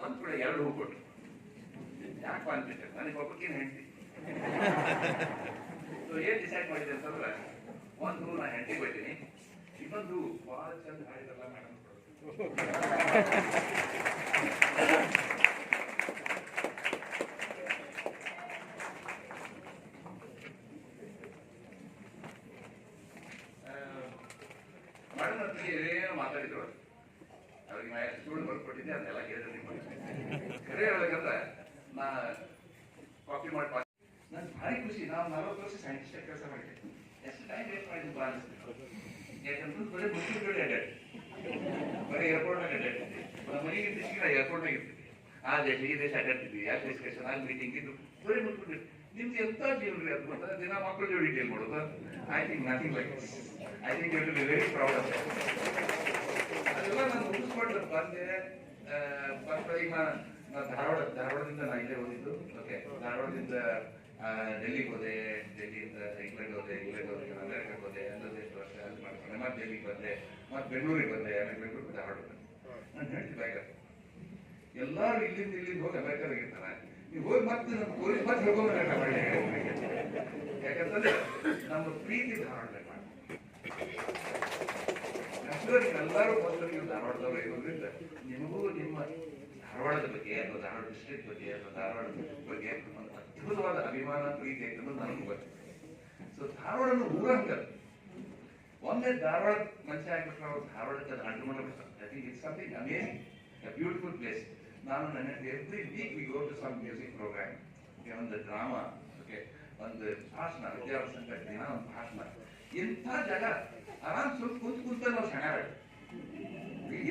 ಬಂದ್ ಕೂಡ 2 ಹೂ ಕೊಟ್ಟು ಯಾಕೆ ಅಂದ್ಬಿಟ್ಟೆ ನನಗೆ ಒಬ್ಬಕ್ಕೇನು ಹೆಂಡತಿ. ಏನ್ ಡಿಸೈಡ್ ಮಾಡಿದೆ ಅಂತಂದ್ರೆ ಒಂದು ಹೂ ನಾ ಹೆಂಡತಿ ಕೊಡ್ತೀನಿ, ಇನ್ನೊಂದು ಬಹಳ ಚಂದ ಹಾಡಿದಲ್ಲ ಮೇಡಮ್ ಮೇಡಮ್ ಹತ್ತಿಗೆ ಏನೇನೋ ಮಾತಾಡಿದ್ರು. ಅವ್ರಿಗೆ ನಾ ಎಷ್ಟು ಸುಳ್ಳು ಬರ್ಕೊಟ್ಟಿದ್ದೆ ಅದನ್ನೆಲ್ಲ ಕೇಳಿದ್ರೆ ಖರೆ ಹೇಳ್ಬೇಕಂದ್ರೆ ನಾ ಕಾಪಿ ಮಾಡಿ ನನ್ ಭಾರಿ ಖುಷಿ. ನಾವು 40 ವರ್ಷ ಸೈಂಟಿಸ್ಟ್ ಕೆಲಸ ಮಾಡಿದ್ದೆ. ಎಷ್ಟು ಟೈಮ್ ವೇಸ್ಟ್ ಮಾಡಿದ್ವಿ ಬಾ ಅನಿಸ್ತು. ಯಾಕಂದ್ರೆ ಬರೀ ಮುಸ್ಲಿಮ್ಗಳು ಅಡ್ಡಾಡಿ ಬರೀ ಏರ್ಪೋರ್ಟ್ನಾಗ ಅಡ್ಡಾಡ್ತಿದ್ವಿ. ನಮ್ಮ ಮನೆಗೆ ಸಿಕ್ಕಿಲ್ಲ ಏರ್ಪೋರ್ಟ್ನಾಗ ಇರ್ತಿದ್ವಿ. ಆ ದೇಶ ಈ ದೇಶ ಅಡ್ಡಾಡ್ತಿದ್ವಿ. ಯಾವ ಡಿಸ್ಕಷನ್ ಅಲ್ಲಿ ಮೀಟಿಂಗ್ ಇದ್ದು ಬರೀ ಮುಟ್ಬಿಟ್ಟಿದ್ವಿ. ನಿಮ್ದು ಎಂತ ಜೀವನ ಅದು ಗೊತ್ತಾ? ದಿನ ಮಕ್ಕಳು ಜೋಡಿ ಡೀಲ್ ಮಾಡೋದು. I think nothing like this. I think you to be very proud of that. ಅದೆಲ್ಲ ನಾನು ಮುಗಿಸ್ಕೊಂಡು ಬಂದೆ. ಈಗ ನಾನು ಧಾರವಾಡದಿಂದ ನಾ ಇಲ್ಲೇ ಓದಿದ್ದು. ಓಕೆ, ಧಾರವಾಡದಿಂದ ಡೆಲ್ಲಿಗೆ ಹೋದೆ, ಡೆಲ್ಲಿಯಿಂದ ಇಂಗ್ಲೆಂಡ್ ಹೋದೆ, ಅಮೆರಿಕಕ್ಕೆ ಹೋದೆ, ಅಲ್ಲೊಂದು ಎಷ್ಟು ವರ್ಷ ಅಲ್ಲಿ ಮಾಡ್ಕೊಂಡೆ. ಮತ್ತೆ ಡೆಲ್ಲಿಗೆ ಬಂದೆ, ಮತ್ತೆ ಬೆಂಗಳೂರಿಗೆ ಬಂದೆ, ಆಮೇಲೆ ಬೆಂಗಳೂರಿಗೆ ಧಾರವಾಡ ಬಂದೆ. ನಾನು ಹೇಳ್ತಿದ್ದೆ ಎಲ್ಲರೂ ಇಲ್ಲಿಂದ ಹೋಗಿ ಅಮೆರಿಕದಾಗ ಇರ್ತಾನೆ, ನೀವು ಹೋಗಿ ಮತ್ತೆ ನಮ್ಮ ಪೊಲೀಸ್ ಮತ್ತೆ ಹೋಗೋಣ. ಯಾಕಂತಂದ್ರೆ ನಮ್ಮ ಪ್ರೀತಿ ಧಾರವಾಡದಾಗ ಮಾಡಿ ಎಲ್ಲರೂ ಮೊದಲು ನೀವು ಧಾರವಾಡದವರು ಇರೋದ್ರಿಂದ ನಿಮಗೂ ನಿಮ್ಮ ಧಾರವಾಡದ ಬಗ್ಗೆ ಅಥವಾ ಧಾರವಾಡ ಡಿಸ್ಟ್ರಿಕ್ಟ್ ಬಗ್ಗೆ ಅಥವಾ ಧಾರವಾಡದ ಬಗ್ಗೆ ಒಂದು ಅದ್ಭುತವಾದ ಅಭಿಮಾನ ಪ್ರೀತಿ ಐತೆ ನನಗೂ ಬರ್ತದೆ. ಸೊ ಧಾರವಾಡನ ಊರಂಗಲ್ಲ, ಒಂದೇ ಧಾರವಾಡ ಮನುಷ್ಯ ಆಗ್ಬಿಟ್ರೆ ಅವ್ರು ಧಾರವಾಡಕ್ಕೆ ಅಂಟು ಮಾಡಬಿಡ್ತಾರೆ. I think it's something amazing, a beautiful place. ನಾನು ನನ್ನ every week we go to some music program, ಒಂದು ಡ್ರಾಮಾ, ಓಕೆ, ಒಂದು ಭಾಷಣ, ವಿದ್ಯಾರ್ಥಿ ಸಂಘ ದಿನ ಒಂದು ಭಾಷಣ. ಇಂಥ ಜಾಗ ಆರಾಮ್ ಸ್ವಲ್ಪ ಕೂತ ನಾವು ಶಣಾರ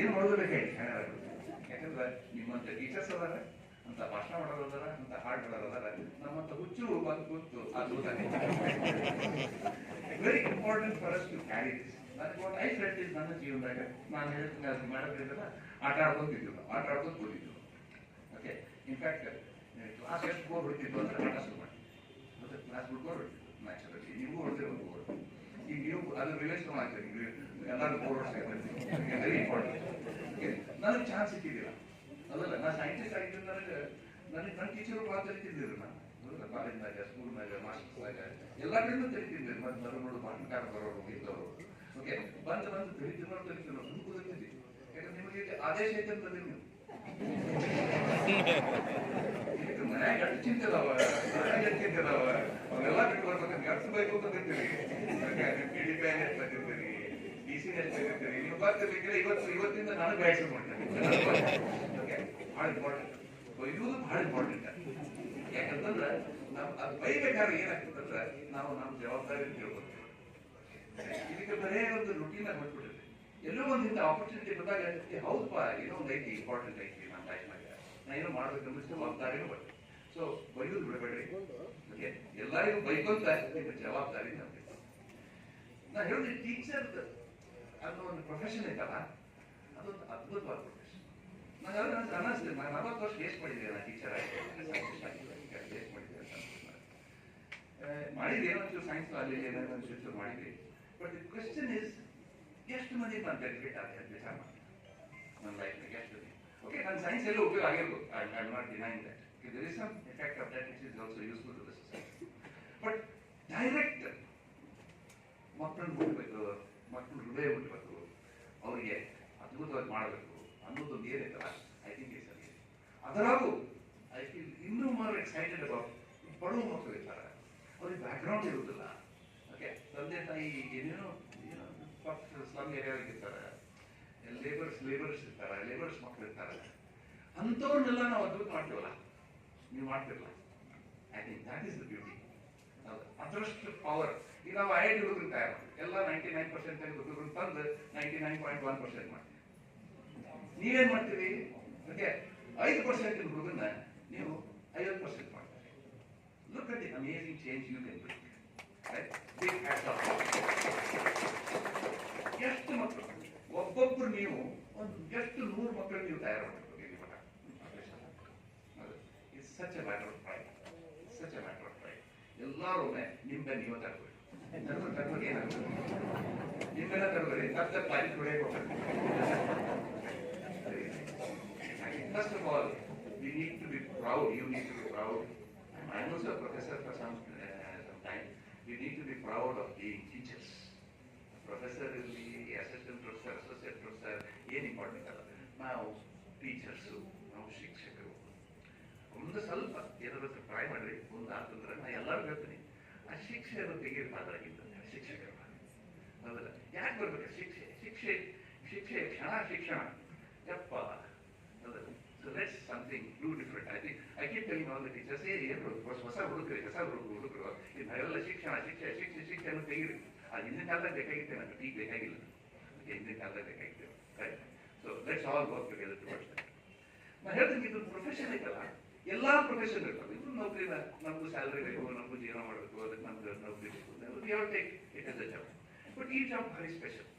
ಏನ್ ಮಾಡೋದಿಲ್ಲ ಹೇಳಿ ಶಣಾರ. ಯಾಕಂದ್ರೆ ನಿಮ್ಮಂತ ಟೀಚರ್ಸ್ ಅದಾರ, ಅಂತ ಭಾಷಣ ಮಾಡೋದಾರ, ಅಂತ ಹಾಡು ಹೇಳೋದಾರ, ನಮ್ಮಂತ ಹುಚ್ಚು ಬಂದು ಕೂತು ಅದು very important for us to carry this. ನನಗೆ ಐ ಫ್ರೆಂಡ್ ಇಸ್ ನನ್ನ ಜೀವನದಾಗ ನಾನು ಹೇಳ್ತೀನಿ ಅದು ಮಾಡೋದ್ರಿಂದ ಆಟ ಆಡ್ಕೊಂತಿದ್ವಿ, ಆಟ ಆಡ್ಕೊಂಡು ಕೂತಿದ್ವಿ. ಓಕೆ, ಇನ್ಫ್ಯಾಕ್ಟ್ ಕ್ಲಾಸ್ ಎಷ್ಟು ಬೋರ್ ಹೊಡಿತಿದ್ವು ಅಂದ್ರೆ ಆಟ ಶುರು ಮಾಡಿ ಮತ್ತೆ ಕ್ಲಾಸ್ ಬಿಡ್ಕೊಂಡು ಹೊಡಿತಿದ್ವು. ನ್ಯಾಚುರಲಿ ನೀವು ಹೊಡೆದಿರೋ ಬೋರ್. ಈಗ ನೀವು ಅದು ರಿಲೇಷನ್ ಮಾಡ್ತೀರಿ, ಎಲ್ಲರೂ ಬೋರ್ ಹೊಡ್ಸ್ಕೊಂಡು ವೆರಿ ಇಂಪಾರ್ಟೆಂಟ್. ನನಗೆ ಚಾನ್ಸ್ ಸಿಕ್ಕಿದ್ದಿಲ್ಲ ಅದಲ್ಲ. ನಾನು ಸೈಂಟಿಸ್ಟ್ ಆಗಿದ್ದು ನನ್ನ ಟೀಚರು ಭಾಳ ಕಲಿತಿದ್ದಿದ್ರು. ನಾನು ಕಾಲೇಜ್ನಾಗ, ಸ್ಕೂಲ್ನಾಗ, ಮಾಸ್ಟರ್ಸ್ನಾಗ ಎಲ್ಲ ಕಡೆನೂ ಕಲಿತಿದ್ದೆ. ಮತ್ತೆ ಬರೋರು ಪಾಠಕಾರ ಬರೋರು ಇದ್ದವರು. ಓಕೆ, ಬಂದು ಕಲಿತಿದ್ರು ಕೂದಿರ್ತಿದ್ವಿ. ಯಾಕಂದ್ರೆ ನಿಮಗೆ ಆದೇಶ ಐತೆ ಅಂತಂದ್ರೆ ನೀವು ಮನ್ಯಾಗ ಎಷ್ಟು ಚಿಂತೆ ಅದಾವ, ಅವೆಲ್ಲ ಬಿಟ್ಟು ಬರ್ಬೇಕಂತ ಎಷ್ಟು ಬೇಕು ಅಂತ ಕರಿತೀರಿ. ಬಂದಿರ್ತೀರಿ, DC ಬಂದಿರ್ತೀರಿ. ನೀವು ಬರ್ತಿರ್ಲಿಕ್ಕಿಲ್ಲ ಇವತ್ತಿಂದ ನನಗೆ ಬ್ಯಾಟ್ಸ್ ಮಾಡ್ತೇನೆ. ಭಾಳ ಇಂಪಾರ್ಟೆಂಟ್, ಬೈಯೋದು ಭಾಳ ಇಂಪಾರ್ಟೆಂಟ್. ಯಾಕಂತಂದ್ರೆ ನಾವು ಅದು ಬೈಬೇಕಾದ್ರೆ ಏನಾಗ್ತದಂದ್ರೆ ನಾವು ನಮ್ಮ ಜವಾಬ್ದಾರಿ ತಿಳ್ಕೊತೀವಿ. ಇದಕ್ಕೆ ಬರೇ ಒಂದು ರುಟೀನ್ ಆಗಿ ಹೊಟ್ಬಿಟ್ಟಿದೆ. ಎಲ್ಲೋ ಒಂದಿಂದ ಆಪರ್ಚುನಿಟಿ ಬಂದಾಗ ಹೌದಪ್ಪ ಏನೋ ಒಂದು ಐತಿ, ಇಂಪಾರ್ಟೆಂಟ್ ಐತಿ ನಮ್ಮ ಲೈಫ್ನಾಗ, ನಾ ಏನೋ ಮಾಡ್ಬೇಕಂದ್ರೆ ಜವಾಬ್ದಾರಿನೂ ಬರ್ತದೆ. ಸೊ ಬೈಯೋದು ಬಿಡಬೇಡ್ರಿ. ಓಕೆ, ಎಲ್ಲರಿಗೂ ಬೈಕೊಂತ ನಿಮ್ಮ ಜವಾಬ್ದಾರಿ ನಮ್ಗೆ. ನಾ ಹೇಳಿದ್ರೆ ಟೀಚರ್ ಅನ್ನೋ ಒಂದು ಪ್ರೊಫೆಷನ್ ಐತಲ್ಲ, ಅದೊಂದು ಅದ್ಭುತವಾದ ಪ್ರೊಫೆಷನ್. ನಾನು ಅನ್ನಿಸ್ತೇನೆ, ನಾನು 40 ವರ್ಷ ವೇಸ್ಟ್ ಮಾಡಿದ್ದೆ. ನಾನು ಟೀಚರ್ ಆಗಿ ವೇಸ್ಟ್ ಮಾಡಿದ್ದೆ ಮಾಡಿದ್ದೆ. ಏನೋ ಒಂಚೂರು ಸೈನ್ಸ್ ಅಲ್ಲಿ ಏನೋ ಒಂಚೂರು ಮಾಡಿದ್ವಿ. ಬಟ್ ದಿ ಕ್ವೆಶ್ಚನ್ ಇಸ್, ಎಷ್ಟು ಮಂದಿ ನಾನು ಬೆನಿಫಿಟ್ ಆಗಿದೆ ಅಂತ ವಿಚಾರ ಮಾಡಿ ನನ್ನ ಲೈಫ್ನಾಗ ಎಷ್ಟು ಮಂದಿ. ಓಕೆ, ನನ್ನ ಸೈನ್ಸ್ ಎಲ್ಲ ಉಪಯೋಗ ಆಗಿರ್ಬೋದು. I am not denying that. There is some effect of that which is also useful to the society. But direct ಮಕ್ಕಳನ್ನು ಮುಟ್ಟಬೇಕು, ಮಕ್ಕಳು ಹೃದಯ ಮುಟ್ಟಬೇಕು, ಅವರಿಗೆ ಅದ್ಭುತವಾಗಿ ಮಾಡಬೇಕು ಅನ್ನೋದೊಂದು ಏನೈತಲ್ಲ, ಐ ಥಿಂಕ್ ಇಟ್ಸ್ ಅಲ್ಲಿ. ಅದರಾಗೂ ಐ ಫೀಲ್ ಇನ್ನೂ ಮೋರ್ ಎಕ್ಸೈಟೆಡ್ ಅಬೌಟ್ ಬಡವ ಮಕ್ಕಳು ಇರ್ತಾರೆ, ಅವ್ರಿಗೆ ಬ್ಯಾಕ್ಗ್ರೌಂಡ್ ಇರುವುದಿಲ್ಲ. ಓಕೆ, ತಂದೆ ತಾಯಿ ಏನೇನೋ ಸ್ಲಮ್ ಏರಿಯಾದಾಗ ಇರ್ತಾರೆ, ಲೇಬರ್ಸ್ ಇರ್ತಾರೆ, ಲೇಬರ್ಸ್ ಮಕ್ಕಳು ಇರ್ತಾರೆ. ಅಂಥವ್ರನ್ನೆಲ್ಲ ನಾವು ಅದ್ಭುತ ಮಾಡ್ತೀವಲ್ಲ, ನೀವು ಮಾಡ್ತಿರಲ್ಲ. I think that is the beauty. ಅದರಷ್ಟು ಪವರ್. ಈಗ ನಾವು IIT ಹುಡುಗರು ತಯಾರು ಮಾಡ್ತೀವಿ, ಎಲ್ಲ 99% ಹುಡುಗರು ತಂದು 99.1% ಮಾಡ್ತೀವಿ. ನೀವೇನ್ ಮಾಡ್ತೀವಿ? ಓಕೆ, 5% ಹುಡುಗನ್ನ ನೀವು 50% ಮಾಡ್ತೀರಿ. Look at the amazing change you can bring. Big hats off. ಎಷ್ಟು ಮಕ್ಕಳು, ಒಬ್ಬೊಬ್ರು ನೀವು ಒಂದು ಎಷ್ಟು 100 ಮಕ್ಕಳು ನೀವು ತಯಾರು ಮಾಡಬೇಕು. It's such a matter of pride. It's such a matter of pride. ಎಲ್ಲರೂ ನಿಂಬೆ ನೀವು ತರಬೇಕು. ತರಬೇಕು ಏನಾಗುತ್ತೆ? ನಿಂಬೆನ ತರಬೇಡಿ, ತಪ್ಪ ಪಾಲಿ ತೊಳೆಯ ಕೊಡ್ತಾರೆ. first of all, we need to be proud. You need to be proud. I'm also a professor for some time. We need to be proud of being teachers. Professor is the assistant professor, associate professor, ಏನು important ಅಲ್ಲ. ನಾವು teachers, ನಾವು ಶಿಕ್ಷಕರು. ಒಂದು ಸ್ವಲ್ಪ ಏನಾದರೂ try ಮಾಡ್ರಿ, ಒಂದು ಅಂತಂದ್ರೆ ನಾನು ಎಲ್ಲರೂ ಹೇಳ್ತೀನಿ, ಆ ಶಿಕ್ಷೆಯನ್ನು ತೆಗೆಯಬಾರ್ದಾಗಿತ್ತು ಶಿಕ್ಷಕರು. ಹೌದಲ್ಲ? ಯಾಕೆ ಬರ್ಬೇಕು ಶಿಕ್ಷೆ? ಶಿಕ್ಷೆ ಶಿಕ್ಷೆ ಕ್ಷಣ ಶಿಕ್ಷಣ ಯಪ್ಪ. ಹೌದಲ್ಲ? So that's something do different. I keep telling all the teachers, ಏನು ಹೊಸ ಹುಡುಗರು ಇದನ್ನೆಲ್ಲ ಶಿಕ್ಷಣ ಶಿಕ್ಷೆ ಶಿಕ್ಷೆ ಶಿಕ್ಷೆಯನ್ನು ತೆಗೀರಿ. ಅದು ಹಿಂದಿನ ಕಾಲದಾಗ ಬೇಕಾಗಿತ್ತೆ, ನನಗೆ ಈಗ ಬೇಕಾಗಿಲ್ಲ. ಹಿಂದಿನ ಕಾಲದಾಗ ಬೇಕಾಗಿತ್ತು. Right? So let's all work together towards that. ನಾನು ಹೇಳ್ತೀನಿ, ಇದು ಪ್ರೊಫೆಷನ್ ಐತಲ್ಲ, ಎಲ್ಲ ಪ್ರೊಫೆಷನ್ ಇರ್ತವೆ. ಇದು ನೌಕರಿನ ನಮಗೂ ಸ್ಯಾಲರಿ ಬೇಕು, ನಮಗೂ ಜೀವನ ಮಾಡಬೇಕು, ಅದಕ್ಕೆ ನಮ್ಗೆ ನೌಕರಿ ಬೇಕು, we have take it as a job. But ಈ ಜಾಬ್ ಭಾರಿ ಸ್ಪೆಷಲ್.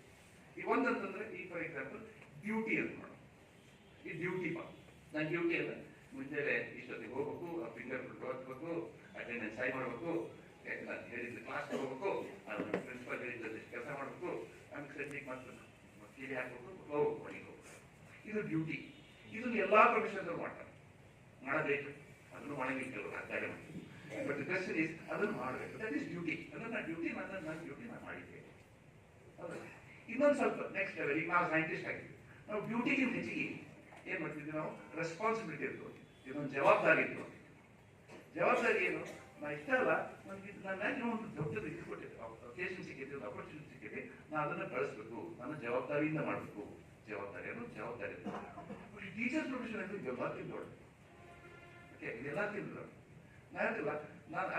ಈ ಒಂದಂತಂದ್ರೆ, ಈ ಫಾರ್ ಎಕ್ಸಾಂಪಲ್ ಡ್ಯೂಟಿ ಅಂತ ಮಾಡೋದು. ಈ ಡ್ಯೂಟಿ ನಾನು ಡ್ಯೂಟಿ ಅಲ್ಲ, ಮುಂಚೆಲೆ ಇಷ್ಟೊತ್ತಿಗೆ ಹೋಗ್ಬೇಕು, ಆ ಫಿಂಗರ್ ಪ್ರಿಂಟ್ ಓದ್ಬೇಕು, ಅಟೆಂಡೆನ್ಸ್ ಸೈನ್ ಮಾಡಬೇಕು, ನಾನು ಹೇಳಿದ್ದು ಕ್ಲಾಸ್ ಹೋಗ್ಬೇಕು, ಪ್ರಿನ್ಸಿಪಲ್ ಹೇಳಿದ್ದು ಕೆಲಸ ಮಾಡಬೇಕು, ಆಮೇಲೆ ಸಂಜೆಗೆ ಮಾಡ್ಬೇಕು, ಟಿವಿ ಹಾಕ್ಬೇಕು, ಹೋಗ್ಬೇಕು, ಮನೆಗೆ ಹೋಗ್ಬೇಕು. ಇದು ಡ್ಯೂಟಿ. ಇದನ್ನು ಎಲ್ಲಾ ಪ್ರೊಫೆಷನ್ಗಳು ಮಾಡ್ತಾರೆ, ಮಾಡಬೇಕು. ಅದನ್ನು ಮಾಡಂಗಿಲ್ಲ ಕೆಲವರು ಅಧ್ಯಾಯ ಮಾಡಿ. ಬಟ್ ಕ್ವೆಶ್ಚನ್ ಇಸ್, ಅದನ್ನು ಮಾಡಬೇಕು. That is duty. ಅಂದ್ರೆ ನನ್ನ ಡ್ಯೂಟಿ ನಾನು ಮಾಡಿದ್ದೆ. ಹೌದಾ? ಇನ್ನೊಂದು ಸ್ವಲ್ಪ ನೆಕ್ಸ್ಟ್ ಲೆವೆಲ್. ಈಗ ನಾವು ಸೈಂಟಿಸ್ಟ್ ಆಗಿದ್ವಿ, ನಾವು ಡ್ಯೂಟಿಗಿಂತ ಹೆಚ್ಚಿಗೆ ಏನ್ ಮಾಡ್ತಿದ್ವಿ, ನಾವು ರೆಸ್ಪಾನ್ಸಿಬಿಲಿಟಿ ಇರ್ತೀವಿ. ಇದೊಂದು ಜವಾಬ್ದಾರಿ ಇತ್ತು. ಜವಾಬ್ದಾರಿ ಏನು? ನಾ ಇಷ್ಟ ಅಲ್ಲ, ನನಗೆ ನನ್ನ ಒಂದು ದೊಡ್ಡದು ಇದು ಕೊಟ್ಟಿದ್ದೆ, ಅಕೇಶನ್ ಸಿಕ್ಕಿದೆ, ಒಂದು ಅಪರ್ಚುನಿಟಿ ಸಿಕ್ಕಿದೆ, ನಾನು ಅದನ್ನು ಕಳಿಸ್ಬೇಕು, ನನ್ನ ಜವಾಬ್ದಾರಿಯಿಂದ ಮಾಡಬೇಕು. ಜವಾಬ್ದಾರಿ ಅನ್ನೋದು ಜವಾಬ್ದಾರಿ. ಟೀಚರ್ಸ್ ಪ್ರೊಫೆಷನ್ ಅಂದ್ರೆ ಇದೆಲ್ಲ ತಿಂದೋಳು. ಓಕೆ, ಇದೆಲ್ಲ ತಿಂದ್ರು. ನಾನು ಹೇಳ್ತಿಲ್ಲ,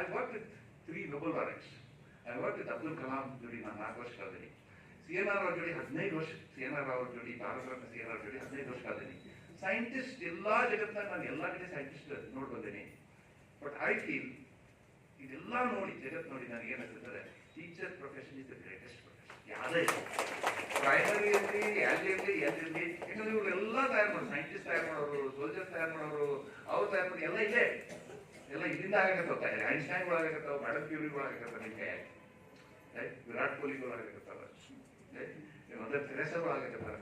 I work with 3 Nobel laureates. I work with Abdul Kalam ಜೋಡಿ ನಾನು 4 ವರ್ಷ ಕಳೆದಿನಿ. CNR ಅವ್ರ ಜೋಡಿ 15 ವರ್ಷ, CNR ಅವ್ರ ಜೋಡಿ, ಭಾರತ ರತ್ನ CNR ಅವ್ರ ಜೋಡಿ 15 ವರ್ಷ ಕಳೆದಿನಿ. ಸೈಂಟಿಸ್ಟ್ ಎಲ್ಲಾ ಜಗತ್ತಾಗ ನಾನು ಎಲ್ಲ ಕಡೆ ಸೈಂಟಿಸ್ಟ್ ನೋಡಿ ಬಂದೇನೆ. ಬಟ್ ಐ ಫೀಲ್ ಇದೆಲ್ಲ ನೋಡಿ, ಜಗತ್ ನೋಡಿ ನನಗೆ ಏನಾಗ್ತದೆ, teacher profession is the greatest profession. ಯಾವುದೇ ಪ್ರೈಮರಿ ಇರಲಿ, ಎಲ್ಲಿರಲಿ, ಯಾಕಂದ್ರೆ ಇವರೆಲ್ಲ ತಯಾರು ಮಾಡೋರು, ಸೈಂಟಿಸ್ಟ್ ತಯಾರು ಮಾಡೋರು, ಸೋಲ್ಜರ್ಸ್ ತಯಾರು ಮಾಡೋರು, ಅವ್ರು ತಯಾರು ಮಾಡಿ ಎಲ್ಲ ಇದೆ. ಎಲ್ಲ ಇದರಿಂದ ಆಗಕತ್ತಾವ ತಯಾರಿ. ಐನ್ಸ್ಟೈನ್ಗಳು ಆಗಕತ್ತಾವ, ಮೇಡಮ್ ಕ್ಯೂರಿಗಳು ಆಗಕತ್ತಾವ, ನಿಮ್ಮ ಕೈಯಾಗಿ ವಿರಾಟ್ ಕೊಹ್ಲಿಗಳು ಆಗಕತ್ತಾವ, ಮದರ್ ತೆರೇಸಾಗಳು ಆಗಕತ್ತಾರ,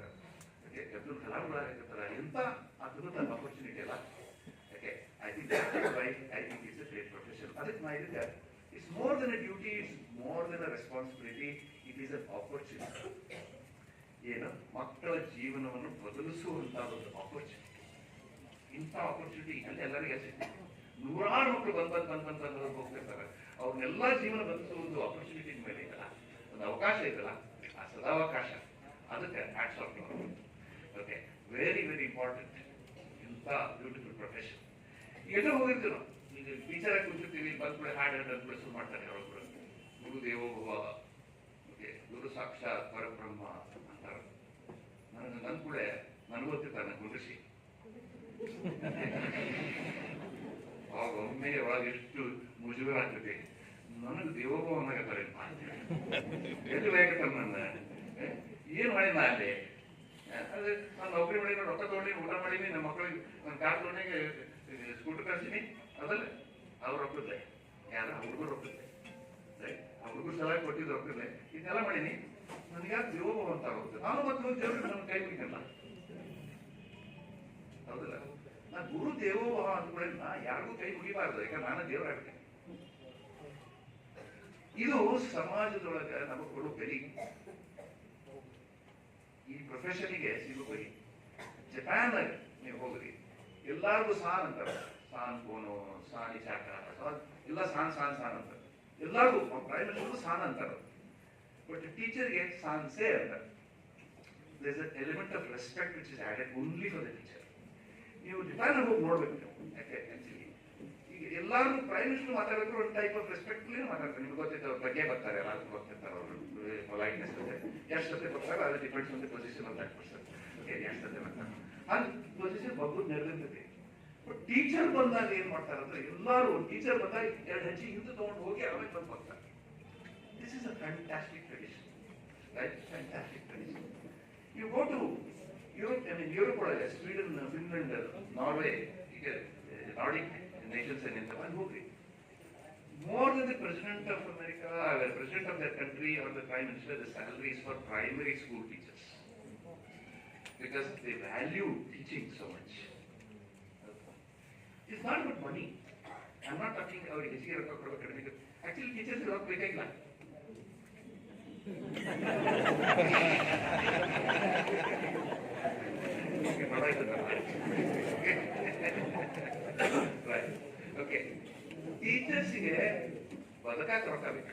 ಅಬ್ದುಲ್ ಕಲಾಂಗಳು ಆಗಕತ್ತಾರ. ಎಂತ ಅದ್ಭುತ ಆಪರ್ಚುನಿಟಿ ಅಲ್ಲ. Okay, I think it's a great profession. ಅದಕ್ಕೆ ನಾ ಇದಕ್ಕೆ, it's more than a duty, it's more than a responsibility, it is an opportunity. ಏನು, ಮಕ್ಕಳ ಜೀವನವನ್ನು ಬದಲಿಸುವಂತಹ ಒಂದು ಆಪರ್ಚುನಿಟಿ. ಇಂಥ ಆಪರ್ಚುನಿಟಿ ಅಲ್ಲಿ ಎಲ್ಲರಿಗೂ ಸಿಗ್ತದೆ. ನೂರಾರು ಮಕ್ಕಳು ಬಂದು ಹೋಗ್ತಿರ್ತಾರೆ. ಅವ್ರನ್ನೆಲ್ಲ ಜೀವನ ಬದಲಿಸುವ ಒಂದು ಆಪರ್ಚುನಿಟಿ ಮೇಲೆ ಇದಲ್ಲ, ಒಂದು ಅವಕಾಶ ಇದಲ್ಲ, ಆ ಸದಾವಕಾಶ. ಅದಕ್ಕೆ hats off. Okay, very very important. ಇಂಥ ಬ್ಯೂಟಿಫುಲ್ ಪ್ರೊಫೆಷನ್. ಎಲ್ಲೋ ಹೋಗಿರ್ತೀವಿ ನಾವು, ಈಗ ಟೀಚರ್ ಆಗಿ ಕೂತಿರ್ತೀವಿ, ಬಂದ್ಬಿಡಿ ಹಾಡು ಅಂದ್ಬಿಡಿ ಶುರು ಮಾಡ್ತಾರೆ ಯಾರೊಬ್ರು, ಗುರು ದೇವೋಭವ, ಓಕೆ, ಗುರು ಸಾಕ್ಷಾತ್ ಪರಬ್ರಹ್ಮ ಅಂತಾರೆ. ನನ್ ಕೂಡ ನನಗೆ ಗೊತ್ತಿರ್ತಾರೆ, ನನ್ನ ಗುರುಷಿ. ಅವಾಗ ಒಮ್ಮೆ ಒಳಗೆ ಎಷ್ಟು ಮುಜುಗರ ಆಗ್ತದೆ. ನನಗೆ ದೇವೋಭವನಾಗತ್ತಾರೆ, ಎಲ್ಲಿ ಬೇಕಂತಾರೆ ನನ್ನ ಏನು ಮಾಡಿ ನಾ ಅಲ್ಲಿ ಅದೇ ನಾನು ನೌಕರಿ ಮಾಡಿ, ರೊಕ್ಕ ತಗೊಂಡು ಊಟ ಮಾಡೀನಿ, ನಮ್ಮ ಮಕ್ಕಳಿಗೆ ನನ್ನ ಕಾರ್ ತಗೊಂಡಿಗೆ ಸ್ಕೂಟರ್ ಕಳ್ಸೀನಿ, ಅದಲ್ಲ ಅವ್ರು ರೊಕ್ಕದ್ಲೆ, ಯಾರ ಹುಡುಗರು ರೊಕ್ಕದ್ಲೆ, ಆ ಹುಡುಗರು ಸಲಹೆ ಕೊಟ್ಟಿದ್ದು ರೊಕ್ಕದ್ಲೆ, ಇದನ್ನೆಲ್ಲ ಮಾಡೀನಿ. ನನಗೆ ಯಾಕೆ ದೇವೋಭವ ಅಂತ ಆಗುತ್ತೆ. ನಾನು ಮತ್ತೊಂದು ದೇವ್ರಿಗೆ ನನ್ನ ಕೈ ಮುಗಿನಲ್ಲ, ಹೌದಲ್ಲ? ನಾ ಗುರು ದೇವೋಭವ ಅಂದ್ಕೊಂಡೆ ನಾ ಯಾರಿಗೂ ಕೈ ಮುಗಿಬಾರ್ದು, ಯಾಕಂದ್ರೆ ನಾನು ದೇವರಾಗ್ತೇನೆ. ಇದು ಸಮಾಜದೊಳಗೆ ನಮಗೆ ಕೊಡೋ ಬೆಲೆ. ಈ ಪ್ರೊಫೆಷನ್ಗೆ ಸಿಗೋ ಬೆಲೆ. ಜಪಾನ್ ನೀವು ಹೋಗ್ರಿ, ಎಲ್ಲಾರ್ಗು ಸಾನ್ ಅಂತಾರೆ, ಸಾನ್ ಬೋನು, ಸಾನಿ ಚಾಕ, ಎಲ್ಲ ಸಾನ್ ಸಾನ್ ಸಾನ್ ಅಂತಾರೆ. ಎಲ್ಲಾರ್ಗು ಪ್ರೈಮರಿ ಸಾನ್ ಅಂತಾರೆ. ಬಟ್ ಟೀಚರ್ಗೆ ಸಾನ್ಸೇ ಅಂತಾರೆ. there is an element of respect which is added only for the teacher. ನೀವು ಜಪಾನ್ ಹೋಗಿ ನೋಡ್ಬೇಕು ನೀವು. ಯಾಕೆ ಆಕ್ಚುಲಿ ಈಗ ಎಲ್ಲಾರು ಪ್ರೈಮರಿ ಮಾತಾಡಿದ್ರು ಒಂದು ಟೈಪ್ ಆಫ್ ರೆಸ್ಪೆಕ್ಟ್ ಮಾತಾಡ್ತಾರೆ. ನಿಮ್ಗೆ ಗೊತ್ತಿತ್ತು, ಅವ್ರ ಬಗ್ಗೆ ಬರ್ತಾರೆ, ಎಲ್ಲಾರು ಗೊತ್ತಿರ್ತಾರೆ, ಅವರು ಪೊಲೈಟ್ನೆಸ್ ಜೊತೆ ಎಷ್ಟು ಜೊತೆ ಬರ್ತಾರೆ, ಅದು depends on the position of that person. ಎಷ್ಟು ಜೊತೆ ಬರ್ತಾರೆ, ಆ ಪೊಸಿಷನ್ ಒಬ್ಬರು ನೆರವೇರ್ತದೆ. ಬಟ್ ಟೀಚರ್ ಬಂದಾಗ ಏನ್ ಮಾಡ್ತಾರೆ ಅಂದ್ರೆ, ಎಲ್ಲಾರು ಟೀಚರ್ ಬಂದಾಗ 2 ಹೆಜ್ಜೆ ಹಿಂದೆ ತಗೊಂಡು ಹೋಗಿ ಆಮೇಲೆ ಬಂದು ಬರ್ತಾರೆ. This is a fantastic tradition, right? Fantastic tradition. You go to Europe, I mean Europe ಒಳಗೆ ಸ್ವೀಡನ್, ಫಿನ್ಲೆಂಡ್, ನಾರ್ವೆ, ಈಗ ನಾರ್ಡಿಕ್ ನೇಷನ್ಸ್ ಏನಿರ್ತವೆ ಅಲ್ಲಿ ಹೋಗ್ರಿ. More than the President of America, the President of their country or the Prime Minister, the salaries for primary school teachers. Because they value teaching so much. It's not about money. I'm not talking ಅವ್ರಿಗೆ ಹೆಚ್ಚಿಗೆ ರೊಕ್ಕ ಕೊಡಬೇಕು. Actually teachers ರೊಕ್ಕ ಬೇಕಾಗಿಲ್ಲ. Okay, ಟೀಚರ್ಸ್ಗೆ ಬದುಕಾಕ ರೊಕ್ಕ ಬೇಕು.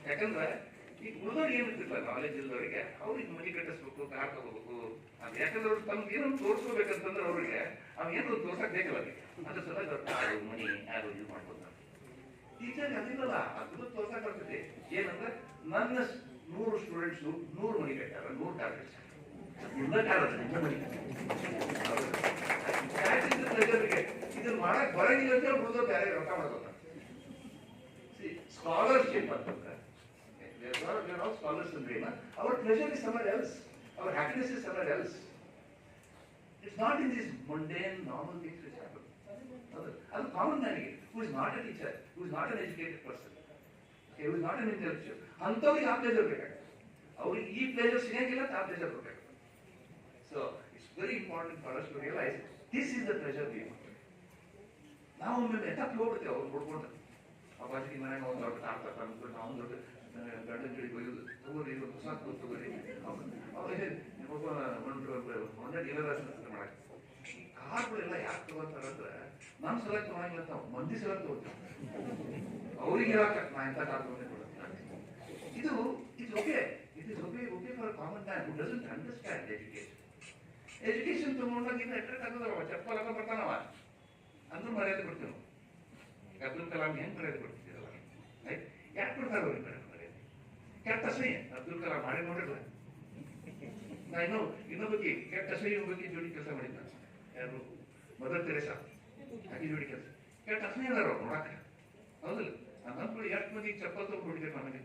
ಯಾಕಂದ್ರೆ ಈಗ ಉಳಿದವ್ರಿಗೆ ಏನಿರ್ತಿಲ್ಲ, ನಾಲೆಜ್ ಇಲ್ಲದವರಿಗೆ ಅವ್ರಿಗೆ ಮನೆ ಕಟ್ಟಿಸ್ಬೇಕು, ಕಾರ್ ತಗೋಬೇಕು. ಅದು ಯಾಕಂದ್ರೆ ಅವ್ರು ತಮ್ಗೆ ಏನೊಂದು ತೋರಿಸ್ಕೋಬೇಕಂತಂದ್ರೆ ಅವ್ರಿಗೆ ಅವ್ನು ಏನೋ ತೋರ್ಸಕ್ ಬೇಕಲ್ಲ ಅವ್ರಿಗೆ. ಅದ್ರ ಸಲ ಕಾರು ಮನಿ ಯಾರು ಇದು ಮಾಡ್ಬೋದು. ಟೀಚರ್ ಅದಿಲ್ಲಲ್ಲ, ಅದು ತೋರ್ಸಕ್ ಬರ್ತೈತಿ. ಏನಂದ್ರೆ ನನ್ನ 100 ಸ್ಟೂಡೆಂಟ್ಸ್ 100 ಮನಿ ಕಟ್ಟಾರ, 100 ಟಾರ್ಗೆಟ್ಸ್ ಇದನ್ನ ಮಾಡಕ್ ಬರಂಗಿಲ್ಲ ಅಂತ ಉಳಿದವ್ರು ಬೇರೆ ರೊಕ್ಕ ಮಾಡ್ಕೋತ. ಸ್ಕಾಲರ್ಶಿಪ್ ಅಂತಂದ್ರೆ scholars ಅಂದ್ರೆ our pleasure is somewhere else, our happiness is somewhere else. It's not in these mundane normal things which happen. That's common man who is not a teacher, who is not an educated person, okay, who is not an intellectual. Antavರಿಗೆ ಆ pleasure ಬೇಕಾಗುತ್ತೆ, ಅವ್ರಿಗೆ ಈ pleasure ಸಿಗಂಗಿಲ್ಲ, ಆ pleasure ಬೇಕಾಗುತ್ತೆ. So it's very important for us to realize this is the pleasure we want. ನಾವು ಒಮ್ಮೆ ಎತ್ತಕ್ಕೆ ಹೋಗ್ಬಿಡ್ತೇವೆ ಅವ್ರು ನೋಡ್ಕೊಂಡು. ಅಪ್ಪಾಜಿ ಮನೆಗೆ ಒಂದು ದೊಡ್ಡ ಕಾರ್ ತಗೊಂಡು ನಾವು ದೊಡ್ಡ ಗಂಡನ ಗಿಳಿಗೆ ಒಯ್ಯೋದು, ತಗೋರಿ ಹೊಸ ತಗೋರಿ ಅವ್ರಿಗೆ ಒಂದೇ ಡೀಲರ್ ಮಾಡಕ್ಕೆ. ಕಾರ್ಗಳೆಲ್ಲ ಯಾಕೆ ತಗೋತಾರ ಅಂದ್ರೆ ನಮ್ಮ ಸಲಕ್ ತಗೊಂಡಿಲ್ಲ, ನಾವು ಮಂದಿ ಸಲಕ್ ತಗೋತೀವಿ. ಅವ್ರಿಗೆ ಹೇಳಕ್ಕ ನಾ ಎಂತ ಕಾರ್ ತಗೊಂಡೆ ಕೊಡುತ್ತೆ. ಇದು it's okay, it is okay for common man who doesn't understand education. Education ತಗೊಂಡಾಗ ಇನ್ನು ಅಟ್ರಾಕ್ಟ್ ಆಗೋದವ, ಚಪ್ಪಲ್ ಹಾಕ ಬರ್ತಾನವ ಅಂದ್ರೂ ಮರ್ಯಾದೆ ಕೊಡ್ತೀವಿ. ಅಬ್ದುಲ್ ಕಲಾಂ ಹೆಂಗ್ ಮರ್ಯಾದೆ ಕೊಡ್ತಿದ್ದೀರಲ್ಲ, ಯಾಕೆ ಕೊಡ್ತಾರೆ ಅವ್ರಿಗೆ ಮರ್ಯಾದೆ? ಕೆಟ್ಟ ಅಸಹ್ಯ ಅಬ್ದುಲ್ ಕಲಾಂ ಮಾಡಿ ನೋಡಿಲ್ಲ. ನಾ ಇನ್ನೊಬ್ಬಕ್ಕೆ ಕೆಟ್ಟ ಅಸಹ್ಯ ಬಗ್ಗೆ ಜೋಡಿ ಕೆಲಸ ಮಾಡಿದ್ದ, ಯಾರು ಮದರ್ ತೆರೇಸಾ, ಹಾಗೆ ಜೋಡಿ ಕೆಲಸ. ಕೆಟ್ಟ ಅಸಹ್ಯ ಅದಾರ ಅವ್ರು ನೋಡಾಕ, ಹೌದಿಲ್ಲ? ನಮ್ಮಗಳು ಎಷ್ಟು ಮಂದಿ ಚಪ್ಪಲ್ ತಗೊಂಡು ಹೊಡಿಬೇಕು ನನಗೆ.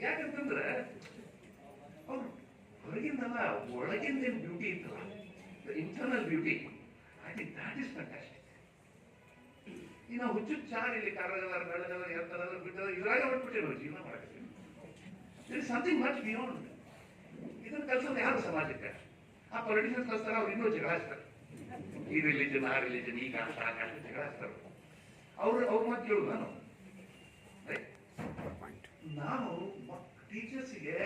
ಯಾಕಂತಂದ್ರೆ ಅವ್ರು ಹೊರಗಿಂದಲ್ಲ, ಒಳಗಿಂದ ಬ್ಯೂಟಿ ಇತ್ತಲ್ಲ, internal beauty. I think that is fantastic. ಈಗ ನಾವು ಹುಚ್ಚು ಚಾರ್ ಇಲ್ಲಿ ಕರ್ರಗದಾರ, ಬೆಳಗದಾರ, ಎತ್ತದಾರ, ಬಿಟ್ಟದ ಇದ್ರಾಗ ಹೊಟ್ಬಿಟ್ಟಿರೋ ಜೀವನ ಮಾಡಕ್ಕೆ. It is something much beyond. ಇದನ್ನ ಕಲ್ಸೋದು ಯಾರು ಸಮಾಜಕ್ಕೆ? ಆ ಪೊಲಿಟಿಷಿಯನ್ಸ್ ಕಲ್ಸ್ತಾರ, ಅವ್ರು ಇನ್ನೂ ಜಗಳ ಹಚ್ತಾರೆ. ಈ ರಿಲಿಜನ್ ಆ ರಿಲಿಜನ್, ಈ ಕಾಸ್ಟ್ ಆ ಕಾಸ್ಟ್ ಜಗಳ ಹಚ್ತಾರೆ. ಅವ್ರ ಮಾತು ಕೇಳುದು ನಾನು. ನಾವು ಟೀಚರ್ಸ್ಗೆ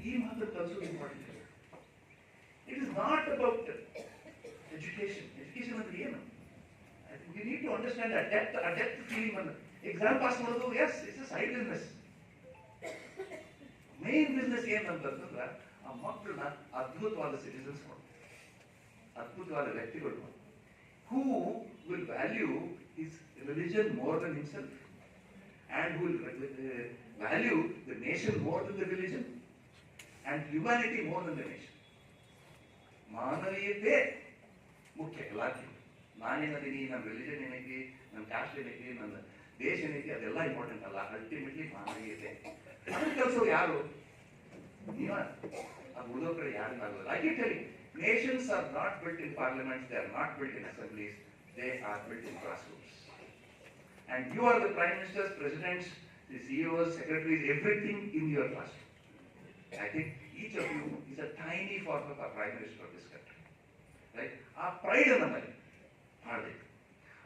ಈ ಮಾತು ಕಲಿಸೋದು important. It is not about education. Education ಅಂದ್ರೆ ಏನು? You need to understand a depth feeling. Exam pass ಮಾಡೋದು, yes, it's a side business. Main business ಏನಂತಂದ್ರೆ ಆ ಮಕ್ಕಳನ್ನ ಅದ್ಭುತವಾದ ಸಿಟಿಸನ್ಸ್ ಮಾಡಿ, ಅದ್ಭುತವಾದ ವ್ಯಕ್ತಿಗಳು ಮಾಡಿ, who will value his religion more than himself and who will value the nation more than the religion and humanity more than the nation. ಮಾನವೀಯತೆ ಮುಖ್ಯ ಎಲ್ಲಾರ್ಗಿಂತ. ನಾನೇನದೀನಿ, ನನ್ನ ರಿಲಿಜನ್ ಏನೈತಿ, ನನ್ನ ಕಾಸ್ಟ್ ಏನೈತಿ, ನನ್ನ ದೇಶ ಏನೈತಿ, ಅದೆಲ್ಲ ಇಂಪಾರ್ಟೆಂಟ್ ಅಲ್ಲ. ಅಲ್ಟಿಮೇಟ್ಲಿ ಮಾನವೀಯತೆ. ಅದನ್ನ ಕಲಿಸೋರು ಯಾರು? ನೀವ. ಅದು ಉಳಿದೋ ಕಡೆ ಯಾರಿಗಾಗಲ್ಲ. I can tell you, nations are not built in parliaments, they are not built in assemblies, they are built in classrooms. And you are the prime ministers, presidents, the CEOs, secretaries, everything in your classroom. I think each of you is a tiny form of a prime minister of this country. Right? ಆ pride ನಮ್ಮಲ್ಲಿ ಮಾಡಬೇಕು,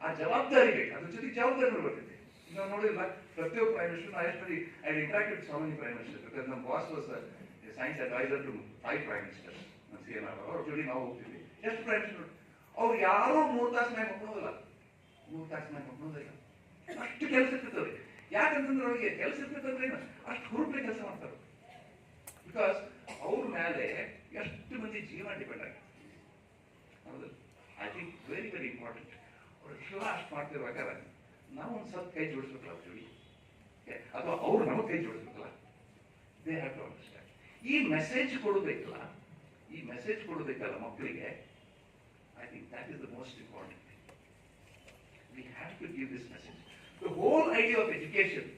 ಆ ಜವಾಬ್ದಾರಿ ಬೇಕು. ಅದ್ರ ಜೊತೆಗೆ ಜವಾಬ್ದಾರಿ ಬರ್ತೈತೆ. ನಾವು ನೋಡಿಲ್ಲ, ಪ್ರತಿಯೊಬ್ಬ prime minister, I interact with so many prime minister because ನಮ್ಮ boss was science adviser to 5 prime ministers. ನಮ್ಮ CNR ಅವ್ರ ಜೊತೆ ನಾವು ಹೋಗ್ತೀವಿ. ಎಷ್ಟು ಪ್ರೈಮ್ ಮಿನಿಸ್ಟರ್ ಅವ್ರು ಯಾರೋ 3 ತಾಸು ಮ್ಯಾಗ ಮಕ್ಕಳೋದಿಲ್ಲ, 3 ತಾಸು ಮ್ಯಾಗ ಮಕ್ಕಳೋದಿಲ್ಲ. ಅಷ್ಟು ಕೆಲಸ ಇರ್ತದೆ. ಯಾಕಂತಂದ್ರೆ ಅವ್ರಿಗೆ ಕೆಲಸ ಇರ್ತದಂದ್ರೆ ಏನು, ಅಷ್ಟು ಹುರುಪೆ ಕೆಲಸ ಮಾಡ್ತಾರೆ. ಬಿಕಾಸ್ ಅವ್ರ ಮೇಲೆ ಎಷ್ಟು ಮಂದಿ ಜೀವನ ಡಿಪೆಂಡ್ ಆಗಿದೆ. ಹೌದು, I think very very important. ಅವ್ರು ಎಲ್ಲ ಅಷ್ಟು ಮಾಡ್ತಿರ್ಬೇಕಾದ್ರೆ ನಾವು ಒಂದು ಸ್ವಲ್ಪ ಕೈ ಜೋಡಿಸ್ಬೇಕಲ್ಲ ಅವ್ರ ಜೋಡಿ, ಅಥವಾ ಅವ್ರು ನಮಗೆ ಕೈ ಜೋಡಿಸ್ಬೇಕಲ್ಲ. They have to understand. ಈ ಮೆಸೇಜ್ ಕೊಡಬೇಕಲ್ಲ, ಈ ಮೆಸೇಜ್ ಕೊಡಬೇಕಲ್ಲ ಮಕ್ಕಳಿಗೆ. I think that is the most important. We have to give this message. The whole idea of education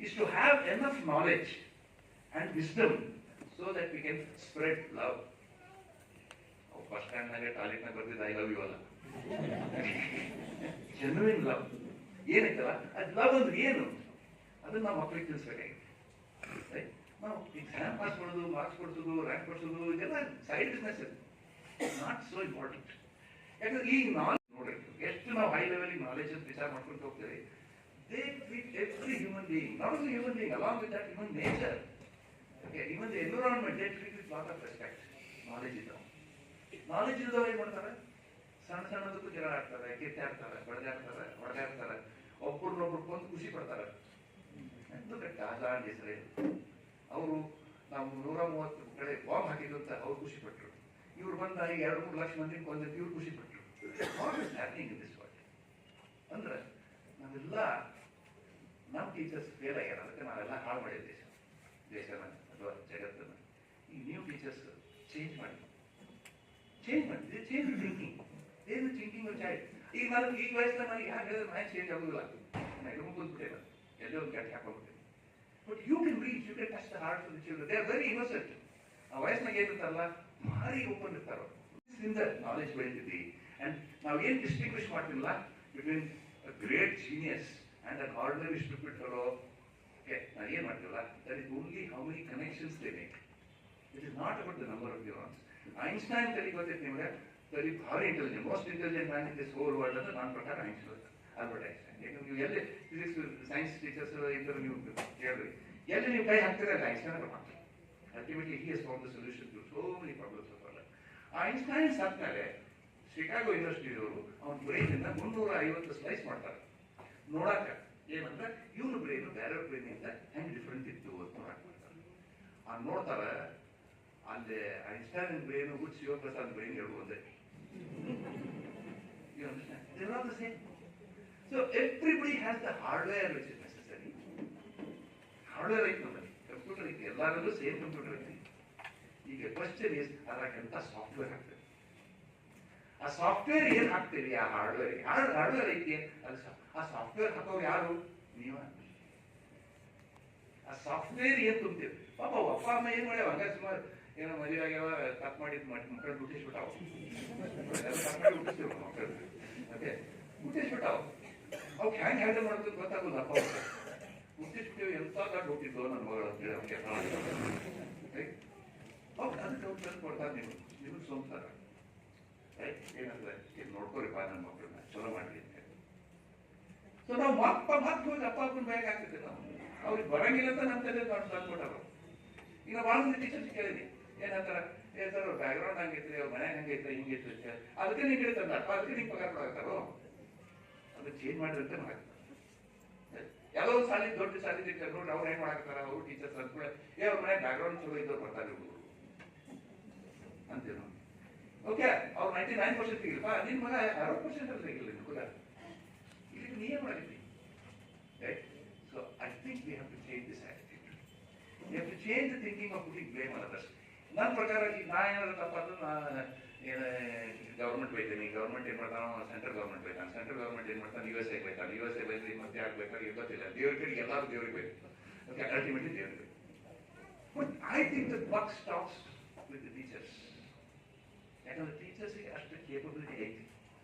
is to have enough knowledge and wisdom so that we can spread love. Bus stand nage toilet na bardi I love you alla. Genuine love. ಏನೈತಲ್ಲ ಅದು love ಅಂದ್ರೆ ಏನು ಅದನ್ನ ನಾವು ಮಕ್ಕಳಿಗೆ ತಿಳಿಸ್ಬೇಕಾಗಿದೆ. ನಾವು exam pass ಮಾಡೋದು, marks ಕೊಡ್ಸೋದು, ರ್ಯಾಂಕ್ ಕೊಡ್ಸೋದು, ಇದೆಲ್ಲ ಸೈಡ್ ಬಿಸ್ನೆಸ್ ಇದೆ. Not so important. ಯಾಕಂದ್ರೆ ಈ ನಾಲೆಜ್ ನೋಡ್ರಿ, ಎಷ್ಟು ನಾವು ಹೈ ಲೆವೆಲ್ ನಾಲೆಜ್ ಅಂತ ವಿಚಾರ ಮಾಡ್ಕೊಂಡು ಹೋಗ್ತೇವೆ. They treat every human being, not only human being, along with that human nature, okay, even the environment, they treat with lot of respect. Knowledge ಇದ್ದಾವೆ. ನಾಲೆಜ್ ಇದ್ದವ್ರು ಏನ್ ಮಾಡ್ತಾರೆ? ಸಣ್ಣ ಸಣ್ಣದಕ್ಕೂ ಜಗಳ ಆಡ್ತಾರೆ, ಕಿತ್ತಾಡ್ತಾರೆ, ಹೊಡೆದಾಡ್ತಾರೆ, ಒಬ್ಬರನ್ನೊಬ್ರು ಕೊಂದು ಖುಷಿ ಪಡ್ತಾರೆ. ಹೆಸರೇ ಅವರು ನಾವು 130 ಕಡೆ ಬಾಂಬ್ ಹಾಕಿದ್ರು ಅಂತ ಅವ್ರು ಖುಷಿ ಪಟ್ರು. ಇವ್ರು ಬಂದ 2-3 ಲಕ್ಷ ಮಂದಿ ಕೊಂದಿದ್ದು ಇವ್ರು ಖುಷಿ ಪಟ್ರು. What is happening in this world? ಅಂದ್ರೆ ನಾವೆಲ್ಲ ನಮ್ಮ ಟೀಚರ್ಸ್ ಫೇಲ್ ಆಗ್ಯಾರ, ಅದಕ್ಕೆ ನಾವೆಲ್ಲ ಹಾಳು ಮಾಡಿದ ದೇಶನ ಅಥವಾ ಜಗತ್ತನ್ನ. ಈ ನ್ಯೂ ಟೀಚರ್ಸ್ ಚೇಂಜ್ ಮಾಡಿ ಚೇಂಜ್ ಥಿಂಕಿಂಗ್. ಏನು ಥಿಂಕಿಂಗ್ ಚೈಲ್ಡ್. ಈಗ ನಾನು ಈ ವಯಸ್ಸಿನ ನನಗೆ ಯಾಕೆ ಹೇಳಿದ್ರೆ ನಾನು ಚೇಂಜ್ ಆಗೋದಿಲ್ಲ, ನಾನು ಎಲ್ಲಿ ಕೂತ್ಬಿಟ್ಟೇನೆ, ಎಲ್ಲೋ ಒಂದು ಕೆಟ್ಟ ಹಾಕೊಂಡ್ಬಿಟ್ಟೇನೆ. But you can reach, you can touch the heart of the children. They are very innocent. ಆ ವಯಸ್ಸಿನಾಗ ಏನಿರ್ತಾರಲ್ಲ ಭಾರಿ ಓಪನ್ ಇರ್ತಾರ. ಇಂದ ನಾಲೆಜ್ ಬೆಳೀತಿದ್ವಿ. ಅಂಡ್ ನಾವು ಏನು ಡಿಸ್ಟಿಂಗ್ವಿಷ್ ಮಾಡ್ತಿಲ್ಲ between great genius and an ordinary stupid fellow. Okay, now ಏನು ಮಾಡ್ತೀವಲ್ಲ, that is only how many connections they make. It is not about the number of neurons. Einstein ಗೊತ್ತೈತೆ ನಿಮಗೆ, very ಭಾರಿ intelligent, most intelligent man in this whole world ಅಂತ ನನ್ನ ಪ್ರಕಾರ Albert Einstein. ಯಾಕಂದ್ರೆ ನೀವು ಎಲ್ಲಿ ಫಿಸಿಕ್ಸ್ ಸೈನ್ಸ್ ಟೀಚರ್ಸ್ ಇದ್ದರು ನೀವು ಕೇಳಿದ್ರಿ, ಎಲ್ಲಿ ನೀವು ಕೈ ಹಾಕ್ತೀರ ಅಲ್ಲಿ ಐನ್ಸ್ಟೈನ್ ಮಾಡ್ತಾರೆ. Ultimately he has found the solution to so many problems of our life. Einstein ಸತ್ಮೇಲೆ ಶಿಕಾಗೋ ಯೂನಿವರ್ಸಿಟಿಯವರು ಅವನ ಬ್ರೈನಿಂದ 350 ಸ್ಲೈಸ್ ಮಾಡ್ತಾರೆ ನೋಡಾಕ. ಏನಂದ್ರೆ ಇವನು ಬ್ರೈನು ಬೇರೆ ಬ್ರೈನಿಂದ ಹೆಂಗ್ ಡಿಫ್ರೆಂಟ್ ಇತ್ತು ಅಂತ ನೋಡಕ್ ಮಾಡ್ತಾರೆ. ಆ ನೋಡ್ತಾರ ಅಲ್ಲಿ ಐನ್ಸ್ಟೈನ್ ಬ್ರೈನು ಹುಟ್ಟು ಶಿವಪ್ರಸಾದ್ ಬ್ರೈನ್ ಹೇಳ್ಬೋದೆ. They're not the same. So everybody has the hardware which is necessary. Hardware ಐತಿ ನಮ್ಮಲ್ಲಿ, ಕಂಪ್ಯೂಟರ್ ಐತಿ, ಎಲ್ಲರಲ್ಲೂ ಸೇಮ್ ಕಂಪ್ಯೂಟರ್ ಐತಿ. ಈಗ ಕ್ವಶನ್ ಇಸ್ ಅದಕ್ಕೆಂತ ಸಾಫ್ಟ್ವೇರ್ ಹಾಕ್ತೇವೆ. ಆ ಸಾಫ್ಟ್ವೇರ್ ಏನ್ ಹಾಕ್ತೀವಿ ಆ ಹಾರ್ಡ್ವೇರ್ ಐತಿ, ಅದು ಆ ಸಾಫ್ಟ್ವೇರ್ ಹಾಕೋರು ಯಾರು? ನೀವ. ಆ ಸಾಫ್ಟ್ವೇರ್ ಏನ್ ತುಂಬ್ತೀವಿ? ಪಾಪ ಅಪ್ಪ ಅಮ್ಮ ಏನ್ ಮಾಡ್ಯಾವ, ಹಂಗ ಸುಮಾರು ಏನೋ ಮದುವೆ ಆಗ್ಯಾವ, ತಪ್ಪು ಮಾಡಿದ್ ಮಕ್ಕಳು ಹುಟ್ಟಿಸ್ಬಿಟ್ಟಾವ, ತಪ್ಪು ಮಾಡಿ ಹುಟ್ಟಿಸ್ತೀವಿ ಮಕ್ಕಳು. ಓಕೆ, ಹುಟ್ಟಿಸ್ಬಿಟ್ಟಾವ. ಅವ್ಕೆ ಹ್ಯಾಂಗ್ ಹ್ಯಾಂಡಲ್ ಮಾಡೋದು ಗೊತ್ತಾಗೋದು. ಅಪ್ಪ ಹುಟ್ಟಿಸ್ಬಿಟ್ಟಿವಿ, ಎಂತ ದೊಡ್ಡ ಹುಟ್ಟಿದ್ವು ನನ್ನ ಮಗಳು ಅಂತೇಳಿ ಅವ್ಕೆ ಅದಕ್ಕೆ ಅವ್ರು ತಂದು ಕೊಡ್ತಾರೆ. ನಿಮಗೆ ಸೋಮ್ತಾರ ಏನಂದ್ರೆ ಇದು ನೋಡ್ಕೋರಿಪ್ಪ ನನ್ನ ಮಕ್ಕಳನ್ನ ಚಲೋ ಮಾಡ್ಲಿ ಅಂತ. ಸೊ ನಾವು ಮತ್ತೆ ಹೋಗಿ ಅಪ್ಪ ಅಪ್ಪನ ಬ್ಯಾಗ್ ಹಾಕ್ತಿದ್ದೆ. ನಾವು ಅವ್ರಿಗೆ ಬರಂಗಿಲ್ಲ ಅಂತ ನಮ್ಮ ತಲೆ ತಂದ್ಕೊಟ್ಟಾರ. ಈಗ ಭಾಳ ಮಂದಿ ಟೀಚರ್ಸ್ ಕೇಳಿದ್ವಿ ಏನಂತಾರ, ಸರ್ ಬ್ಯಾಕ್ ಗ್ರೌಂಡ್ ಹಂಗೈತ್ರಿ, ಅವ್ರ ಮನೆ ಹಂಗೈತೆ ಹಿಂಗೈತೆ, ಅದಕ್ಕೆ ನೀವು ಕಡೆ ತಂದಾರ, ಅದಕ್ಕೆ ನೀವು ಪಗಾರ ಕೊಡಾಕ್ತಾರೋ, ಅದು ಚೇಂಜ್ ಮಾಡಿದಂತೆ ಮಾಡ್ತಾರೆ. ಯಾವುದೋ ಒಂದು ಸಾಲಿ ದೊಡ್ಡ ಸಾಲಿ ಟೀಚರ್ ನೋಡಿ ಅವ್ರು ಹೆಂಗ್ ಮಾಡಾಕ್ತಾರ, ಅವರು ಟೀಚರ್ಸ್ ಅಂದ್ಕೂಡ ಅವ್ರ ಮನೆ ಬ್ಯಾಕ್ ಗ್ರೌಂಡ್ ಚಲೋ ಇದ್ದವ್ರು ಬರ್ತಾರೆ ಹುಡುಗರು ಅಂತೀವಿ ನಾವು. ಓಕೆ, ಅವ್ರು 99% ತೆಗಿಲ್ಪ, ನಿನ್ ಮಗ 60% ಅಲ್ಲಿ ತೆಗಿಲ್ಲ ನಿನ್ ಕೂಡ. ಇಲ್ಲಿ ನೀ ಏನ್ ಮಾಡಿದ್ವಿ? Right? So I think we have to change this attitude. We have to change the thinking of putting blame on others. ನನ್ನ ಪ್ರಕಾರ ಈಗ ನಾ ಏನಾದ್ರು ತಪ್ಪಾದ್ರು ಗೌರ್ಮೆಂಟ್ ಬೈತೀನಿ, ಗೌರ್ಮೆಂಟ್ ಏನ್ ಮಾಡ್ತಾನೋ ಸೆಂಟ್ರಲ್ ಗೌರ್ಮೆಂಟ್ ಬೈತಾನೆ, ಸೆಂಟ್ರಲ್ ಗೌರ್ಮೆಂಟ್ ಏನ್ ಮಾಡ್ತಾನೆ USA ಬೈತಾನೆ, USA ಬೈದ್ರಿ ಮತ್ತೆ ಯಾಕೆ ಬೇಕಾದ್ರೆ ಗೊತ್ತಿಲ್ಲ. ದೇವ್ರ ಕಡೆಗೆ ಎಲ್ಲರೂ ದೇವ್ರಿಗೆ ಬೇಕು. ಓಕೆ, ಅಲ್ಟಿಮೇಟ್ಲಿ ದೇವ್ರಿಗೆ ಬೇಕು. But I think the buck stops with the teachers. ಯಾಕಂದ್ರೆ ಟೀಚರ್ಸ್ಗೆ ಅಷ್ಟು ಕೇಪಬಿಲಿಟಿ ಐತಿ,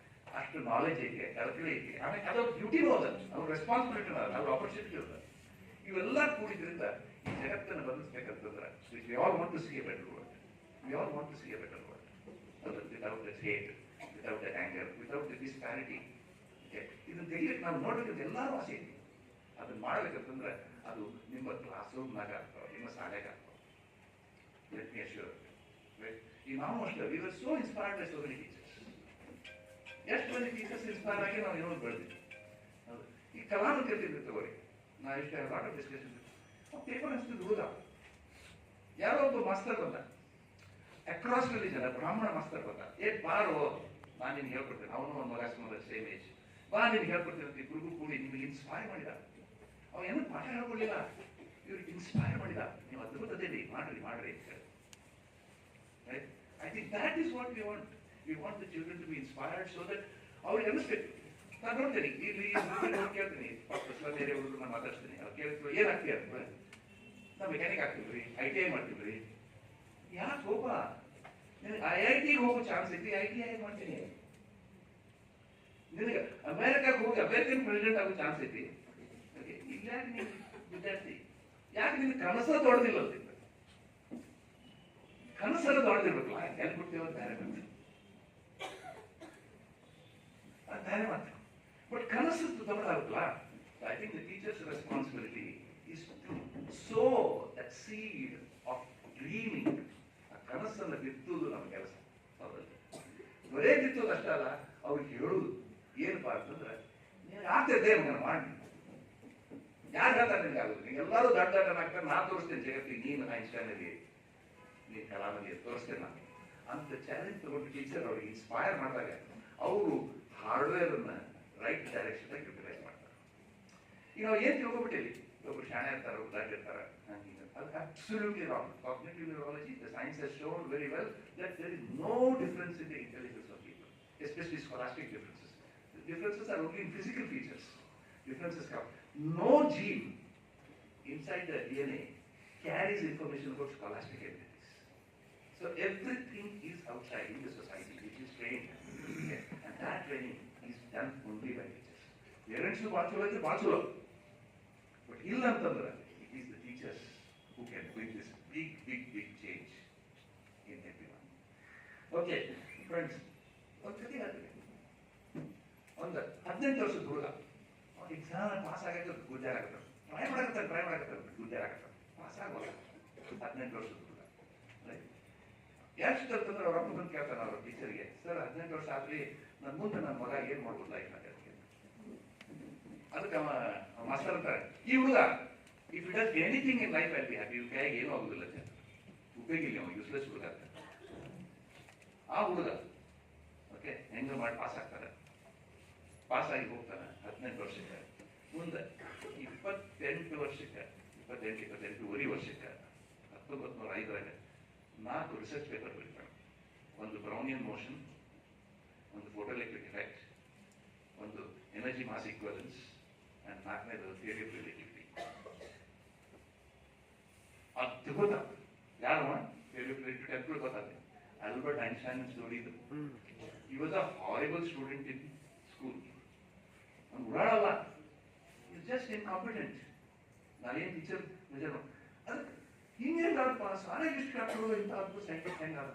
ಅಷ್ಟು ನಾಲೆಜ್ ಐತಿ, ಕಲ್ಪನೆ ಐತಿ, ಆಮೇಲೆ ಅದರ ಡ್ಯೂಟಿನೂ ಅದ, ಅವ್ರ ರೆಸ್ಪಾನ್ಸಿಬಿಲಿಟಿನೂ ಅದ, ಅವ್ರ ಆಪರ್ಚುನಿಟಿ ಅದ. ಇವೆಲ್ಲ ಕೂಡಿದ್ರಿಂದ ಈ ಜಗತ್ತನ್ನು ಬದಲಿಸ್ಬೇಕಂತಂದ್ರೆ we all want to see a better world. We all want to see a better world. Without the hate, without the anger, without the disparity. ಇದನ್ನ ತೆಗಿಲಿಕ್ಕೆ ನಾವು ನೋಡ್ಬೇಕಂತ ಎಲ್ಲರೂ ಆಸೆ ಐತಿ. ಅದನ್ನ ಮಾಡ್ಬೇಕಂತಂದ್ರೆ ಅದು ನಿಮ್ಮ ಕ್ಲಾಸ್ ರೂಮ್ನಾಗ ಆಗ್ತಾವ, ನಿಮ್ಮ ಶಾಲೆಗೆ ಆಗ್ತಾವ. Let me assure. ಈಗ ನಾವು ಅಷ್ಟೇ, we were so inspired by so many teachers. ಎಷ್ಟು ಮಂದಿ ಟೀಚರ್ಸ್ ಇನ್ಸ್ಪೈರ್ ಆಗಿ ನಾವು ಏನೋ ಬೆಳೆದಿದ್ವಿ. ಹೌದು, ಈಗ ಕಲಾನು ಕಲ್ತಿದ್ವಿ ತಗೋರಿ, ನಾ ಇಷ್ಟ ಲಾಟ್ ಆಫ್ ಡಿಸ್ಕಷನ್ ಪೇಪರ್ ಅನ್ಸ್ತಿದ್ದು ಹೋದ. ಯಾರೋ ಒಬ್ಬ ಮಾಸ್ತರ್ ಬಂದ, ಅಕ್ರಾಸ್ ರಿಲಿಜನ್ ಬ್ರಾಹ್ಮಣ ಮಾಸ್ತರ್ ಬಂದ. ಬಾರೋ ನಾನು ನಿನ್ಗೆ ಹೇಳ್ಕೊಡ್ತೇನೆ, ಅವನು ಒಂದು ಮಗ ಸುಮಾರು ಸೇಮ್ ಏಜ್, ಬಾ ನಿನ್ಗೆ ಹೇಳ್ಕೊಡ್ತೇನೆ ಅಂತ ಇಬ್ಬರಿಗೂ ಕೂಡಿ ನಿಮಗೆ ಇನ್ಸ್ಪೈರ್ ಮಾಡಿದ. ಅವ ಏನೂ ಪಾಠ ಹೇಳ್ಕೊಡ್ಲಿಲ್ಲ, ಇವ್ರಿಗೆ ಇನ್ಸ್ಪೈರ್ ಮಾಡಿದ. ನೀವು ಅದ್ಭುತದೇವಿ, ಮಾಡ್ರಿ ಮಾಡ್ರಿ ಅಂತ ಹೇಳಿ. Right? I think that is what we want. We want the children to be inspired so that ಅವ್ರಿಗೆ ಅನಿಸ್ಬೇಕು. ನಾನು ನೋಡ್ತೇನೆ ಇಲ್ಲಿ ಕೇಳ್ತೀನಿ, ಬೇರೆ ಹುಡುಗರು ನಾನು ಮಾತಾಡ್ತೀನಿ, ಅವ್ರು ಕೇಳ್ತೀವಿ ಏನಾಗ್ತೀವಿ ಅಂತ, ನಾವು ಮೆಕ್ಯಾನಿಕ್ ಆಗ್ತೀವ್ರಿ, ITI ಮಾಡ್ತೀವ್ರಿ. ಯಾಕೆ ಹೋಗ, ನಿನಗೆ IIT ಹೋಗೋ ಚಾನ್ಸ್ ಐತಿ, ITI ಮಾಡ್ತೀನಿ. ನಿನಗೆ ಅಮೇರಿಕಾಗೆ ಹೋಗಿ ಅಮೇರಿಕನ್ ಪ್ರೆಸಿಡೆಂಟ್ ಆಗೋ ಚಾನ್ಸ್ ಐತಿ, ಇಲ್ಲ ನೀವು ವಿದ್ಯಾರ್ಥಿ ಯಾಕೆ ನಿನ್ನ ಕನಸ ತೊಳೆದಿಲ್ಲ ಅಂತ. ಕನಸನ್ನು ದೊಡ್ಡದಿರ್ಬೇಕಲ್ಲ, ಎಲ್ಲಿ ಬಿಡ್ತೀವಿ ಅಂತ ಬೇರೆ ಬಂದು ತಯಾರಿ ಮಾಡ್ತಾರೆ. ಬಟ್ ಕನಸು ದೊಡ್ಡದಾಗುತ್ತಲ್ಲ. I think the teachers responsibility is to sow that seed of dreaming. ಆ ಕನಸನ್ನು ಬಿತ್ತುವುದು ನಮ್ಮ ಕೆಲಸ. ಬರೇ ಬಿತ್ತೋದು ಅಷ್ಟೇ ಅಲ್ಲ, ಅವ್ರಿಗೆ ಹೇಳುದು ಏನಪ್ಪಾ ಅಂತಂದ್ರೆ, ನೀನು ಆಗ್ತಿದ್ದೆ ಮಗನ ಮಾಡಿ. ಯಾರು ಹೇಳ್ತಾರೆ ನಿಮ್ಗೆ ಆಗುದು? ನೀವು ಎಲ್ಲರೂ ದೊಡ್ಡ ದೊಡ್ಡನಾಗ್ತಾರೆ, ನಾ ತೋರಿಸ್ತೇನೆ ಜಗತ್ತಿಗೆ, ನೀನು ಐನ್ಸ್ಟೈನ್ ಅಲ್ಲಿ, ನೀನು ಕಲಾಮಲ್ಲಿ ತೋರಿಸ್ತೇನೆ ನಾನು ಅಂತ ಚಾಲೆಂಜ್ ತಗೊಂಡು ಟೀಚರ್ ಅವ್ರಿಗೆ ಇನ್ಸ್ಪೈರ್ ಮಾಡಿದಾಗ ಅವರು ಹಾರ್ಡ್ವೇರ್ ಅನ್ನ ರೈಟ್ ಡೈರೆಕ್ಷನ್ ಯುಟಿಲೈಸ್ ಮಾಡ್ತಾರೆ. ಈಗ ನಾವು ಏನ್ ತಿಳ್ಕೊಬಿಟ್ಟಿವಿ, ಒಬ್ರು ಶಾಣೆ ಇರ್ತಾರೆ, ಒಬ್ರು ದಡ್ಡ ಇರ್ತಾರೆ, ಅದು absolutely wrong. Cognitive neurology, the science has shown very well that there is no difference in the intelligence of people, especially scholastic differences. The differences are only in physical features. Differences come. No gene inside the DNA carries information about scholastic abilities. So everything is outside in the society, which is trained. Okay? And that training is done only by teachers. Parents who baacholo. But illa antandra, it is the teachers who can bring this big change in everyone. Okay, friends, ಒಂದು ಕಥೆ ಹೇಳ್ತೀನಿ. ಒಂದು 18 ವರ್ಷದ ಹುಡುಗ exam pass ಆಗಕ್ಕೆ ಗುಜ್ಜಾರ ಆಗತ್ತೆ, try ಮಾಡಕತ್ತಾನೆ ಗುಜ್ಜಾರ ಆಗತ್ತೆ, pass ಆಗೋಲ್ಲ. 18 ವರ್ಷದ ಹುಡುಗ ಎಷ್ಟು ಕಲ್ತಂದ್ರೆ ಅವ್ರ ಅಪ್ಪ ಬಂದು ಕೇಳ್ತಾನೆ ಅವ್ರ ಟೀಚರ್ಗೆ, ಸರ್ 18 ವರ್ಷ ಆದ್ರಿ, ನನ್ನ ಮುಂದೆ ನನ್ನ ಮಗ ಏನ್ ಮಾಡ್ಬೋದು ಲೈಫ್ ಅಂತ. ಅದಕ್ಕೆ ಮಾಸ್ಟರ್ ಅಂತಾರೆ, ಈ ಹುಡುಗ if it does anything in life I'll be happy, ಇವ್ ಕೈಯಾಗಿ ಏನೂ ಆಗುದಿಲ್ಲ, ಉಪಯೋಗ ಇಲ್ಲ, ಅವ್ನು ಯೂಸ್ಲೆಸ್ ಹುಡುಗ ಅಂತ. ಆ ಹುಡುಗ ಓಕೆ ಹೆಂಗ ಮಾಡಿ ಪಾಸ್ ಆಗ್ತಾರೆ, ಪಾಸ್ ಆಗಿ ಹೋಗ್ತಾನೆ 18 ವರ್ಷಕ್ಕೆ. ಮುಂದೆ 28 ವರ್ಷಕ್ಕೆ, 28-28.5 ವರ್ಷಕ್ಕೆ 1905 4 ರಿಸರ್ಚ್ ಪೇಪರ್ ಬರೀತಾನೆ. ಒಂದು ಬ್ರೌನಿಯನ್ ಮೋಷನ್, ಒಂದು ಫೋಟೋಎಲೆಕ್ಟ್ರಿಕ್ ಎಫೆಕ್ಟ್, ಒಂದು ಎನರ್ಜಿ ಮಾಸ್ ಈಕ್ವಲೆನ್ಸ್, ಅಂಡ್ 4ನೇದು ಥಿಯರಿ ಆಫ್ ರಿಲೇಟಿವಿಟಿ. ಅದ್ಭುತ. ಯಾರು ಥಿಯರಿ ಆಫ್ ರಿಲೇಟಿವಿಟಿ ಗೊತ್ತಾಗ್ತದೆ, ಆಲ್ಬರ್ಟ್ ಐನ್ಸ್ಟೈನ್ ಸ್ಟೋರಿ ಇದು. He was a horrible student in school. ಅವ್ನು ಉಡಾಡಲ್ಲ, ಇಸ್ ಜಸ್ಟ್ ಇನ್ಕಾಂಪಿಟೆಂಟ್. ನಾನೇನು ಟೀಚರ್ ಮೆಜರ್ ಅದಕ್ಕೆ ಹಿಂಗೇನಪ್ಪ ಸಾರೆ ಎಷ್ಟು ಕಟ್ಟೋದು ಇಂಥ ಅದ್ಭುತ ಸೈಂಟಿಸ್ಟ್ ಹೆಂಗಾದ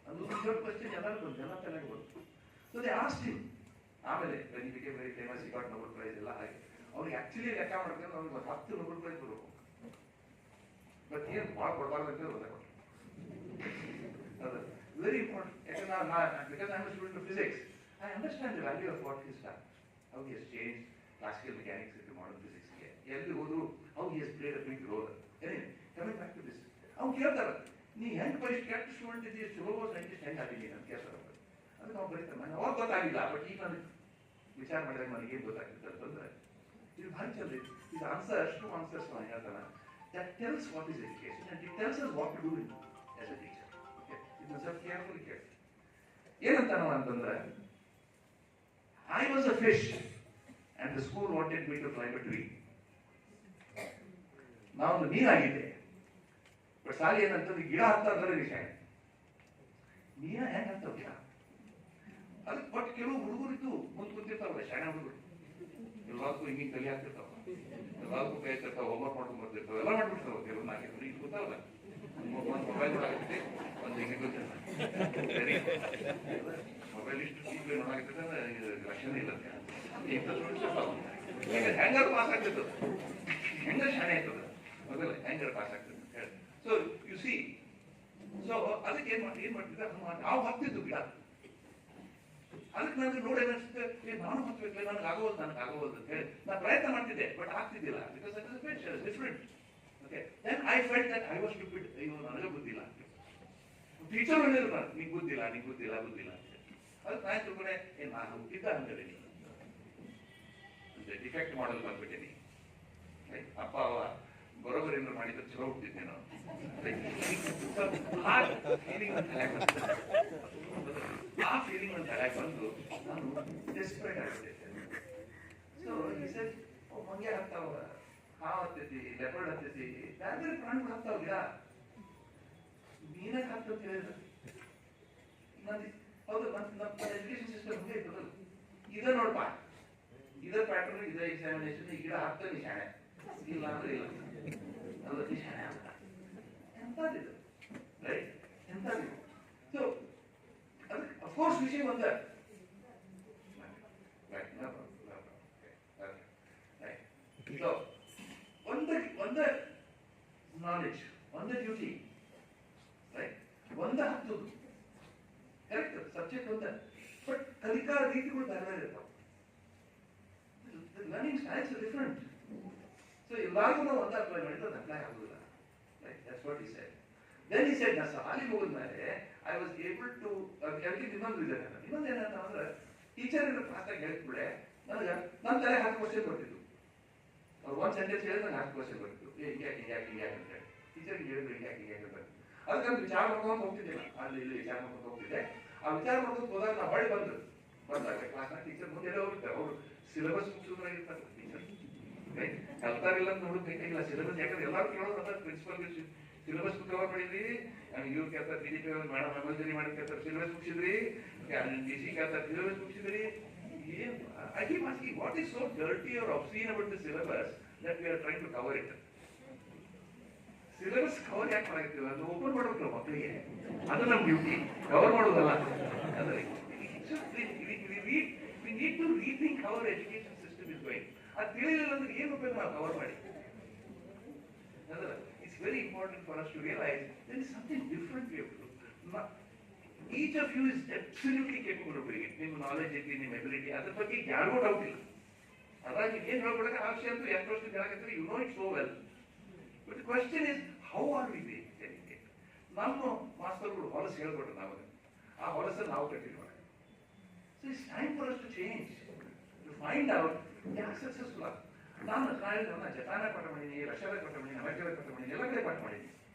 ಅದು ದೊಡ್ಡ ಕ್ವಶನ್ ಎಲ್ಲರಿಗೂ ಜನ ತಲೆಗೆ ಬಂತು. So they asked him. ಆಮೇಲೆ when he became very famous, he got Nobel prize ಎಲ್ಲ ಹಾಗೆ. ಅವ್ರಿಗೆ ಆಕ್ಚುಲಿ ಲೆಕ್ಕ ಮಾಡ್ಕೊಂಡು ಅವ್ರಿಗೆ 10 ನೊಬೆಲ್ ಪ್ರೈಸ್ ಬರಬೇಕು. ಬಟ್ ಏನು ಭಾಳ ಕೊಡಬಾರ್ದು ಅಂತ ಗೊತ್ತಾಗ ಅದು ವೆರಿ ಇಂಪಾರ್ಟೆಂಟ್. ಯಾಕಂದ್ರೆ because I am a student of physics, I understand the value of what is done, how he has change classical mechanics into modern physics. ಎಲ್ಲಿ ಹೋದ್ರು how he has played a big role. Coming back to this, ಅವ್ನು ಕೇಳ್ತಾರೆ, ನೀ ಹೆಂಗೆ ಪರೀಕ್ಷೆ ಕೆಟ್ಟ student ಇದೀಯ, ಚಲೋ ಸೈಂಟಿಸ್ಟ್ ಹೆಂಗೆ ಆಗಿದ್ದೀನಿ ಅಂತ ಕೇಳ್ತಾರೆ. ಅದಕ್ಕೆ ಅವ್ನು ಬರೀತಾರೆ, ನನಗೆ ಅವಾಗ ಗೊತ್ತಾಗಿಲ್ಲ, ಬಟ್ ಈಗ ನನಗೆ ವಿಚಾರ ಮಾಡಿದಾಗ ನನಗೆ ಏನು ಗೊತ್ತಾಗ್ತದೆ ಅಂತಂದ್ರೆ ಇದು ಭಾರಿ ಚಂದ. ಇದು ಆನ್ಸರ್ಸ್ ಟು ಆನ್ಸರ್ಸ್ ನಾನು ಹೇಳ್ತಾನೆ. That tells what is education and it tells us what to do as a teacher. Okay, it must have carefully cared. ಏನಂತ ನಾವು ಅಂತಂದ್ರೆ, I was a fish and the school wanted me to climb a tree. ನಾನು ನೀರಾಗಿದ್ದೆ, but ಸಾಲಿ ಏನಂತಂದ್ರೆ ಗಿಡ ಹತ್ತ ಅಂದ್ರೆ ವಿಷಯ, ನೀರ ಹೆಂಗ್ ಹತ್ತವ ಗಿಡ. ಅದಕ್ಕೆ ಬಟ್ ಕೆಲವು ಹುಡುಗರಿದ್ದು ಮುಂದೆ ಕುಂತಿರ್ತಾವಲ್ಲ, ಶಾಣೆ ಹುಡುಗರು ಎಲ್ಲದಕ್ಕೂ ಹಿಂಗಿನ ಕಲಿ ಹಾಕ್ತಿರ್ತಾವ, ಎಲ್ಲದಕ್ಕೂ ಕೈ ಇರ್ತಾವ, ಹೋಮ್ವರ್ಕ್ ಮಾಡ್ಕೊಂಡು ಬರ್ತಿರ್ತಾವ, ಎಲ್ಲ ಮಾಡ್ಬಿಡ್ತಾವ. ಕೆಲವು 4 ಈಗ ಕೂತಾವಲ್ಲ, ಒಂದು ಮೊಬೈಲ್ ನೋಡಾಕತ್ತೆ, ಒಂದು ಹಿಂಗೆ ಗೊತ್ತಿರ್ತಾರೆ, ಮೊಬೈಲ್ ಇಷ್ಟು ಟೀಚರ್ ನೋಡಾಕತ್ತಂದ್ರೆ ಲಕ್ಷಣ ಇಲ್ಲ ಹೆಂಗಾರು ಪಾಸ್ ಆಗ್ತಿತ್ತು, ಹೆಂಗ ಶಾಣೆ ಆಗ್ತದ ಮೊದಲ ಹೆಂಗಾರು ಪಾಸ್ ಆಗ್ತದೆ ಅಂತ ಹೇಳಿ. ಸೊ ಯು ಸಿ, ಸೊ ಅದಕ್ಕೆ ಏನ್ ಮಾಡ್ತಿದ್ದ, ನಾವು ಹತ್ತಿದ್ದು ಗಿಡ. ಅದಕ್ಕೆ ನನಗೆ ನೋಡಿ ಏನಿಸುತ್ತೆ, ನಾನು ಹತ್ತಬೇಕಲ್ಲ, ನನಗೆ ಆಗೋದು ಅಂತ ಹೇಳಿ ನಾನು ಪ್ರಯತ್ನ ಮಾಡ್ತಿದ್ದೆ, ಬಟ್ ಆಗ್ತಿದ್ದಿಲ್ಲ. Because that is different. Okay, then I felt that I was stupid. ಅಯ್ಯೋ ನನಗೆ ಬುದ್ಧಿಲ್ಲ. ಟೀಚರ್ ಹೇಳಿದ್ರು ನಾನು, ನಿಂಗೆ ಬುದ್ಧಿಲ್ಲ ಅಂತ. ಅದಕ್ಕೆ ನಾನು ತಿಳ್ಕೊಂಡೆ, ನಾನು ಹುಟ್ಟಿದ್ದ ಅಂತೇಳಿ ಡಿಫೆಕ್ಟ್ ಮಾಡಲ್ ಬಂದ್ಬಿಟ್ಟೇನಿ. ಅಪ್ಪ ಅವ ಬರೋಬರಿ ಏನಾರು ಮಾಡಿದ್ರೆ ಚಲೋ ಹುಟ್ಟಿದ್ದೆ ನಾನು. ಆ ಫೀಲಿಂಗ್ ಒಂದು ತಲೆಗೆ ಬಂದು ನಾನು ಡೆಸ್ಪರೇಟ್ ಆಗ್ಬಿಟ್ಟೆ. ಸೊ ಈ ಸರಿ ಮಂಗೆ ಹಾಕ್ತಾವ, ಹಾವು ಹತ್ತೈತಿ, ಲೆಪರ್ಡ್ ಹತ್ತೈತಿ, ಬೇರೆ ಪ್ರಾಣಿಗಳು ಹಾಕ್ತಾವ ಗಿಡ, ಮೀನಾಗ ಹಾಕ್ತಂತ ಹೇಳಿದ್ರು. ಹೌದು, ನಮ್ಮ ಎಜುಕೇಶನ್ ಸಿಸ್ಟಮ್ ಹಂಗೆ ಇರ್ತದಲ್ಲ, ಇದೇ ನೋಡಪ್ಪ, ಇದೇ ಪ್ಯಾಟರ್ನ್, ಇದೇ ಎಕ್ಸಾಮಿನೇಷನ್, ಈ ಗಿಡ ಹಾಕ್ತಾನೆ ಶಾಣೆ, ಇಲ್ಲ ಅಂದ್ರೆ ಇಲ್ಲ, ಅಲ್ಲ ಶಾಣೆ ಅಂತ ಎಂತದಿದು, ರೈಟ್? ಎಂತದಿದು. ಸೊ ಅದಕ್ಕೆ ಅಫ್ಕೋರ್ಸ್ ವಿಷಯ ಒಂದ ನಾಲೆಡ್ಜ್, ಒಂದೇ ಡ್ಯೂಟಿ, ರೈಟ್, ಒಂದೇ ಹತ್ತು ಕರೆಕ್ಟ್ ಸಬ್ಜೆಕ್ಟ್ ಒಂದೇ, ಬಟ್ ಕಲಿಕಾ ರೀತಿಗಳು ಬೇರೆ ಬೇರೆ ಇರ್ತಾವೆ. Learning styles different. ಸೊ ಎಲ್ಲರಿಗೂ ನಾವು ಒಂದೇ ಅಪ್ಲೈ ಮಾಡಿದ್ರೆ ಅದು ಅಪ್ಲೈ ಆಗೋದಿಲ್ಲ. Right, that's what he said. Then he said, ನಾನು ಶಾಲೆಗೆ ಹೋದ್ಮೇಲೆ I was able to everything. ಇನ್ನೊಂದು ಇದೆ, ಇನ್ನೊಂದು ಏನಂತ ಅಂದ್ರೆ ಟೀಚರ್ ಕ್ಲಾಸಾಗಿ ಹೇಳ್ಬಿಡೆ ನನಗೆ ನನ್ನ ತಲೆ 10 ಕ್ವಶನ್ ಬರ್ತಿತ್ತು. ಅವ್ರು ಒಂದು ಸೆಂಟೆನ್ಸ್ ಹೇಳಿದ್ರೆ ನಂಗೆ 10 ಕ್ವಶನ್ ಬರ್ತಿತ್ತು. ಹಿಂಗ್ಯಾಕೆ ಅಂತ ಹೇಳಿ ಟೀಚರ್ಗೆ ಹೇಳಿದ್ರು ಹಿಂಗ್ಯಾಕೆ ಅಂತ. ಅದಕ್ಕೆ ನಾನು ವಿಚಾರ ಮಾಡ್ಕೊಂಡು ಹೋಗ್ತಿದ್ದಿಲ್ಲ, ಅಲ್ಲಿ ಇಲ್ಲಿ ವಿಚಾರ ಮಾಡ್ಕೊಂಡು ಹೋಗ್ತಿದ್ದೆ. ಆ ವಿಚಾರ ಮಾಡ್ಕೊಂಡು ಹೋದಾಗ ನಾವು ಹೊಳೆ ಬಂದಾಗ ಕ್ಲಾಸ್ನ ಟೀಚರ್ ಮುಂದೆ ಹೋಗ್ತಾರೆ. ಅವರು ಸಿಲೆಬಸ್ ಮುಗಿಸೋದ್ರಾಗಿರ್ತಾರೆ ಟೀಚರ್. ಕಲ್ತಾರಿಲ್ಲ ಅಂತ ನೋಡೋದು ಬೇಕಾಗಿಲ್ಲ ಸಿಲೆಬಸ್. ಯಾಕಂದ್ರೆ ಎಲ್ಲರೂ ಕೇಳೋದು ಪ್ರಿನ್ಸಿಪಲ್ ಸಿಲೆಬಸ್ ಕವರ್ ಮಾಡಿದ್ರಿ, ಇವ್ರು ಕೇಳ್ತಾರೆ BJP ಮೇಡಮ್ ಎಮರ್ಜರಿ ಮಾಡಿ ಕೇಳ್ತಾರೆ ಸಿಲೆಬಸ್ ಮುಗಿಸಿದ್ರಿ, DC ಕೇಳ್ತಾರೆ syllabus ಮುಗಿಸಿದ್ರಿ. I keep asking, what is so dirty or obscene about the syllabus that we are trying to cover it? Syllabus cover ಯಾಕೆ ಮಾಡಾಕ್ತೀವಿ? ಅದು ಓಪನ್ ಮಾಡೋದು ಮಕ್ಕಳಿಗೆ, ಅದು ನಮ್ಮ ಡ್ಯೂಟಿ. ಕವರ್ ಮಾಡೋದಲ್ಲ. ಅಂದ್ರೆ we need to rethink how our education system is going. ಅದು ತಿಳಿಲಿಲ್ಲ ಅಂದ್ರೆ ಏನು ಉಪಯೋಗ ನಾವು ಕವರ್ ಮಾಡಿ? It's very important for us to realize there is something different we have to do. Each of you is absolutely capable of doing it. ನಿಮ್ಮ knowledge ಐತಿ, ನಿಮ್ಮ ability, ಅದ್ರ ಬಗ್ಗೆ ಯಾರಿಗೂ ಡೌಟ್ ಇಲ್ಲ. ಅದಾಗಿ ಏನು ಹೇಳ್ಕೊಡಕ್ಕೆ ಅವಶ್ಯ ಅಂತ 2 ವರ್ಷದ ಹೇಳಕತ್ತಾರೆ, you know it so well. But the question is, how are we taking it? ನಮ್ಮ ಮಾಸ್ತರ್ಗಳು ಹೊಲಸು ಹೇಳ್ಕೊಟ್ರು ನಮಗೆ, ಆ ಹೊಲಸನ್ನು ನಾವು ಕಂಟಿನ್ಯೂ ಮಾಡಿ. So it's time for us to change, to find out ಯಾಕೆ ಸಕ್ಸಸ್ಫುಲ್ ಆಗ. ನಾನು ಜಪಾನ ಪಾಠ ಮಾಡೀನಿ, ರಷ್ಯಾದಾಗ ಪಾಠ ಮಾಡೀನಿ, ಅಮೆರಿಕಾದಾಗ ಪಾಠ ಮಾಡೀನಿ, ಎಲ್ಲ ಕಡೆ ಪಾಠ ಮಾಡೀನಿ.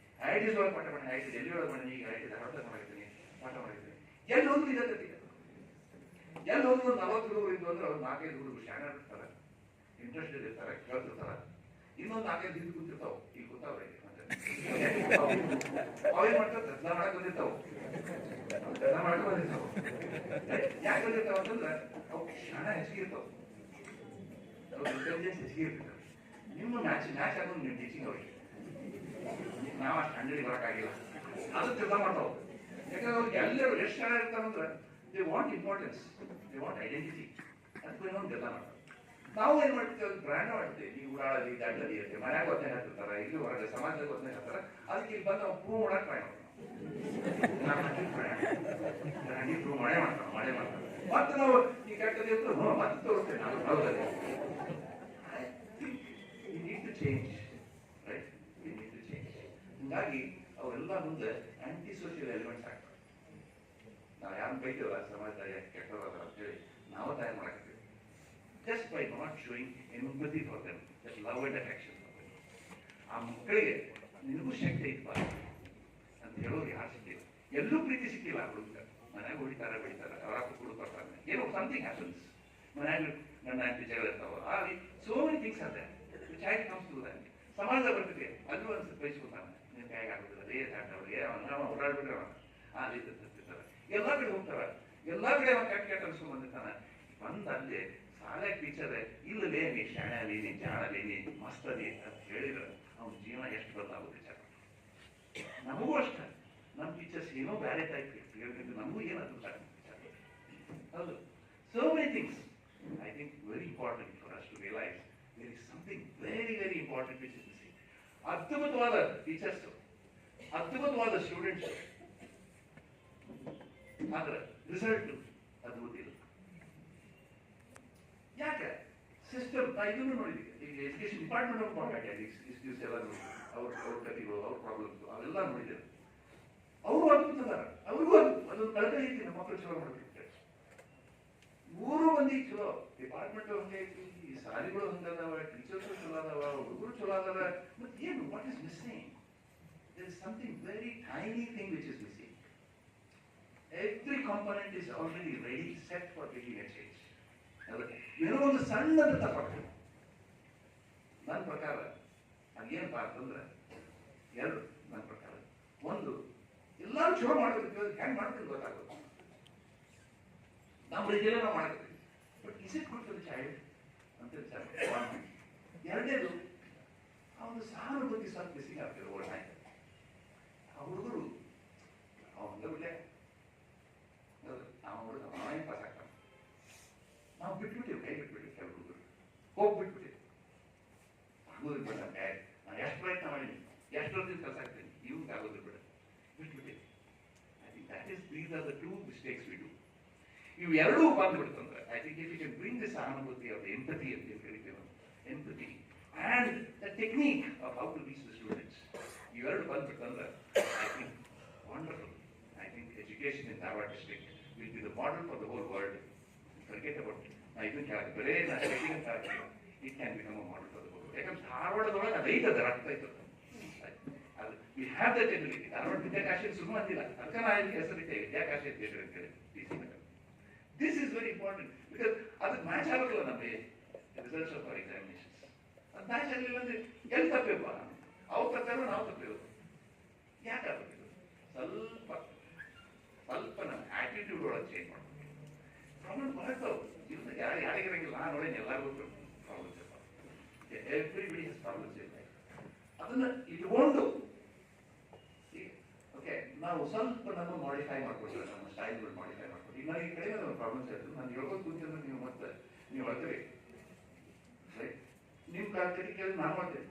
IITs ಒಳಗೆ ಪಾಠ ಮಾಡಿ, IIT ಡೆಲ್ಲಿ ಒಳಗೆ ಮಾಡೀನಿ, ಈಗ IIT ಧಾರವಾಡ ಮಾಡಿದ್ದೀನಿ, ಪಾಠ ಮಾಡಿದ್ದೀನಿ. ಎಲ್ಲಿ ಹೋದ್ರು ಇದೆ ಗತಿ. ಎಲ್ಲಿ ಹೋದ್ರು 40 ಹುಡುಗರು ಇದ್ದು ಅಂದ್ರೆ ಅವ್ರು 4-5 ಹುಡುಗರು ಶಾಣ ಇರ್ತಾರೆ, ಇಂಟ್ರೆಸ್ಟೆಡ್ ಇರ್ತಾರೆ, ಕೇಳ್ತಿರ್ತಾರೆ. ಇನ್ನೊಂದು 4-5 ಹಿಂದೆ ಕೂತಿರ್ತಾವೆ, ಇಲ್ಲಿ ಕೂತಾವ್ರೆ ಅವೇನ್ ಮಾಡ್ತಾರೆ, ದರ್ಶನ ಮಾಡಕ್ ಬಂದಿರ್ತಾವೆ. ಯಾಕೆ ಬಂದಿರ್ತಾವ ಅಂತಂದ್ರೆ ಅವು ಶಾಣ ಹೆಚ್ಚಿಗೆ ಇರ್ತಾವೆ, ಅವ್ರ ಇಂಟೆಲಿಜೆನ್ಸ್ ಹೆಚ್ಚಿಗೆ ಇರ್ತದೆ. ನಿಮ್ಮ ಮ್ಯಾಚ್ ಆಗೋದು ನೀವು ಟೀಚಿಂಗ್ ಅವ್ರಿಗೆ, ನಾವು ಅಷ್ಟು ಹಂಡ್ರೆಡ್ ಬರೋಕ್ಕಾಗಿಲ್ಲ, ಅದು ಕೆಲಸ ಮಾಡ್ತಾವೆ. ಯಾಕಂದ್ರೆ ಅವ್ರಿಗೆ ಎಲ್ಲರೂ ಎಷ್ಟು ಜನ ಇರ್ತಾರಂದ್ರೆ they want importance, they want identity. ಅದಕ್ಕೂ ಇನ್ನೊಂದು ಕೆಲಸ ಮಾಡ್ತಾರೆ. ನಾವು ಏನ್ ಮಾಡ್ತೀವಿ, ಅದು ಬ್ರ್ಯಾಂಡ್ ಮಾಡ್ತೀವಿ. ನೀವು ಉಡಾಳದಿ ದಾಡ್ಲದಿ ಇರ್ತೀವಿ, ಮನ್ಯಾಗ ಒತ್ತನೆ ಹಾಕ್ತಿರ್ತಾರೆ, ಇಲ್ಲಿ ಹೊರಗೆ ಸಮಾಜದಾಗ ಒತ್ತನೆ ಹಾಕ್ತಾರೆ. ಅದಕ್ಕೆ ಇಲ್ಲಿ ಬಂದು ನಾವು ಪ್ರೂವ್ ಮಾಡಕ್ ಟ್ರೈ ಮಾಡ್ತೀವಿ. ಪ್ರೂವ್ ಮಾಡೇ ಮಾಡ್ತಾರೆ. ಮತ್ತೆ ನಾವು ಈ ಕೆಟ್ಟದ್ದು ಇರ್ತದೆ, ಮತ್ತೆ ತೋರಿಸ್ತೇವೆ ನಾವು ಹೌದಲ್ಲ. We need to change, right? We need to change. ಹೀಗಾಗಿ ಅವೆಲ್ಲ ಮುಂದೆ ಆಂಟಿ ಸೋಷಿಯಲ್ ಎಲಿಮೆಂಟ್ಸ್ ಆಗ್ತವೆ. ನಾವು ಯಾರನ್ನ ಬೈತೀವಲ್ಲ ಸಮಾಜದಾಗ ಕೆಟ್ಟವರ ಅಂತೇಳಿ ನಾವು ತಯಾರು ಮಾಡಾಕ್ತೀವಿ. Just by not showing empathy for them, just love and affection for them. ಆ ಮಕ್ಕಳಿಗೆ ನಿನಗೂ ಶಕ್ತಿ ಐತಪ್ಪ ಅಂತ ಹೇಳೋರು ಯಾರು ಸಿಕ್ಕಿಲ್ಲ. ಎಲ್ಲೂ ಪ್ರೀತಿ ಸಿಕ್ಕಿಲ್ಲ ಆ ಹುಡುಗ. ಮನ್ಯಾಗ ಹೊಡಿತಾರೆ, ಬೆಳಿತಾರೆ, ಅವರ ಕುಡು ಬರ್ತಾರೆ, ಏನೋ ಸಮಥಿಂಗ್ ಹ್ಯಾಪನ್ಸ್. ಮನ್ಯಾಗ ಗಂಡ ಹೆಂಡತಿ ಜಗಳ ಇರ್ತಾವ, so many things are there which I comes to that. ಸಮಾಜ ಬರ್ತಿದೆ, ಅಲ್ಲೂ ಅನ್ಸುತ್ತೆ ಬಯಸ್ಕೊತಾನೆ, ನಿನ್ ಕೈಗೆ ಆಗುದಿಲ್ಲ, ಅವ್ರಿಗೆ ಓಡಾಡ್ಬಿಟ್ರೆ ಆ ರೀತಿ ತರ್ತಿರ್ತಾರೆ. ಎಲ್ಲಾ ಕಡೆ ಹೋಗ್ತಾರ, ಎಲ್ಲಾ ಕಡೆ ಅವ ಕೆಟ್ಟ ಅನ್ಸ್ಕೊಂಡ್ ಬಂದಿರ್ತಾನೆ. ಬಂದ ಅಲ್ಲಿ ಶಾಲೆ ಟೀಚರ್ ಇಲ್ಲಲೇ ನೀ ಶಾಣೆ ನೀ ಜಾಣಲಿ ನೀ ಮಸ್ತದಿ ಅಂತ ಹೇಳಿದ್ರೆ ಅವ್ನ ಜೀವನ ಎಷ್ಟು ಬದಲಾಗೋದು ವಿಚಾರ. ನಮಗೂ ಅಷ್ಟೇ, ನಮ್ಮ ಟೀಚರ್ಸ್ ಏನೋ ಬೇರೆ ಟೈಪ್ ಹೇಳ್ತಿದ್ದು ನಮಗೂ ಏನು ಅದ್ರ ಹೌದು. So many things I think very important for us to realize there is something very very important which is missing. ಅದ್ಭುತವಾದ ಟೀಚರ್ಸ್, ಅದ್ಭುತವಾದ ಸ್ಟೂಡೆಂಟ್ಸ್, ಆದ್ರೆ ರಿಸಲ್ಟ್ ಅದ್ಭುತ ಇಲ್ಲ. ಯಾಕೆ? ಸಿಸ್ಟಮ್. ನಾ ಇದನ್ನು ನೋಡಿದ್ದೀವಿ, ಈಗ ಎಜುಕೇಶನ್ ಡಿಪಾರ್ಟ್ಮೆಂಟ್ ಆಫ್ ಮಾತಾಡಿ ಇಷ್ಟು ದಿವಸ ಎಲ್ಲ ನೋಡಿದ್ರು, ಅವ್ರ ಕಥೆಗಳು, ಅವ್ರ ಪ್ರಾಬ್ಲಮ್ಸ್ ಅವೆಲ್ಲ ನೋಡಿದ್ದೇವೆ. ಅವರು ಅದ್ಭುತದಾರ, ಅವ್ರಿಗೂ ಅದೊಂದು ಕಳಕಳಿ ಐತಿ, ನಮ್ಮ ಮಕ್ಕಳು ಚಲೋ ಮಾಡ್ಬೇಕು. 3 ಮಂದಿ ಚಲೋ, ಡಿಪಾರ್ಟ್ಮೆಂಟ್ ಹಂಗೆ ಐತಿ, ಈ ಸಾಲಿಗಳು ಹಂಗದಾವ, ಟೀಚರ್ಸ್ ಚಲೋ ಅದಾವ, ಹುಡುಗರು ಚಲೋ ಅದಾವ. ಮತ್ತೆ ಏನು, what is missing? There is something very tiny thing which is missing. Every component is already ready set for taking a change. ಏನೋ ಒಂದು ಸಣ್ಣದ ತಪ್ಪಾಗ್ತದೆ. ನನ್ನ ಪ್ರಕಾರ ಅದೇನಪ್ಪ ಅಂತಂದ್ರೆ 2 ನನ್ನ ಪ್ರಕಾರ. ಒಂದು, ಎಲ್ಲರೂ ಚಲೋ ಮಾಡ್ಬೇಕು, ಹೆಂಗ್ ಮಾಡ್ಕೊಂಡು ಗೊತ್ತಾಗೋದು, ನಮ್ಮ ರೀತಿಯಲ್ಲೇ ನಾವು ಮಾಡ್ತೀವಿ. But is it good for the child ಅಂತ ವಿಚಾರ. 2ನೇದು, ಅವನು ಸಹಾನುಭೂತಿ ಸ್ವಲ್ಪ ಮಿಸ್ಸಿಂಗ್ ಆಗ್ತಿರೋ ಒಳ್ಳೆ ಆ ಹುಡುಗರು ಅವಂಗ ಬಿಟ್ಟೆ ನಾವು ಹುಡುಗ ಅವನೇ ಪಾಸ್ ಆಗ್ತಾನೆ. ನಾವು ಬಿಟ್ಬಿಟ್ಟಿವಿ, ಕೈ ಬಿಟ್ಬಿಟ್ಟಿವಿ, ಕೆಲವು ಹುಡುಗರು ಹೋಗ್ಬಿಟ್ಬಿಟ್ಟಿವಿ. ಹುಡುಗರಿಗೆ ಬಂದ ನಾನು ಎಷ್ಟು ಪ್ರಯತ್ನ ಮಾಡೀನಿ, ಎಷ್ಟು ದಿನ ಕೆಲಸ These are the two mistakes we do. You ಎರಡೂ ಬಂದ್ಬಿಡ್ತಂದ್ರೆ I think if you can bring this ಸಹಾನುಭೂತಿ of the empathy ಅಂತ ಏನು ಕರಿತೀವಿ, empathy and the technique of how to reach the students, ಇವೆರಡು ಬಂದ್ಬಿಡ್ತಂದ್ರೆ I think wonderful. I think education in Dharwad district will be the model for the whole world. Forget about it. I think ಬರೇ it can become a model for the whole world. ಯಾಕಂದ್ರೆ ಧಾರವಾಡದೊಳಗೆ ಅದು ಐತದ ರಕ್ತ ಐತದ. We have that ability. Dharwad Vidyakashi ಸುಮ್ಮ ಅಂದಿಲ್ಲ, ಅದಕ್ಕೆ ನಾನು ಹೆಸರಿಟ್ಟೆ ವಿದ್ಯಾಕಾಶಿ ಅಂತ ಹೇಳಿ This is very important because ಅದಕ್ಕೆ ಮ್ಯಾಚ್ ಆಗಲ್ಲ ನಮಗೆ ರಿಸಲ್ಟ್ಸ್ ಆಫ್ ಅವರ್ ಎಕ್ಸಾಮಿನೇಷನ್ಸ್. ಅದು ಮ್ಯಾಚ್ ಆಗಲಿಲ್ಲ ಅಂದ್ರೆ ಎಲ್ಲಿ ತಪ್ಪೇಪ್ಪ, ಅವ್ರು ತಪ್ಪೇವ ನಾವು ತಪ್ಪೇವು, ಯಾಕೆ ಆಗಬೇಕು? ಸ್ವಲ್ಪ ನಮ್ಮ ಆಟಿಟ್ಯೂಡ್ ಒಳಗೆ ಚೇಂಜ್ ಮಾಡ್ಬೇಕು. ಪ್ರಾಬ್ಲಮ್ ಬರ್ತಾವೆ ಜೀವನ, ಯಾರಿಗಿರಂಗಿಲ್ಲ. ನಾನು ನೋಡಿ ಎಲ್ಲರಿಗೂ ಪ್ರಾಬ್ಲಮ್ಸ್ ಇರ್ತಾವೆ. ಎವ್ರಿಬಡಿ ಹ್ಯಾಸ್ ಪ್ರಾಬ್ಲಮ್ಸ್ ಇರ್ತಾರೆ. ಅದನ್ನ ಇಟ್ಕೊಂಡು ಓಕೆ ನಾವು ಸ್ವಲ್ಪ ನಮ್ಮ ಮಾಡಿಫೈ ಮಾಡ್ಕೊಳ್ತೀವಿ, ನಮ್ಮ ಸ್ಟೈಲ್ಗಳು ಮಾಡಿಫೈ ಮಾಡ್ಕೊಳ್ತೀವಿ. ಈಗ ನನಗೆ ಕಡಿಮೆ ನಮ್ಮ ಪ್ರಾಬ್ಲಮ್ಸ್ ಇರ್ತದೆ, ನಾನು ಹೇಳ್ಕೊಂಡು ಕೂತಿದ್ರೆ ನೀವು ಮತ್ತೆ ನೀವು ಹೇಳ್ತೀರಿ ರೈಟ್, ನಿಮ್ಮ ಕಾಲದಲ್ಲಿ ಕೇಳಿ ನಾನು ಮಾಡ್ತೇನೆ.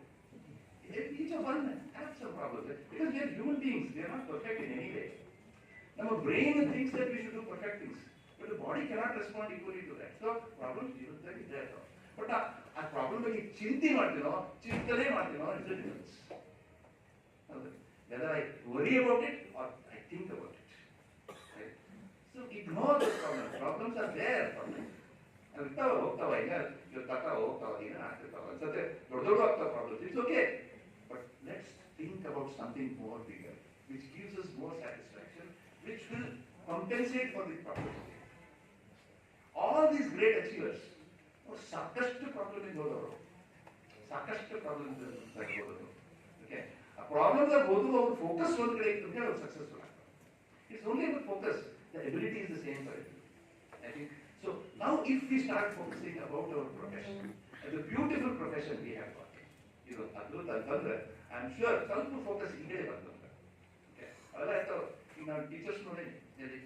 Each of us has some problems because we are human beings. We are not perfect in any way. Our brain thinks that we should do perfect things, but the body cannot respond equally to that. So problems is there. But a problem ಬಗ್ಗೆ ಚಿಂತೆ ಮಾಡ್ತೀನೋ ಚಿಂತನೆ ಮಾಡ್ತೀನೋ is the difference. Whether I worry about it or I think about it. Right? So ignore the problems. Problems are there. ಇರ್ತಾವ ಹೋಗ್ತಾವ, ಈಗ ಇವತ್ತಾಗ್ತಾವ ಹೋಗ್ತಾವ, ಈಗ ಆಗ್ತಿರ್ತಾವ ಅನ್ಸತ್ತೆ, ದೊಡ್ಡ ಆಗ್ತಾವ problems. It's okay, but let's think about something more bigger which gives us more satisfaction, which will compensate for the problems. All these great achievers ಸಾಕಷ್ಟು problem ಹೋದವರು, ಸಾಕಷ್ಟು ಪ್ರಾಬ್ಲಮ್ಸ್ ಹೋದವರು. ಓಕೆ, ಆ ಪ್ರಾಬ್ಲಮ್ಸ್ ಹೋದ್ರು ಅವ್ರ ಫೋಕಸ್ ಒಂದು ಕಡೆ ಇತ್ತು, ಅವ್ರು ಸಕ್ಸಸ್ಫುಲ್ ಆಗ್ತಾರೆ. It's only about focus. The ability is the same for every. I think so now if we start focusing about our profession, the beautiful profession we have got, ಇದು ಅದ್ಭುತ ಅಂತಂದ್ರೆ ಐ ಆಮ್ ಶ್ಯೂರ್ ಸ್ವಲ್ಪ focus ಇಲ್ಲೇ ಬಂತಂದ್ರೆ okay ಅವೆಲ್ಲ ಆಯ್ತು. ಈಗ ನಾವು ಟೀಚರ್ಸ್ ನೋಡಿ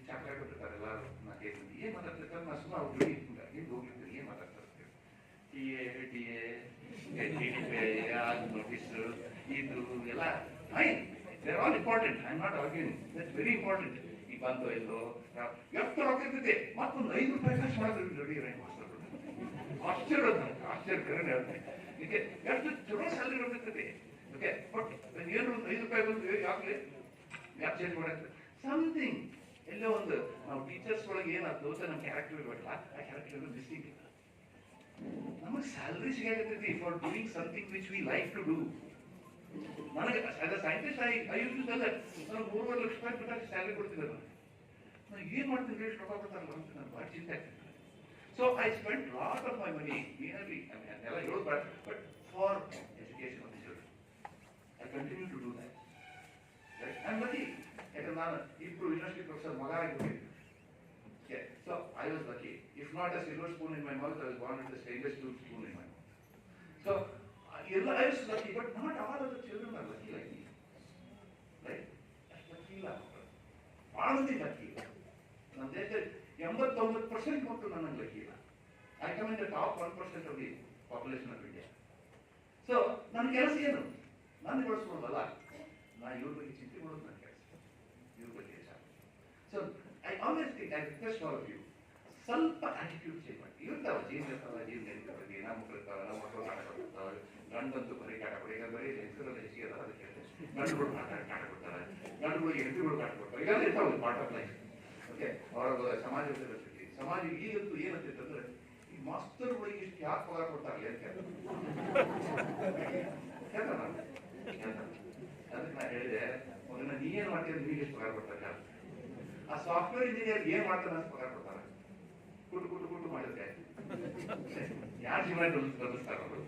ಚಾಪ್ಟರ್ ಕೊಟ್ಟಿರ್ತಾರೆ ಎಲ್ಲರೂ, ನಾಲ್ಕೈದು ಮಂದಿ ಏನು ಮಾತಾಡ್ತಿರ್ತಾರೆ, ನಾ ಸುಮ್ಮನೆ ಅವ್ರು ದುಡಿ ಹಿಂಗೆ ಹೋಗಿರ್ತೀವಿ, ಏನು ಮಾತಾಡ್ತಾರೆ ಟಿ ಎ ನೋಟಿಸು ಇದು ಎಲ್ಲ fine, they are all important. I am not arguing, that's very important. ಈಗ ಬಂದು ಎಲ್ಲೋ ಎಷ್ಟು ರೊಕ್ಕ ಇರ್ತೈತೆ, ಮತ್ತೊಂದು ₹5 ಖರ್ಚು ಮಾಡೋದು ರೆಡಿ ಮಾಸ್ತರು. ಆಶ್ಚರ್ಯಕರ ಹೇಳ್ತಾರೆ, ಈಗ ಎಷ್ಟು ಚಲೋ ಸ್ಯಾಲರಿ ಬರ್ತೈತೆ. ಓಕೆ, ಬಟ್ ಏನು ಒಂದು ₹5 ಬಂದು ಯಾಕೆ ಚೇಂಜ್ ಮಾಡಕ್ಕೆ ಸಮಥಿಂಗ್ ಎಲ್ಲೋ ಒಂದು ನಾವು ಟೀಚರ್ಸ್ ಒಳಗೆ ಏನು ಅದು ನಮ್ಮ ಕ್ಯಾರೆಕ್ಟರ್ ಇರಬೇಕಲ್ಲ, ಆ ಕ್ಯಾರೆಕ್ಟರ್ ಮಿಸ್ಸಿಂಗ್ ಇಲ್ಲ. ನಮಗೆ ಸ್ಯಾಲರಿ ಸಿಗಾಕತ್ತೈತಿ for doing something which we like to do. ನನಗೆ as a scientist I use to tell that ನನಗೆ ₹3.5 ಲಕ್ಷ ಬಿಟ್ಟಾಗ ಸ್ಯಾಲರಿ ಕೊಡ್ತಿದ್ದಾರೆ. ನಾನು ಏನು ಮಾಡ್ತೀನಿ, ಎಷ್ಟು ರೊಕ್ಕ ಕೊಡ್ತಾರಲ್ಲ ಅಂತ ನಾನು ಭಾಳ ಚಿಂತೆ ಆಗ್ತಿದ್ದೆ. So I spend lot of my money ಏನಲಿ ಎಲ್ಲ ಹೇಳೋದು, but for education of the children I continue to do that. I am lucky, ಯಾಕಂದ್ರೆ ನಾನು ಇಬ್ಬರು ಯೂನಿವರ್ಸಿಟಿ ಪ್ರೊಫೆಸರ್ ಮಗ ಆಗಿಬಿಟ್ಟಿದ್ದೆ. Okay, so I was lucky. If not a silver spoon in my mouth, I was born with a stainless steel spoon in my mouth. So I was lucky, but not all of the children are lucky like me. Right? Lucky ಇಲ್ಲ, ಭಾಳ ಮಂದಿ lucky ಇಲ್ಲ. ನಮ್ಮ ದೇಶದಲ್ಲಿ 89% ಮಕ್ಕಳು ನನಗೆ lucky ಇಲ್ಲ. I come in the top 1% of the population of India. So ನನ್ನ ಕೆಲಸ ಏನು, ನಾನು ಬಳಸ್ಕೊಳ್ಳೋದಲ್ಲ, ನಾನು ಇವ್ರ ಬಗ್ಗೆ ಚಿಂತೆ ಮಾಡೋದು ನನ್ನ ಕೆಲಸ, ಇವ್ರ ಬಗ್ಗೆ ಹೆಚ್ಚಾಗ. So I always think, I request all of you, ಸ್ವಲ್ಪ ಆಟಿಟ್ಯೂಡ್ ಚೇಂಜ್ ಮಾಡಿ. ಇರ್ತಾವ ಜೀವನ ಇರ್ತಾವ, ಜೀವನ ಇರ್ತಾವೆ, ದಿನ ಮಕ್ಕಳು ಇರ್ತಾವೆ, ನಮ್ಮ ಮಕ್ಕಳು ಆಟ ಕೊಡ್ತಾವೆ, ಗಂಡಂತೂ ಬರೀ ಕಾಟ ಕೊಡಿ, ಈಗ ಬರೀ ಹೆಸರೆಲ್ಲ ಹೆಚ್ಚಿಗೆ ಅದ, ಅದಕ್ಕೆ ಗಂಡುಗಳು ಕಾಟ ಕೊಡ್ತಾರೆ, ಗಂಡುಗಳಿಗೆ ಹೆಂಡತಿಗಳು ಕಾಟ ಕೊಡ್ತಾರೆ, ಈಗೆಲ್ಲ ಇರ್ತಾವೆ ಪಾರ್ಟ್ ಆಫ್ ಲೈಫ್. ಓಕೆ, ಅವರ ಸಮಾಜದ ಪರಿಸ್ಥಿತಿ, ಸಮಾಜ ಈಗಂತೂ ಏನಂತಂದ್ರೆ ಈ ಮಾಸ್ತರ್ಗಳಿಗೆ ಇಷ್ಟು ಯಾಕೆ ಪಗಾರ ಕೊಡ್ತಾರಲ್ಲ ಅಂತ ಅದಕ್ಕೆ ನಾ ಹೇಳಿದೆ, ಮೊದಲ ನೀ ಏನು ಮಾಡ್ತೀರಿ, ನೀನು ಎಷ್ಟು ಪಗಾರ ಕೊಡ್ತಾರೆ? ಆ ಸಾಫ್ಟ್ವೇರ್ ಇಂಜಿನಿಯರ್ ಏನ್ ಮಾಡ್ತಾನೆ ಅಂತ ಪಗಾರ ಕೊಡ್ತಾರೆ, ಕುಟ್ಟು ಮಾಡಿದ್ರೆ ಯಾರು ಜೀವನ ಬದಲಿಸ್ತಾರ, ಅವರು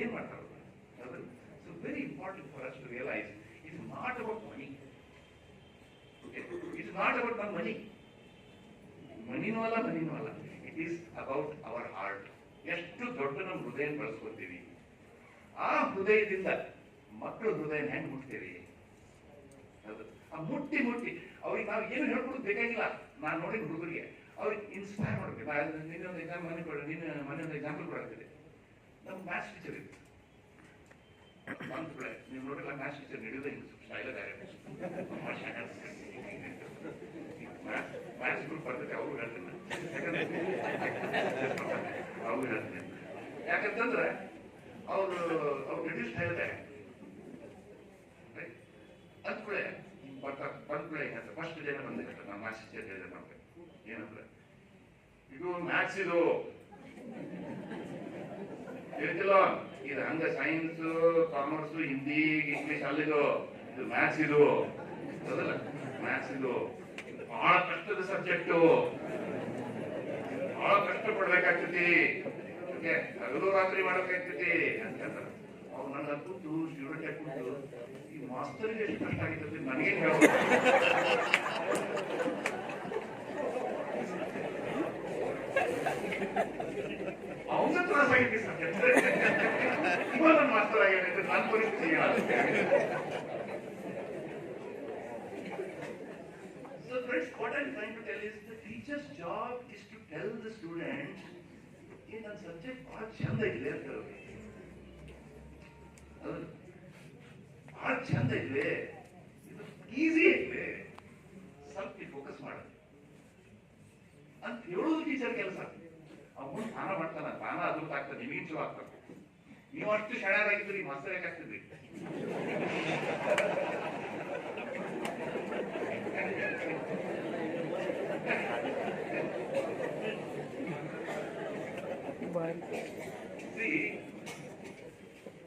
ಏನ್ ಮಾಡ್ತಾರ? So very important for us to realize it's not about money. It's not about ನನ್ನ ಮನಿನೂ ಅಲ್ಲ, it is about our heart. ಎಷ್ಟು ದೊಡ್ಡ ನಮ್ಮ ಹೃದಯ ಬಳಸ್ಕೊತೀವಿ, ಆ ಹೃದಯದಿಂದ ಮಕ್ಕಳ ಹೃದಯ ಹೆಂಗ್ ಮುಟ್ತೀವಿ, ಆ ಮುಟ್ಟಿ ಅವ್ರಿಗೆ ನಾವು ಏನು ಹೇಳ್ಕೊಡೋದು ಬೇಕಾಗಿಲ್ಲ. ನಾನು ನೋಡಿದ ಹುಡುಗರಿಗೆ ಅವ್ರಿಗೆ ಇನ್ಸ್ಪೈರ್ ಮಾಡಬೇಕು. ನಿನ್ನೊಂದು ಎಕ್ಸಾಂಪಲ್ ಮನೆಯೊಂದು ಎಕ್ಸಾಂಪಲ್ ಕೊಡಾಗ್ತಿದೆ. ನಮ್ಮ ಮ್ಯಾಥ್ಸ್ ಟೀಚರ್ ಇತ್ತು, ಬಂದ್ಬಿಳೆ ನೀವು ನೋಡಿಲ್ಲ ಮ್ಯಾಥ್ಸ್ ಟೀಚರ್ ನಡೆಯೋದೇ ಹಿಂಗೆ ಸ್ಟೈಲ ಬೇರೆ ಮ್ಯಾಥ್ಸ್ ಗ್ರೂಪ್ ಬರ್ತೈತೆ ಅವ್ರು ಹೇಳ್ತೀನಿ ಅವ್ರು ಹೇಳ್ತೀನಿ ಯಾಕಂತಂದ್ರೆ ಅವ್ರು ನಡೆಯೋ ಸ್ಟೈಲ್ ಬೇರೆ ಅಂದ್ಕೂಳೆ ಬಂದ್ಕೂಳೆ ಏನಂತ ಫಸ್ಟ್ ಡೇನ ಬಂದಿಲ್ಲ ನಮ್ಮ ಮ್ಯಾಥ್ಸ್ ಟೀಚರ್ ಹೇಳಿದ್ರೆ ನಮ್ಗೆ ಏನಂದ್ರೆ ಇದು ಮ್ಯಾಥ್ಸ್ ಇದು ಹೇಳ್ತಿಲ್ಲ ಇದು ಹಂಗ ಸೈನ್ಸ್ ಕಾಮರ್ಸ್ ಹಿಂದಿ ಇಂಗ್ಲಿಷ್ ಅಲ್ಲಿದು ಇದು ಮ್ಯಾಥ್ಸ್ ಇದು ಹೌದಲ್ಲ ಮ್ಯಾಥ್ಸ್ ಇದು ಬಹಳ ಕಷ್ಟದ ಸಬ್ಜೆಕ್ಟು ಬಹಳ ಕಷ್ಟ ಪಡ್ಬೇಕಾಗ್ತೈತಿ ಹಗಲು ರಾತ್ರಿ ಮಾಡಬೇಕಾಗ್ತೈತಿ ಅಂತ ಅವ್ರು ನನ್ನ ಕೂತು ಸ್ಟೂಡೆಂಟ್ ಕೂತು ಈ ಮಾಸ್ತರಿಗೆ ಎಷ್ಟು ಕಷ್ಟ ಆಗಿರ್ತದೆ ನನಗೇನು ಹೇಳ್ಬೋದು ಅವನ ತ್ರಾಸಾಗಿತ್ತು ಸಬ್ಜೆಕ್ಟ್ ಇವಾಗ ಮಾಸ್ತರ್ ಆಗಿರುತ್ತೆ ನನ್ನ ಪರಿಸ್ಥಿತಿ So friends, what I'm trying to tell is the teacher's job is to tell the student in a subject ಬಹಳ ಚಂದ ಇದೆ ಅಂತ ಹೇಳ್ಬೇಕು ಬಹಳ ಚಂದ ಇದೆ ಇದು ಈಸಿ ಇದೆ ಸ್ವಲ್ಪ ಫೋಕಸ್ ಮಾಡೋದು ಅಂತ ಹೇಳೋದು ಟೀಚರ್ ಕೆಲಸ ಅವ್ನು ಸ್ನಾನ ಮಾಡ್ತಾನ ಸ್ನಾನ ಅದ್ರ ಆಗ್ತದೆ ನಿಮಗಿನ ಚಲೋ ಆಗ್ತದೆ ನೀವು ಅಷ್ಟು ಶಾಣರಾಗಿದ್ರಿ ಮಾಸ್ತರ್ ಯಾಕಾಗ್ತಿದ್ರಿ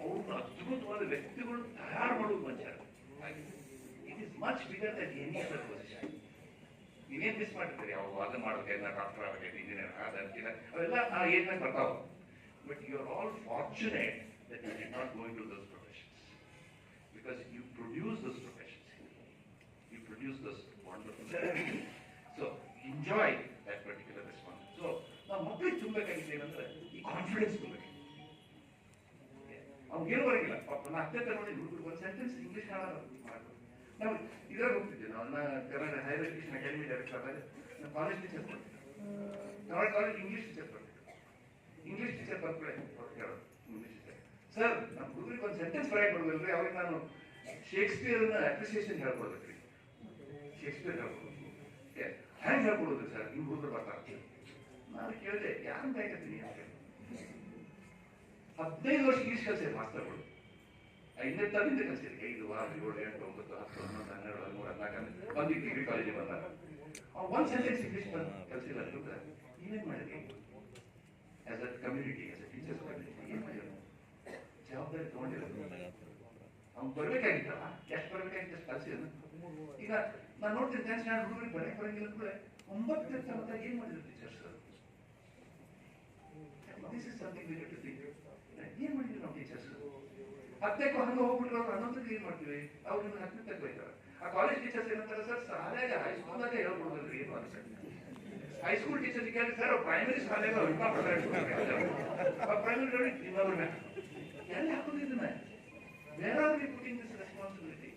ಅವ್ರನ್ನ ಅದ್ಭುತವಾದ ವ್ಯಕ್ತಿಗಳು ತಯಾರು ಮಾಡೋದು ಮನುಷ್ಯ it is much bigger that any other position ನೀವೇನ್ ಮಿಸ್ ಮಾಡಿರ್ತೀರಿ ಅವು ಅದನ್ನ ಮಾಡ್ಬೇಕು ಡಾಕ್ಟರ್ ಆಗಬೇಕು ಇಂಜಿನಿಯರ್ ಅದಂತಿಲ್ಲ ಅವೆಲ್ಲ ಆ ಏಜ್ ಮೇಲೆ ಬರ್ತಾವ but you are all fortunate that you did not go into those professions because you produce those professions you produce those wonderful so enjoy that particular response so ನಾವು ಮಕ್ಕಳಿಗೆ ತುಂಬಬೇಕಾಗಿದೆ ಏನಂದ್ರೆ ಈ confidence ತುಂಬಬೇಕು ಅವ್ನಿಗೆ ಏನು ಬರಂಗಿಲ್ಲ ಪಾಪ ನಾ ಅತ್ಯಂತ ನೋಡಿ ಒಂದು ಸೆಂಟೆನ್ಸ್ ಇಂಗ್ಲಿಷ್ ಮಾಡ್ಬೋದು ನಾವು ಇದ್ರಾಗ ಹೋಗ್ತಿದ್ದೆ ನಾವು Kannada higher education academy director ಆದಾಗ ನಾವು ಕಾಲೇಜ್ ಟೀಚರ್ ಬರ್ತಿದ್ದೆ ಕನ್ನಡ ಕಾಲೇಜ್ ಇಂಗ್ಲಿಷ್ ಟೀಚರ್ ಬರ್ತಿದ್ದೆ ಇಂಗ್ಲಿಷ್ ಟೀಚರ್ ಬರ್ತಾರೆ ಹೇಳೋದು ಇಂಗ್ಲಿಷ್ ಟೀಚರ್ ಸರ್ ನಮ್ಮ ಹುಡುಗರಿಗೆ ಒಂದು ಸೆಂಟೆನ್ಸ್ ಬರೆಯಕ್ ಕೊಡೋದಿಲ್ರಿ ಅವ್ರಿಗೆ ನಾನು ಶೇಕ್ಸ್ಪಿಯರ್ನ ಅಪ್ರಿಸಿಯೇಷನ್ ಹೇಳ್ಕೊಡ್ಬೇಕ್ರಿ ಶೇಕ್ಸ್ಪಿಯರ್ ಹೇಳ್ಕೊಡೋದು ಹ್ಯಾಂಗೆ ಹೇಳ್ಕೊಡೋದು ಸರ್ ನಿಮ್ಮ ಹುಡುಗರು ಬರ್ತಾರೆ ನಾನು ಕೇಳಿದೆ ಯಾರು ಬೇಕತ್ತೀನಿ ಅಂತ 15 ವರ್ಷ ಇಂಗ್ಲಿಷ್ ಕಲಿಸಿದ್ರು ಮಾಸ್ತರ್ಗಳು 5ನೇ ತರದಿಂದ ಕಲಿಸಿದ್ರು 5 6 7 8 9 10 11 12 13 14 ಒಂದು ಡಿಗ್ರಿ ಕಾಲೇಜಿಗೆ ಬಂದಾಗ ಅವ್ನು ಒಂದು ಸೆಂಟೆನ್ಸ್ ಇಂಗ್ಲಿಷ್ ಕಲಿಸಿಲ್ಲ ಅಂತಂದ್ರೆ ನೀವೇನು ಮಾಡಿದ್ರಿ as a community as a teachers community ಏನು ಮಾಡಿದ್ರು ಜವಾಬ್ದಾರಿ ತಗೊಂಡಿರೋದು ಅವ್ನು ಬರ್ಬೇಕಾಗಿತ್ತಲ್ಲ ಎಷ್ಟು ಬರ್ಬೇಕಾಗಿತ್ತು ಅಷ್ಟು ಕಲಿಸಿದ್ರು ಈಗ ನಾನು ನೋಡ್ತೀನಿ 10th ಸ್ಟ್ಯಾಂಡರ್ಡ್ ಹುಡುಗರಿಗೆ ಬರಕ್ಕೆ ಬರಂಗಿಲ್ಲ ಕೂಡ 9ನೇ ತರದಾಗ ಏನು ಮಾಡಿದ್ರು teachers this is something we have to think ಏನ್ ಮಾಡಿದ್ವಿ ನಾವು ಟೀಚರ್ಸ್ 10ಕ್ಕೆ ಹಂಗೆ ಹೋಗ್ಬಿಟ್ರು ಅವ್ರು 11ಕ್ಕೆ ಏನ್ ಮಾಡ್ತೀವಿ ಅವ್ರನ್ನ 10ಕ್ಕೆ ಬೈತಾರೆ ಆ ಕಾಲೇಜ್ ಟೀಚರ್ಸ್ ಏನಂತಾರೆ ಸರ್ ಶಾಲೆಗ ಹೈಸ್ಕೂಲ್ದಾಗ ಹೇಳ್ಕೊಡೋದ್ರಿ ಏನು ಅಂತ ಹೈಸ್ಕೂಲ್ ಟೀಚರ್ಸ್ ಕೇಳಿ ಸರ್ ಪ್ರೈಮರಿ ಶಾಲೆಗೆ ಪ್ರೈಮರಿ ಇನ್ನೊಬ್ರನ್ನ ಎಲ್ಲಿ ಹಾಕೋದು ಇದನ್ನ ಬೇರೆ ಅವ್ರಿಗೆ ಪುಟಿಂಗ್ ದಿಸ್ ರೆಸ್ಪಾನ್ಸಿಬಿಲಿಟಿ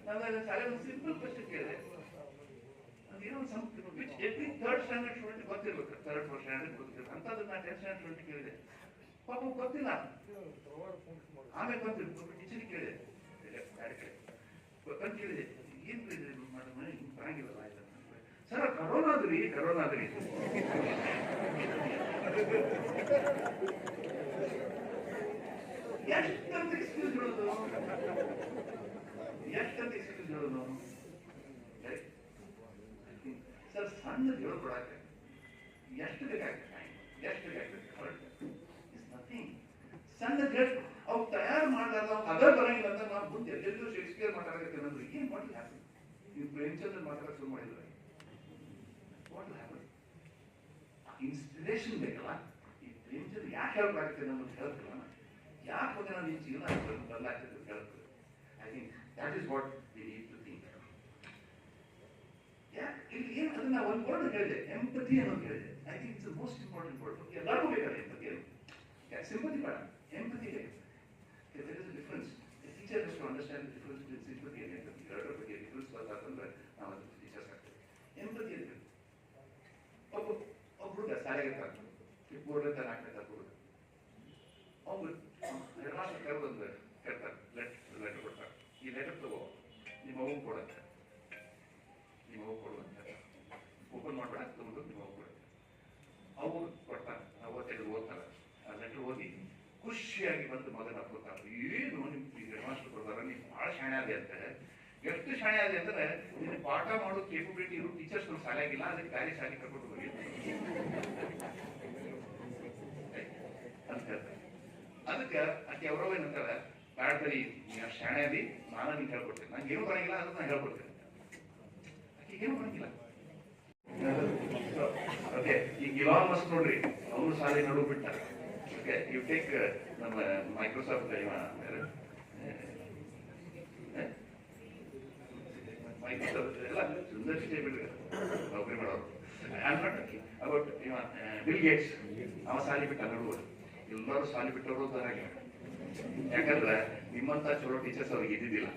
ನಾನು ಶಾಲೆ ಒಂದು ಸಿಂಪಲ್ ಕ್ವಶನ್ ಕೇಳಿದೆ ಅದೇನೋ which every 3rd standard student ಗೊತ್ತಿರ್ಬೇಕು 3rd 4th ಸ್ಟ್ಯಾಂಡರ್ಡ್ ಗೊತ್ತಿರ್ಬೇಕು ಅಂತದ್ದು ನಾನು 10th ಸ್ಟ್ಯಾಂಡರ್ಡ್ ಸ್ಟೂಡೆಂಟ್ ಕೇಳಿದೆ ಪಾಪ ಗೊತ್ತಿಲ್ಲ ಆಮೇಲೆ ಬಂದಿರ್ಬೇಕು ಟೀಚರ್ ಕೇಳಿದೆ ಕೇಳಿದೆ ಏನ್ ಕೇಳಿದೆ ಮಾಡಿದ್ರೆ ಹಿಂಗೆ ಬರಂಗಿಲ್ಲ ಆಯ್ತು ಸರ್ ಕರೋನಾ ಆದ್ರಿ ಎಷ್ಟಂತ ಎಕ್ಸ್ಕ್ಯೂಸ್ ಹೇಳೋದು ಸರ್ ಸಣ್ಣ ಹೇಳ್ಕೊಡಕ್ಕೆ ಎಷ್ಟು ಬೇಕಾಗ್ತದೆ ಎಷ್ಟು ಬೇಕಾಗ್ತದೆ ನಥಿಂಗ್ ಸಣ್ಣ ಹೇಳಿ ಅವು ತಯಾರು ಮಾಡಲಾರ್ದ ಅದೇ ಬರಂಗಿಲ್ಲ ಅಂತ ನಾವು ಮುಂದೆ ಎಲ್ಲೆಲ್ಲೂ ಶೇಕ್ಸ್ಪಿಯರ್ ಮಾತಾಡಕ್ಕೆ ಅನ್ನೋದು ಏನ್ ಮಾಡಿ ಹ್ಯಾಪನ್ ನೀವು ಪ್ರೇಮಚಂದ್ರ ಮಾತಾಡಕ್ಕೆ ಶುರು ಮಾಡಿದ್ರೆ ವಾಟ್ ಹ್ಯಾಪನ್ ಇನ್ಸ್ಪಿರೇಷನ್ ಬೇಕಲ್ಲ ಈ ಪ್ರೇಮಚಂದ್ರ ಯಾಕೆ ಹೇಳ್ಬೇಕಾಗುತ್ತೆ ಅನ್ನೋದು ಹೇಳ್ತಿಲ್ಲ ಯಾಕೆ ಹೋಗಿ ನಾನು ಈ ಜೀವನ ಬದಲಾಗ್ತದೆ ಹೇಳ್ತದೆ I think that is what we need to think ಇಲ್ಲಿ ಏನು ಅದನ್ನ ಒಂದು ವರ್ಡ್ ಹೇಳಿದೆ ಎಂಪತಿ ಅನ್ನೋದು ಹೇಳಿದೆ I think it's the most important word ಎಲ್ಲರಿಗೂ ಬೇಕಾದ್ರೆ ಎಂಪತಿ ಸಿಂಪತಿ ಬೇಡ ಎಂಪತಿ ಬೇಕು there is a difference the teacher has to understand the difference between sympathy and empathy ಎರಡರ ಬಗ್ಗೆ ಡಿಫರೆನ್ಸ್ ಗೊತ್ತಾಗ್ತಂದ್ರೆ ನಾವು ಅದಕ್ಕೆ ಟೀಚರ್ಸ್ ಆಗ್ತೇವೆ ಎಂಪತಿ ಅಂತ ಒಬ್ಬ ಹುಡುಗ ಶಾಲೆಗೆ ಇರ್ತಾನೆ 3ನೇ 4ನೇ ಹುಡುಗ ಅವ್ರು ಹೆಡ್ ಮಾಸ್ಟರ್ ಕರೆದಂದ್ರೆ ಕೇಳ್ತಾರೆ ಈ ಲೆಟರ್ ತಗೋ, ನಿಮ್ಮ ಮಗು ಕೊಡುತ್ತೆ, ನಿಮ್ಮ ಮಗು ಕೊಡುವಂತ ಓಪನ್ ಮಾಡಬೇಡ, ತಗೊಂಡು ನಿಮ್ಮ ಮಗು ಕೊಡುತ್ತೆ. ಅವು ಕೊಡ್ತಾನೆ, ನಾವು ತೆಗೆದು ಓದ್ತಾರೆ. ಆ ಲೆಟರ್ ಓದಿ ಖುಷಿಯಾಗಿ ಬಂದು ಮಗನ ಹಾಕೋತಾರೆ. ಏನು ನಿಮ್ಗೆ ಹೆಡ್ ಮಾಸ್ಟರ್ ಕೊಡ್ತಾರೆ, ನೀವು ಭಾಳ ಶಾಣೆ ಆದೆ ಅಂತ. ಎಷ್ಟು ಶಾಣೆ ಆದೆ ಅಂದ್ರೆ ನಿನ್ನ ಪಾಠ ಮಾಡೋ ಕೇಪಬಿಲಿಟಿ ಇರೋ ಟೀಚರ್ಸ್ಗಳು ಸಾಲಾಗಿಲ್ಲ, ಅದಕ್ಕೆ ಬೇರೆ ಶಾಲೆ ಕರ್ಕೊಂಡು ಹೋಗಿ ಅಂತ ಹೇಳ್ತಾರೆ. ಅದಕ್ಕೆ ಆಕೆ ಅವರವ ಏನಂತಾರೆ, ಬ್ಯಾಡ್ರಿ ನೀನು ಶಾಣೆ ಅದಿ, ನಾನು ನಿಂಗೆ ಹೇಳ್ಕೊಡ್ತೇನೆ, ನಂಗೆ ಏನು ಬರಂಗಿಲ್ಲ ಅದಕ್ಕೆ ನಾನು ಹೇಳ್ಕೊಡ್ತೇನೆ. ಆಕೆ ಏನು ಬರಂಗಿಲ್ಲ. ಓಕೆ, ಈಗ ಇಲಾನ್ ಮಸ್ಕ್ ನೋಡ್ರಿ, ಅವರು ಶಾಲೆ ನಡು ಬಿಟ್ಟಾರೆ. ಓಕೆ, ಯು ಟೇಕ್ ನಮ್ಮ ಮೈಕ್ರೋಸಾಫ್ಟ್ ಎಲ್ಲ ಸುಂದರ್ಶಿಸಿ ಬಿಡ್ರಿ ನೌಕರಿ ಮಾಡೋರು. ಅಬೌಟ್ ಬಿಲ್ ಗೇಟ್ಸ್, ಅವ ಸಾಲಿ ಬಿಟ್ಟ ನಡುವ. ಎಲ್ಲರೂ ಸಾಲಿ ಬಿಟ್ಟವರು ಹಾಗೆ, ಯಾಕಂದ್ರೆ ನಿಮ್ಮಂತ ಚಲೋ ಟೀಚರ್ಸ್ ಅವ್ರಿಗೆ ಇದ್ದಿದ್ದಿಲ್ಲ.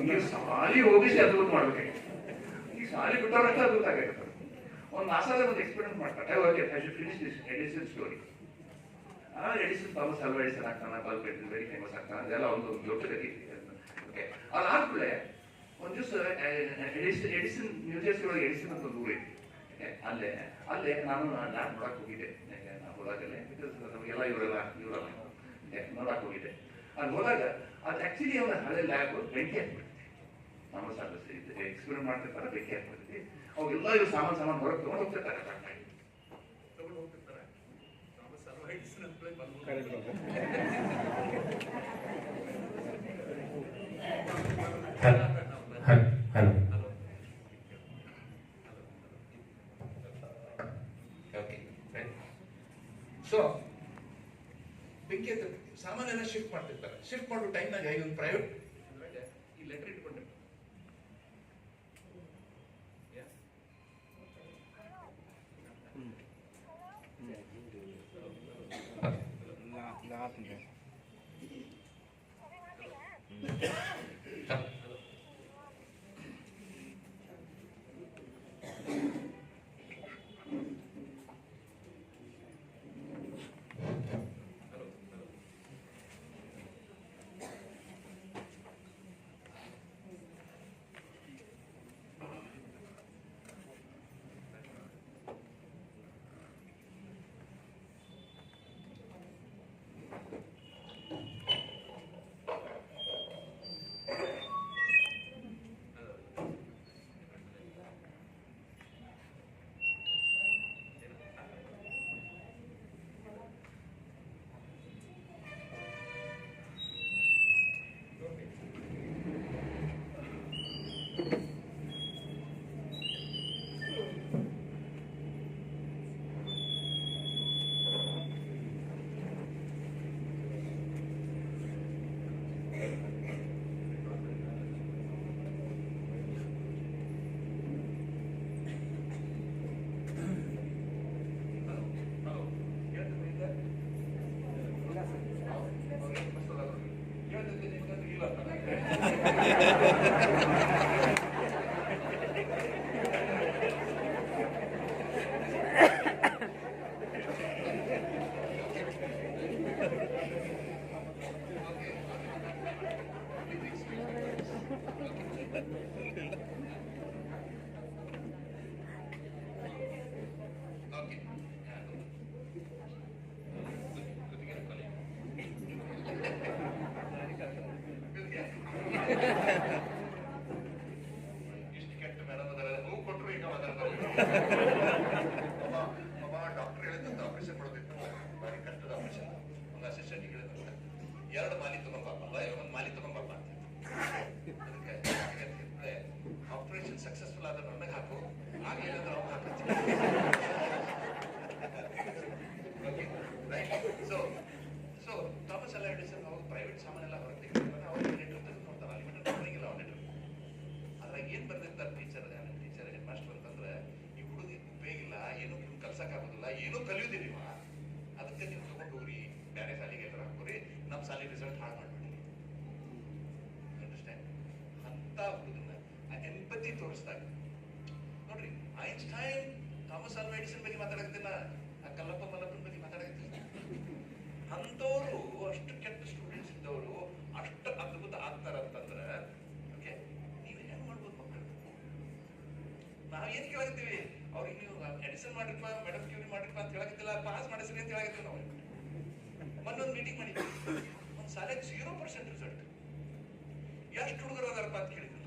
ನೀವು ಸಾಲಿ ಹೋಗಿಸಿ ಅದ್ಭುತ ಮಾಡ್ಬೇಕು. ಈ ಸಾಲಿ ಬಿಟ್ಟವ್ರಷ್ಟೇ ಅದ್ಭುತ ಆಗೈತೆ. ಒಂದು ನಾಸಾದ ಒಂದು ಎಕ್ಸ್ಪೆರಿಮೆಂಟ್ ಮಾಡ್ತಾರೆ. Okay, I should finish this Edison story. Edison Thomas ಆಲ್ವಾ ಎಡಿಸನ್ ಆಗ್ತಾನೆ, ಬಲ್ಬ್ ವೆರಿ ಫೇಮಸ್ ಆಗ್ತಾನೆ, ಅದೆಲ್ಲ ಒಂದು ದೊಡ್ಡ ಗತಿ. ಓಕೆ, ಅದಾದ್ಮೇಲೆ ಒಂದು ದಿವಸ ಎಡಿಸನ್ ನ್ಯೂಜೆರ್ಸಿ ಒಳಗೆ ಎಡಿಸನ್ ಅಂತ ಒಂದು ಊರಿದೆ. ಅಲ್ಲೇ ನಾನು ಲ್ಯಾಬ್ ನೋಡಕ್ ಹೋಗಿದ್ದೆ. ನಾನು ಹೋದಾಗಲೇ ನಮಗೆಲ್ಲ ಇವರಲ್ಲ ನೋಡಕ್ ಹೋಗಿದ್ದೆ. ಅಲ್ಲಿ ಹೋದಾಗ ಅದು ಆಕ್ಚುಲಿ ಅವನ ಹಳೆ ಲ್ಯಾಬ್ ಬೆಂಕಿ ಹಾಕ್ಬಿಡ್ತೀವಿ. ಥಾಮಸ್ ಆಲ್ವಾ ಎಕ್ಸ್ಪೆರಿಮೆಂಟ್ ಮಾಡ್ತಿರ್ತಾರೆ, ಬೆಂಕಿ ಹಾಕ್ಬಿಡ್ತೀವಿ. ಅವೆಲ್ಲ ಇವ್ರು ಸಾಮಾನು ಹೊರಗೆ ತಗೊಂಡು ಹೋಗ್ತಿರ್ತಾರೆ. ತಗೊಂಡು ಹೋಗ್ತಿರ್ತಾರೆ. ಥಾಮಸ್ ಆಲ್ವಾ ಎಡಿಸನ್ ಅಂತ ಹಲೋ. ಓಕೆ, ಸೊ ಬೆಂಕಿ ಅಂತ ಸಾಮಾನೆಲ್ಲ ಶಿಫ್ಟ್ ಮಾಡ್ತಿರ್ತಾರೆ. ಶಿಫ್ಟ್ ಮಾಡೋ ಟೈಮ್ನಾಗ ಒಂದು ಪ್ರೈವೇಟ್ ಈ ಲೆಟರ್ ಇಟ್ಕೊಂಡಿರ್ತಾರೆ. ಇಷ್ಟು ಕೆಟ್ಟ ಮೇಡಮ್ ಅದರ ಹೂ ಕೊಟ್ಟರು ಈಗ ಒಬ್ಬ ಡಾಕ್ಟರ್ ಹೇಳಿದಂತ ಆಪರೇಷನ್ ಮಾಡೋದಿತ್ತು, ಭಾರಿ ಕಷ್ಟದ ಆಪರೇಷನ್. ಒಂದು ಅಸಿಸ್ಟೆಂಟ್ ಹೇಳಿದಂತ 2 ಮಾಲಿ ತಗೊಂಬಪ್ಪ, ಒಂದು ಮಾಲಿ ತಗೊಂಬಪ್ಪ ಅಂತ. ಅದಕ್ಕೆ ಆಪರೇಷನ್ ಸಕ್ಸಸ್ಫುಲ್ ಆದ್ರೆ ನನಗೆ ಹಾಕು, ಆಗಲಿಲ್ಲ ಅವ್ರು ಹಾಕತ್ತೀವಿ. ಸೊ ಥಾಮಸ್ ಆಲ್ವಾ ಎಡಿಸನ್ ಅವಾಗ ಪ್ರೈವೇಟ್ ಸಾಮಾನೆಲ್ಲ ಹೊರಗೆ ತೆಗೆದು ಅವ್ರಿಗೆ ಲೆಟರ್ ತೆಗೆದು ನೋಡ್ತಾರೆ. ಅಲ್ಲಿ ಲೆಟರ್ ಬರಂಗಿಲ್ಲ, ಅವ್ರ ಲೆಟರ್ ಅದ್ರಾಗ ಏನ್ ಬರ್ದಿರ್ತಾರೆ ಟೀಚರ್ ಹೆಡ್ ಮಾಸ್ಟರ್ ಅಂತಂದ್ರೆ, ಈ ಹುಡುಗಿ ಉಪಯೋಗಿಲ್ಲ, ಏನು ಕಲ್ಸಕ್ಕಾಗೋದಿಲ್ಲ, ಏನೂ ಕಲಿಯೋದಿಲ್ಲ, ಅದಕ್ಕೆ ನೀವು ತಗೊಂಡು ಹೋಗ್ರಿ ಬೇರೆ ಶಾಲೆಗೆ ಎಲ್ಲರ ಹಾಕೋರಿ, ನಮ್ಮ ಶಾಲೆ ರಿಸಲ್ಟ್ ಹಾಳು ಮಾಡ್ಬಿಡಿ. ಅಂಡರ್ಸ್ಟ್ಯಾಂಡ್? ಅಂತ ಹುಡುಗನ ಎಂಪತಿ ತೋರಿಸ್ದಾಗ ನೋಡ್ರಿ, ಐನ್ಸ್ಟೈನ್ ಥಾಮಸ್ ಆಲ್ವಾ ಎಡಿಸನ್ ಬಗ್ಗೆ ಮಾತಾಡಕತ್ತಿಲ್ಲ, ಆ ಕಲ್ಲಪ್ಪ ಮಲ್ಲಪ್ಪನ ಬಗ್ಗೆ ಮಾತಾಡಕತ್ತಿಲ್ಲ. ಅಂಥವ್ರು ಅಷ್ಟು ಕೆಟ್ಟ ಸ್ಟೂಡೆಂಟ್ಸ್ ಇದ್ದವರು, ಅಷ್ಟು ಅದ್ರ ನಾವ್ ಏನ್ ಕೇಳಾಕತ್ತೀವಿ ಅವ್ರಿಗೆ ನೀವು ಎಡಿಸನ್ ಮಾಡ್ರಿಪ್ಪ ಮೇಡಮ್ ಕ್ಯೂರಿ ಮಾಡ್ರಿಪ್ಪ ಅಂತ ಹೇಳಕತ್ತಿಲ್ಲ, ಪಾಸ್ ಮಾಡಿಸ್ರಿ ಅಂತ ಹೇಳಕತ್ತೀವಿ ನಾವು. ಮೊನ್ನೊಂದು ಮೀಟಿಂಗ್ ಮಾಡಿದ್ವಿ, ಒಂದು ಶಾಲೆಗೆ 0% ರಿಸಲ್ಟ್. ಎಷ್ಟು ಹುಡುಗರು ಅದಾರಪ್ಪ ಅಂತ ಕೇಳಿದ್ರು.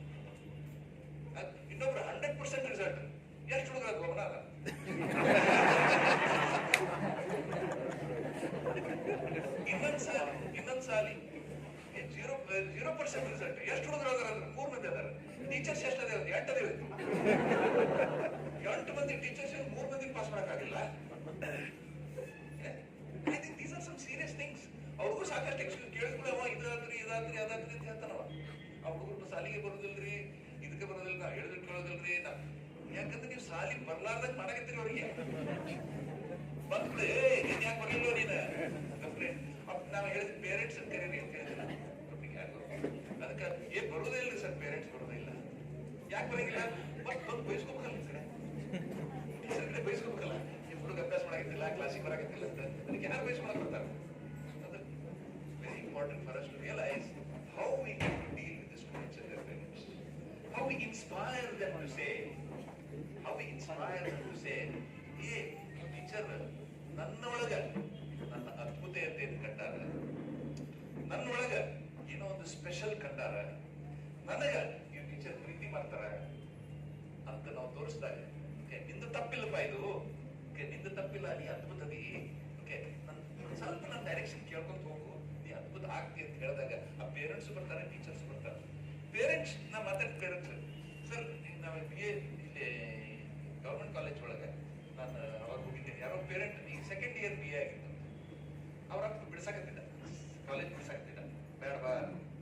ಇನ್ನೊಬ್ರು 100% ರಿಸಲ್ಟ್. ಎಷ್ಟು ಹುಡುಗರ ಗಮನ ಅದ? ಇನ್ನೊಂದ್ ಸಾಲಿ 0% ರಿಸಲ್ಟ್. ಎಷ್ಟು ಹುಡುಗರು ಅದಾರ ಅಂದ್ರೆ 3 ಮಂದಿ ಅದಾರ. ಟೀಚರ್ಸ್ ಎಷ್ಟು ಅದೇ 8 ಅದೇ 8 ಮಂದಿ ಟೀಚರ್ಸ್ 3 ಮಂದಿ ಪಾಸ್ ಮಾಡಕ್ಕಾಗಿಲ್ಲ. I think these are some serious things. ಅವ್ರಿಗೂ ಸಾಕಷ್ಟು ಎಕ್ಸ್ಕ್ಯೂಸ್ ಕೇಳಿದ್ರು, ಅವ ಇದಾದ್ರಿ ಅಂತ ಹೇಳ್ತಾನವ. ಆ ಹುಡುಗರು ಸಾಲಿಗೆ ಬರೋದಿಲ್ರಿ, ಇದಕ್ಕೆ ಬರೋದಿಲ್ಲ, ನಾವು ಹೇಳಿದ್ರು ಕೇಳೋದಿಲ್ರಿ. ಯಾಕಂದ್ರೆ ನೀವು ಸಾಲಿ ಬರ್ಲಾರ್ದಾಗ ಮಾಡಕತ್ತೀರಿ ಅವ್ರಿಗೆ. ಬಂದ್ಬಿಡು, ನೀನ್ ಯಾಕೆ ಬರಲಿಲ್ಲ ನೀನು ನಾವು ಹೇಳಿದ್ ಪೇರೆಂಟ್ಸ್ ಅಂತ ಕರೀರಿ ಅಂತ ಹೇಳಿದ್ರೆ ಅದಕ್ಕೆ ಬರೋದೇ ಇಲ್ಲ ಸರ್, ಪೇರೆಂಟ್ಸ್ ಬರೋದೇ ಇಲ್ಲ. ಯಾಕೆ ಬರಂಗಿಲ್ಲ? ಮತ್ತೆ ಬಂದು ಬಯಸ್ಕೋಬೇಕಲ್ಲ ಸರ್ ಕಡೆ ಬಯಸ್ಕೋಬೇಕಲ್ಲ. ನಿಮ್ ಹುಡುಗ ಅಭ್ಯಾಸ ಮಾಡಾಕತ್ತಿಲ್ಲ, ಕ್ಲಾಸಿಗೆ ಬರಾಕತ್ತಿಲ್ಲ ಅಂತ ಅದಕ್ಕೆ ಯಾರು ಬಯಸ್ಕೊಳಕ್ ಬರ್ತಾರೆ? ಅದು very important for us to realize how we can deal with the students and their parents. How we inspire them to say, a teacher ನನ್ನೊಳಗ ನನ್ನ ಅದ್ಭುತತೆಯನ್ನು ಕಂಡಾರ, ನನ್ನೊಳಗ ಏನೋ ಒಂದು ಸ್ಪೆಷಲ್ ಕಂಡಾರ, ನನಗ ಈ ಟೀಚರ್ ಪ್ರೀತಿ ಮಾಡ್ತಾರ ಅಂತ ನಾವು ತೋರಿಸಿದಾಗ, ನಿಂದು ತಪ್ಪಿಲ್ಲಪ್ಪ ಇದು, ನಿಂದು ತಪ್ಪಿಲ್ಲ, ನೀ ಅದ್ಭುತದಿ, ಸ್ವಲ್ಪ ನನ್ನ ಡೈರೆಕ್ಷನ್ ಕೇಳ್ಕೊಂತ ಹೋಗು, ನೀ ಅದ್ಭುತ ಆಗ್ತಿ ಅಂತ ಹೇಳಿದಾಗ ಆ ಪೇರೆಂಟ್ಸ್ ಬರ್ತಾರೆ, ಟೀಚರ್ಸ್ ಬರ್ತಾರೆ. ಪೇರೆಂಟ್ಸ್ ನಾ ಮಾತಾಡ್ ಪೇರೆಂಟ್ಸ್ ಸರ್, ನಾವು BA ಇಲ್ಲಿ ಗವರ್ಮೆಂಟ್ ಕಾಲೇಜ್ ಒಳಗೆ ನಾನು ಅವಾಗ ಹೋಗಿದ್ದೇನೆ. ಯಾರೋ ಪೇರೆಂಟ್ ಈಗ ಸೆಕೆಂಡ್ ಇಯರ್ BA ಆಗಿತ್ತು, ಅವ್ರ ಅಪ್ಪ ಬಿಡ್ಸಾಕತ್ತಿದ್ದ, ಕಾಲೇಜ್ ಬಿಡ್ಸಾಕತ್ತಿದ್ದ, ಬೇಡ ಬಾ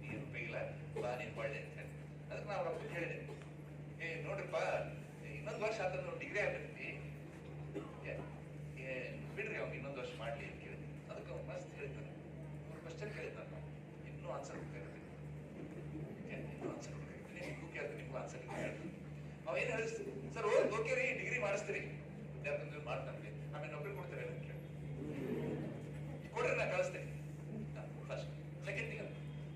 ನೀನು ಉಪಯೋಗಿಲ್ಲ, ಬಾ ನೀನು ಒಳ್ಳೆ ಅಂತ ಹೇಳಿ. ಅದಕ್ಕೆ ನಾ ಅವ್ರ ಅಪ್ಪ ಹೇಳಿದೆ, ನೋಡ್ರಿಪ್ಪ ಇನ್ನೊಂದು ವರ್ಷ ಆದ್ರೆ ನಾವು ಡಿಗ್ರಿ ಆಗ್ಬಿಡ್ತೀವಿ, ಬಿಡ್ರಿ ಅವ್ನು ಇನ್ನೊಂದು ವರ್ಷ ಮಾಡ್ಲಿ ಅಂತ ಕೇಳಿದ್ವಿ. ಅದಕ್ಕೆ ಅವ್ನು ಮಸ್ತ್ ಹೇಳ್ತಾನೆ, ಅವ್ರು ಕ್ವಶನ್ ಕೇಳಿದ್ದಾನೆ, ಇನ್ನೂ ಆನ್ಸರ್ ಬೇಕಾಗುತ್ತೆ, ಇನ್ನೂ ಆನ್ಸರ್ ಬೇಕಾಗುತ್ತೆ, ನಿಮಗೂ ಕೇಳ್ತೀನಿ, ನಿಮಗೂ ಆನ್ಸರ್ ಹೇಳ್ತೀನಿ. ಅವ ಏನು ಹೇಳಿಸ್ತೀವಿ ಸರ್, ಓಕೆ ರೀ ಡಿಗ್ರಿ ಮಾಡಿಸ್ತೀರಿ, ಯಾಕಂದ್ರೆ ಮಾಡ್ತಾನೆ, ಆಮೇಲೆ ನೌಕರಿ ಕೊಡ್ತಾರೆ ಅಂತ ಕೇಳಿ ಕೊಡ್ರಿ, ನಾ ಕಳಿಸ್ತೇನೆ ಫಸ್ಟ್. ಸೆಕೆಂಡ್ ತಿಂಗ್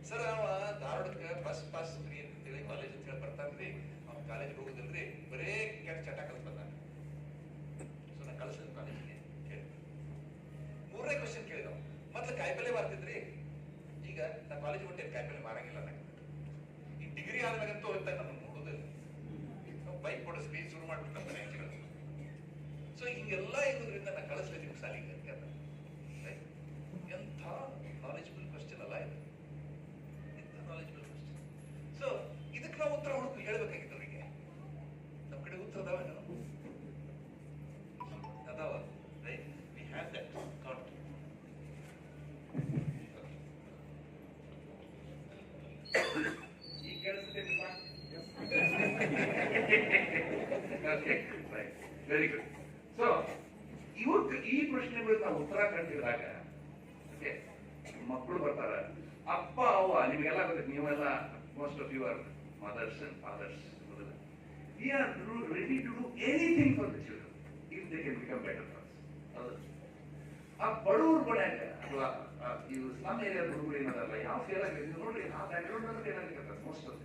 ಸರ್, ಅವ ಧಾರವಾಡಕ್ಕೆ ಬಸ್ ಪಾಸ್ ಫ್ರೀ ಅಂತೇಳಿ ಕಾಲೇಜ್ ಅಂತ ಹೇಳಿ ಬರ್ತಾನ್ರಿ, ಅವ್ನ ಕಾಲೇಜ್ಗೆ ಹೋಗುದಿಲ್ರಿ, ಬರೇ ಕೆಟ್ಟ ಚಟ ಕಲ್ತ್ ಬಂದಾನ. ಸೊ ನಾ ಕಳಿಸಿದ ಕಾಲೇಜಿಗೆ ಕೇಳಿ. 3ನೇ ಕ್ವಶನ್ ಕೇಳಿದವ, ಮೊದ್ಲು ಕಾಯಿಪಲ್ಲೆ ಮಾರ್ತಿದ್ರಿ, ಈಗ ನಾ ಕಾಲೇಜ್ ಹೊಟ್ಟೆ ಕಾಯಿಪಲ್ಲೆ ಮಾರಂಗಿಲ್ಲ ನಂಗೆ. ಈ ಡಿಗ್ರಿ ಆದ್ಮೇಲಂತೂ ಹೋಗ್ತಾ ನಮ್ಮನ್ನು ನೋಡೋದಿಲ್ಲ, ಬೈಕ್ ಕೊಡಿಸ್ರಿ ಶುರು ಮಾಡ್ಬಿಡ್ತಾರೆ ಅಂತ ಹೇಳೋದು. ಸೊ ಹಿಂಗೆಲ್ಲ ಇರೋದ್ರಿಂದ ನಾ ಕಳಿಸ್ಲಿಕ್ಕೆ ಸಾಲಿಗೆ ಅಂತ ಎಂಥ ನಾಲೆಜಬಲ್ ಕ್ವಶನ್ ಅಲ್ಲ ಇದು, ಎಂಥ ನಾಲೆಜಬಲ್ ಕ್ವಶನ್. ಸೊ ಇದಕ್ಕೆ ನಾವು ಉತ್ತರ ಹುಡುಕು ಹೇಳ್ಬೇಕಾಗಿತ್ತು ಅವರಿಗೆ. ನಮ್ಮ ಕಡೆ ಉತ್ತರ ಅದಾವ ರೈಟ್, ವಿ ಹ್ಯಾವ್ ದಟ್ ಕಾಟ್. ಈಗ ಕೇಳಿಸ್ತೇನೆ ವೆರಿ ಗುಡ್. ಸೊ ಇವತ್ತು ಈ ಪ್ರಶ್ನೆಗಳು ನಾವು ಉತ್ತರ ಕಂಡಿದ್ದಾಗ ಮಕ್ಕಳು ಬರ್ತಾರ, ಅಪ್ಪ ಅವ್ವ ನಿಮಗೆಲ್ಲ ಗೊತ್ತಿದೆ, ನೀವೆಲ್ಲ most of your mothers and fathers, we are ready to do anything for the children if they can become better for us. ಆ ಬಡವ್ರ ಮನ್ಯಾಗ ಅಥವಾ ಇವು ಸ್ಲಮ್ ಏರಿಯಾದ ಹುಡುಗರು ಏನದಲ್ಲ, ಯಾವ ಫೇಲ್ ಆಗಿದೆ ನೋಡ್ರಿ, ಆ ಬ್ಯಾಕ್ಗ್ರೌಂಡ್ ಅಂದ್ರೆ ಫೇಲ್ ಆಗಿರ್ತಾರೆ most of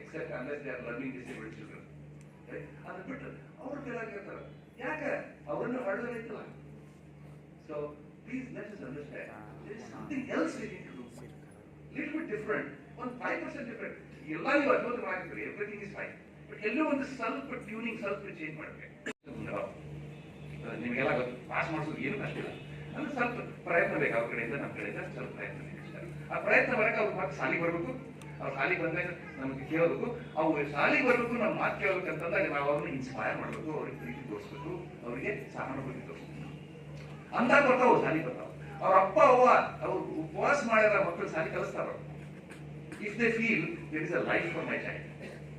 except unless they are learning disabled children. ಅದನ್ನ ಬಿಟ್ಟು ಅವ್ರು ಫೇಲ್ ಆಗಿರ್ತಾರೆ, ಯಾಕೆ ಅವರನ್ನು ಹೊಡೆದಿಲ್ಲ. So please let us understand there is something else we need to do, little bit different, 5% different. ಎಲ್ಲ ನೀವು ಅದ್ಭುತ ಮಾಡಿದ್ರಿ, ಎವ್ರಿಥಿಂಗ್ ಇಸ್ ಫೈನ್, ಬಟ್ ಎಲ್ಲೋ ಒಂದು ಸ್ವಲ್ಪ ಟ್ಯೂನಿಂಗ್ ಸ್ವಲ್ಪ ಚೇಂಜ್ ಮಾಡಬೇಕು. ನಿಮಗೆಲ್ಲ ಗೊತ್ತು, ಪಾಸ್ ಮಾಡಿಸೋದು ಏನು ಕಷ್ಟ ಇಲ್ಲ, ಅಂದ್ರೆ ಸ್ವಲ್ಪ ಪ್ರಯತ್ನ ಬೇಕು ಅವ್ರ ಕಡೆಯಿಂದ, ನಮ್ಮ ಕಡೆಯಿಂದ ಸ್ವಲ್ಪ ಪ್ರಯತ್ನ ಬೇಕು. ಆ ಪ್ರಯತ್ನ ಬರಕ್ಕೆ ಅವ್ರು ಮತ್ತೆ ಸಾಲಿಗೆ ಬರ್ಬೇಕು, ಅವ್ರು ಸಾಲಿಗೆ ಬಂದಾಗ ನಮಗೆ ಕೇಳಬೇಕು, ಅವ್ರು ಸಾಲಿಗೆ ಬರ್ಬೇಕು, ನಮ್ಮ ಮಾತು ಕೇಳಬೇಕು ಅಂತಂದಾಗ ನಾವು ಅವ್ರನ್ನ ಇನ್ಸ್ಪೈರ್ ಮಾಡಬೇಕು, ಅವ್ರಿಗೆ ಪ್ರೀತಿ ತೋರಿಸ್ಬೇಕು, ಅವರಿಗೆ ಸಹಾನುಭೂತಿ ತೋರಿಸ್ಬೇಕು. ಅಂದಾಗ ಬರ್ತಾವ ಸಾಲಿ ಬರ್ತಾವ. ಅವ್ರ ಅಪ್ಪ ಅವ್ವ ಅವ್ರು ಉಪವಾಸ ಮಾಡ್ಯಾರ, ಮಕ್ಕಳು ಸಾಲಿ ಕಲಿಸ್ತಾರ. If they feel there is a life for my child,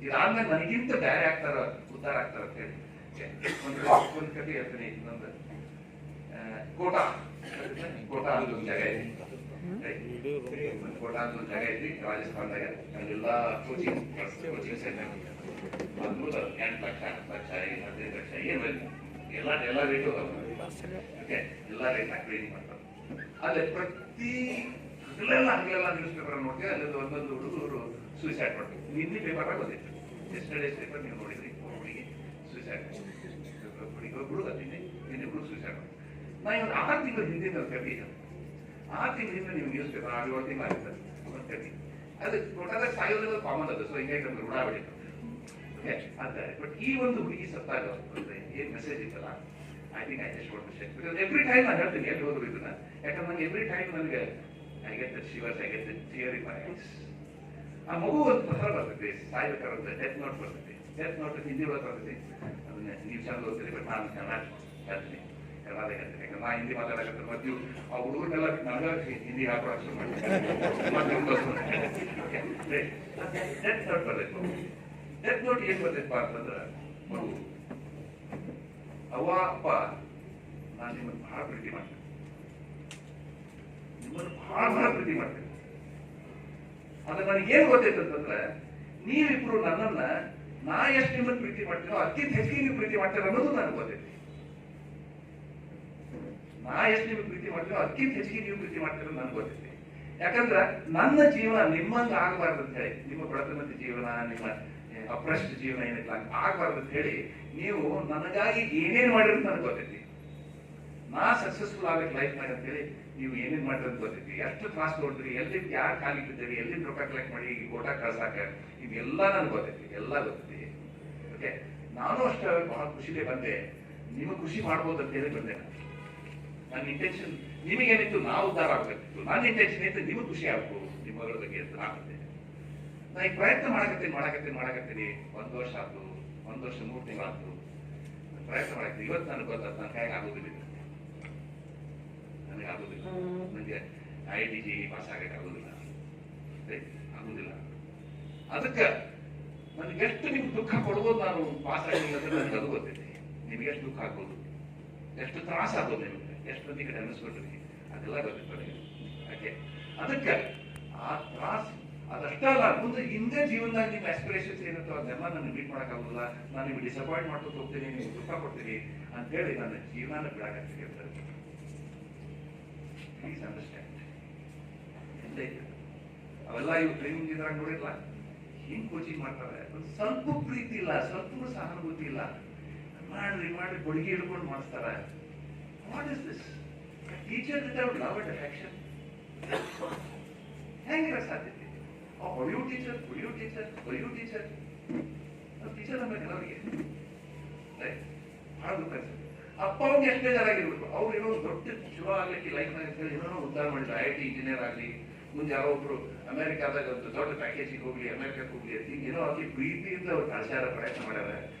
ಇದಾದ್ಮೇಲೆ ನನಗಿಂತ ಬೇರೆ ಆಗ್ತಾರ, ಉದ್ಧಾರ ಆಗ್ತಾರ ಅಂತ ಹೇಳಿ ಒಂದು ಕತೆ ಹೇಳ್ತೀನಿ. ಇನ್ನೊಂದು ಕೋಟಾ ಅಂತ ಒಂದು ಜಾಗ ಐತಿ, ಕೋಟಾ ಅಂತ ಒಂದು ಜಾಗ ಐತಿ ರಾಜಸ್ಥಾನದಾಗ. ಅಲ್ಲೆಲ್ಲ ಕೋಚಿಂಗ್ ಸೆಂಟರ್, ಅದ್ಭುತ 8 ಲಕ್ಷ 10 ಲಕ್ಷ 15 ಲಕ್ಷ ಏನು ಎಲ್ಲ ರೇಟು ಎಲ್ಲ ರೇಟ್ ಟ್ರೈನಿಂಗ್ ಮಾಡ್ತಾರೆ. ಅಲ್ಲೇ ಪ್ರತಿ ಹಗಲೆಲ್ಲ ನ್ಯೂಸ್ ಪೇಪರ್ ನೋಡ್ತೀವಿ, ಅಲ್ಲೊಂದು ಒಂದೊಂದು ಹುಡುಗರು ಸೂಸೈಡ್ ಮಾಡ್ತೀವಿ. ನಿನ್ನೆ ಪೇಪರ್ ಬಂದಿತ್ತು, ಎಸ್ಟರ್ಡೇಸ್ ಪೇಪರ್ ನೀವು ನೋಡಿದ್ರಿ, ಹುಡುಗಿ ಸೂಸೈಡ್ ಹುಡುಗ ನಿನ್ನೆ ಹುಡುಗ ಸೂಸೈಡ್ ಮಾಡಿ. ನಾ ಇವಾಗ 6 ತಿಂಗಳ ಹಿಂದಿನ ಕವಿ, 6 ತಿಂಗಳ ಹಿಂದೆ ನೀವು ನ್ಯೂಸ್ ಪೇಪರ್ 6-7 ತಿಂಗಳು ಆಗಿರ್ತದೆ ಒಂದು ಕವಿ. ಅದು ಕೊಟ್ಟಾಗ ಸಾಯೋದೆಲ್ಲ ಕಾಮನ್ ಅದು. ಸೊ ಹಿಂಗಾಗಿ ನಮ್ಗೆ ಋಣ ಬೆಳೀತು. ಓಕೆ ಆದರೆ ಬಟ್ ಈ ಒಂದು ಹುಡುಗಿ ಸತ್ತಾಗ ಅಂದರೆ ಏನು ಮೆಸೇಜ್ ಇತ್ತಲ್ಲ, I think I just want to share. Because every time ನಾನು ಹೇಳ್ತೀನಿ ಎಲ್ಲಿ ಹೋದ್ರು ಇದನ್ನ, ಯಾಕಂದ್ರೆ ನನಗೆ ಎವ್ರಿ ಟೈಮ್ ನನಗೆ I get the shivers, I get the tear in my eyes. ಆ ಮಗು ಒಂದು ಪತ್ರ ಬರ್ತೈತಿ ಸಾಯ್ಬೇಕಾದ್ರೆ, ಡೆತ್ ನೋಟ್ ಬರ್ತೈತಿ. ಡೆತ್ ನೋಟ್ ಹಿಂದಿ ಒಳಗೆ ಬರ್ತೈತಿ. ಅದನ್ನ ನೀವು ಚಂದ ಓದ್ತೀರಿ, ಬಟ್ ನಾನು ಕನ್ನಡ ಹೇಳ್ತೀನಿ, ಕನ್ನಡ ಹೇಳ್ತೀನಿ. ಯಾಕಂದ್ರೆ ನಾ ಹಿಂದಿ ಮಾತಾಡಕತ್ತೆ ಮತ್ತು ಆ ಹುಡುಗರನ್ನೆಲ್ಲ ನನಗೆ ಹಿಂದಿ ಹಾಕೋಕೆ ಶುರು ಮಾಡ್ತೀನಿ. ಡೆತ್ ನೋಟ್ ಬರ್ತೈತಿ. ಡೆತ್ ನೋಟ್ ಏನ್ ಬರ್ತೈತಪ್ಪ ಅಂತಂದ್ರೆ, ಮಗು ಅವ್ವ ಅಪ್ಪ ನಾನು ನಿಮ್ಮನ್ನು ಬಹಳ ಪ್ರೀತಿ ಮಾಡ್ತೇನೆ, ನಿಮ್ಮನ್ನು ಬಹಳ ಪ್ರೀತಿ ಮಾಡ್ತೇನೆ. ಅದು ನನಗೇನು ಗೊತ್ತೈತೆ ಅಂತಂದ್ರೆ, ನೀವಿಬ್ರು ನನ್ನನ್ನ ನಾ ಎಷ್ಟು ನಿಮ್ಮನ್ನು ಪ್ರೀತಿ ಮಾಡ್ತೀನೋ ಅದಕ್ಕಿಂತ ಹೆಚ್ಚಿಗೆ ನೀವು ಪ್ರೀತಿ ಮಾಡ್ತೀರ ಅನ್ನೋದು ನನಗೆ ಗೊತ್ತೈತಿ. ನಾ ಎಷ್ಟು ನಿಮಗೆ ಪ್ರೀತಿ ಮಾಡ್ತೀನೋ ಅದಕ್ಕಿಂತ ಹೆಚ್ಚಿಗೆ ನೀವು ಪ್ರೀತಿ ಮಾಡ್ತೀರೋ ನನಗೆ ಗೊತ್ತೈತಿ. ಯಾಕಂದ್ರೆ ನನ್ನ ಜೀವನ ನಿಮ್ಮಂಗೆ ಆಗಬಾರ್ದು ಅಂತ ಹೇಳಿ, ನಿಮ್ಮ ಬಡತನದ ಜೀವನ, ನಿಮ್ಮ ಅಪ್ರಷ್ಟ ಜೀವನ ಏನಿಲ್ಲ ಆಗಬಾರ್ದು ಅಂತ ಹೇಳಿ ನೀವು ನನಗಾಗಿ ಏನೇನು ಮಾಡಿರೋದು ನನಗೆ ಗೊತ್ತೈತಿ. ನಾ ಸಕ್ಸಸ್ಫುಲ್ ಆಗಬೇಕು ಲೈಫ್ನಾಗ ಅಂತೇಳಿ ನೀವು ಏನೇನು ಮಾಡಿರೋದು ಗೊತ್ತೈತಿ. ಎಷ್ಟು ಕ್ಲಾಸ್ ನೋಡಿದ್ರಿ, ಎಲ್ಲಿ ಯಾರು ಖಾಲಿ ಬಿದ್ದೀರಿ, ಎಲ್ಲಿಂದ ರೊಕ್ಕ ಕಲೆಕ್ಟ್ ಮಾಡಿ ಕೋಟ ಕಳ್ಸಾಕ, ಇವೆಲ್ಲ ನನಗೆ ಗೊತ್ತೈತಿ, ಎಲ್ಲ ಗೊತ್ತೈತಿ. ಓಕೆ, ನಾನು ಅಷ್ಟೇ ಬಹಳ ಖುಷಿಲೇ ಬಂದೆ, ನಿಮಗೆ ಖುಷಿ ಮಾಡ್ಬೋದು ಅಂತ ಹೇಳಿ ಬಂದೆ. ನನ್ನ ಇಂಟೆನ್ಷನ್ ನಿಮಗೇನಿತ್ತು, ನಾವು ಉದ್ಧಾರ ಆಗ್ಬೇಕಿತ್ತು. ನನ್ನ ಇಂಟೆನ್ಷನ್ ಇತ್ತು ನಿಮಗೆ ಖುಷಿ ಆಗ್ಬೋದು ನಿಮ್ಮ ಮಗಳ ಬಗ್ಗೆ ಅಂತ ಆಗುತ್ತೆ. ನಾ ಈಗ ಪ್ರಯತ್ನ ಮಾಡಕತ್ತೀನಿ. 1 ವರ್ಷ ಆಯ್ತು, 1 ವರ್ಷ 3 ತಿಂಗಳು ಆಯ್ತು ಪ್ರಯತ್ನ ಮಾಡಾಕ್ತೀನಿ. ಇವತ್ತು ನನಗೆ ಗೊತ್ತಾಯ್ತು ನನ್ನ ಕೈಗೆ ಆಗೋದಿಲ್ಲ, ನನಗೆ ಆಗೋದಿಲ್ಲ. ನನಗೆ IIT ಪಾಸ್ ಆಗಕ್ಕೆ ಆಗೋದಿಲ್ಲ. ಅದಕ್ಕೆ ನನಗೆ ಎಷ್ಟು ನಿಮ್ಗೆ ದುಃಖ ಕೊಡ್ಬೋದು, ನಾನು ಪಾಸ್ ಆಗಿಲ್ಲ ಅಂದ್ರೆ ನನಗೆ ಅದು ಗೊತ್ತೈತಿ. ನಿಮ್ಗೆ ಎಷ್ಟು ದುಃಖ ಆಗ್ಬೋದು, ಎಷ್ಟು ತ್ರಾಸ ಆಗ್ಬೋದು, ನಿಮಗೆ ಎಷ್ಟು ಮಂದಿಗೆ ಅನ್ನಿಸ್ಬಿಟ್ರಿ, ಅದೆಲ್ಲ ಗೊತ್ತಿತ್ತು ನನಗೆ. ಯಾಕೆ ಅದಕ್ಕೆ ಆ ತ್ರಾಸ ಅದಷ್ಟೇ ಅಲ್ಲ, ಮುಂದೆ ಹಿಂದೆ ಜೀವನದಾಗ ನಿಮ್ಮ ಆಸ್ಪಿರೇಷನ್ಸ್ ಏನಿರ್ತೋ ಅದೆಲ್ಲ ನನಗೆ ಮೀಟ್ ಮಾಡೋಕ್ಕಾಗೋದಿಲ್ಲ. ನಾನು ನಿಮ್ಗೆ ಡಿಸಪಾಯಿಂಟ್ ಮಾಡ್ಕೊಂಡು ಹೋಗ್ತೀನಿ, ನಿಮ್ಗೆ ದುಃಖ ಕೊಡ್ತೀನಿ ಅಂತೇಳಿ ನನ್ನ ಜೀವನ ಬಿಡಾಕತ್ತೀನಿ ಅಂತ. Please understand. ಎಂದೇ ಅವೆಲ್ಲ ಇವು ಟ್ರೈನಿಂಗ್ ಇದ್ರಾಗ ನೋಡಿಲ್ಲ, ಹಿಂಗ್ ಕೋಚಿಂಗ್ ಮಾಡ್ತಾರೆ. ಒಂದು ಸ್ವಲ್ಪ ಪ್ರೀತಿ ಇಲ್ಲ, ಸ್ವಲ್ಪ ಸಹಾನುಭೂತಿ ಇಲ್ಲ, ಮಾಡ್ರಿ ಬಡಿಗೆ ಹಿಡ್ಕೊಂಡು ಮಾಡಿಸ್ತಾರೆ. What is this? Teacher without love and affection ಹೆಂಗಿರೋ ಸಾಧ್ಯತೆ? ಹೊಡೆಯೋ ಟೀಚರ್ ಟೀಚರ್ ಅಂದ್ರೆ ಕೆಲವರಿಗೆ ಬಹಳ ದುಃಖ ಅನ್ಸುತ್ತೆ. ಅಪ್ಪ ಅವ್ರಿಗೆ ಎಷ್ಟು ಬೇಜಾರಾಗಿರ್ಬೇಕು. ಅವ್ರು ಏನೋ ದೊಡ್ಡ ಚಲೋ ಆಗ್ಲಿಕ್ಕೆ ಲೈಫ್ನಾಗ ಅಂತೇಳಿ ಏನೋ ಉದ್ಧಾರ ಮಾಡಿದ್ರು, IIT ಇಂಜಿನಿಯರ್ ಆಗಲಿ, ಮುಂದೆ ಯಾರೋ ಒಬ್ರು ಅಮೆರಿಕಾದಾಗ ಒಂದು ದೊಡ್ಡ ಪ್ಯಾಕೇಜಿಗೆ ಹೋಗ್ಲಿ, ಅಮೆರಿಕಕ್ಕೆ ಹೋಗ್ಲಿ ಅಂತ ಏನೋ ಆಗಿ ಪ್ರೀತಿಯಿಂದ ಅವ್ರು ಕಳ್ಸ್ಯಾರ, ಪ್ರಯತ್ನ ಮಾಡ್ಯಾರ.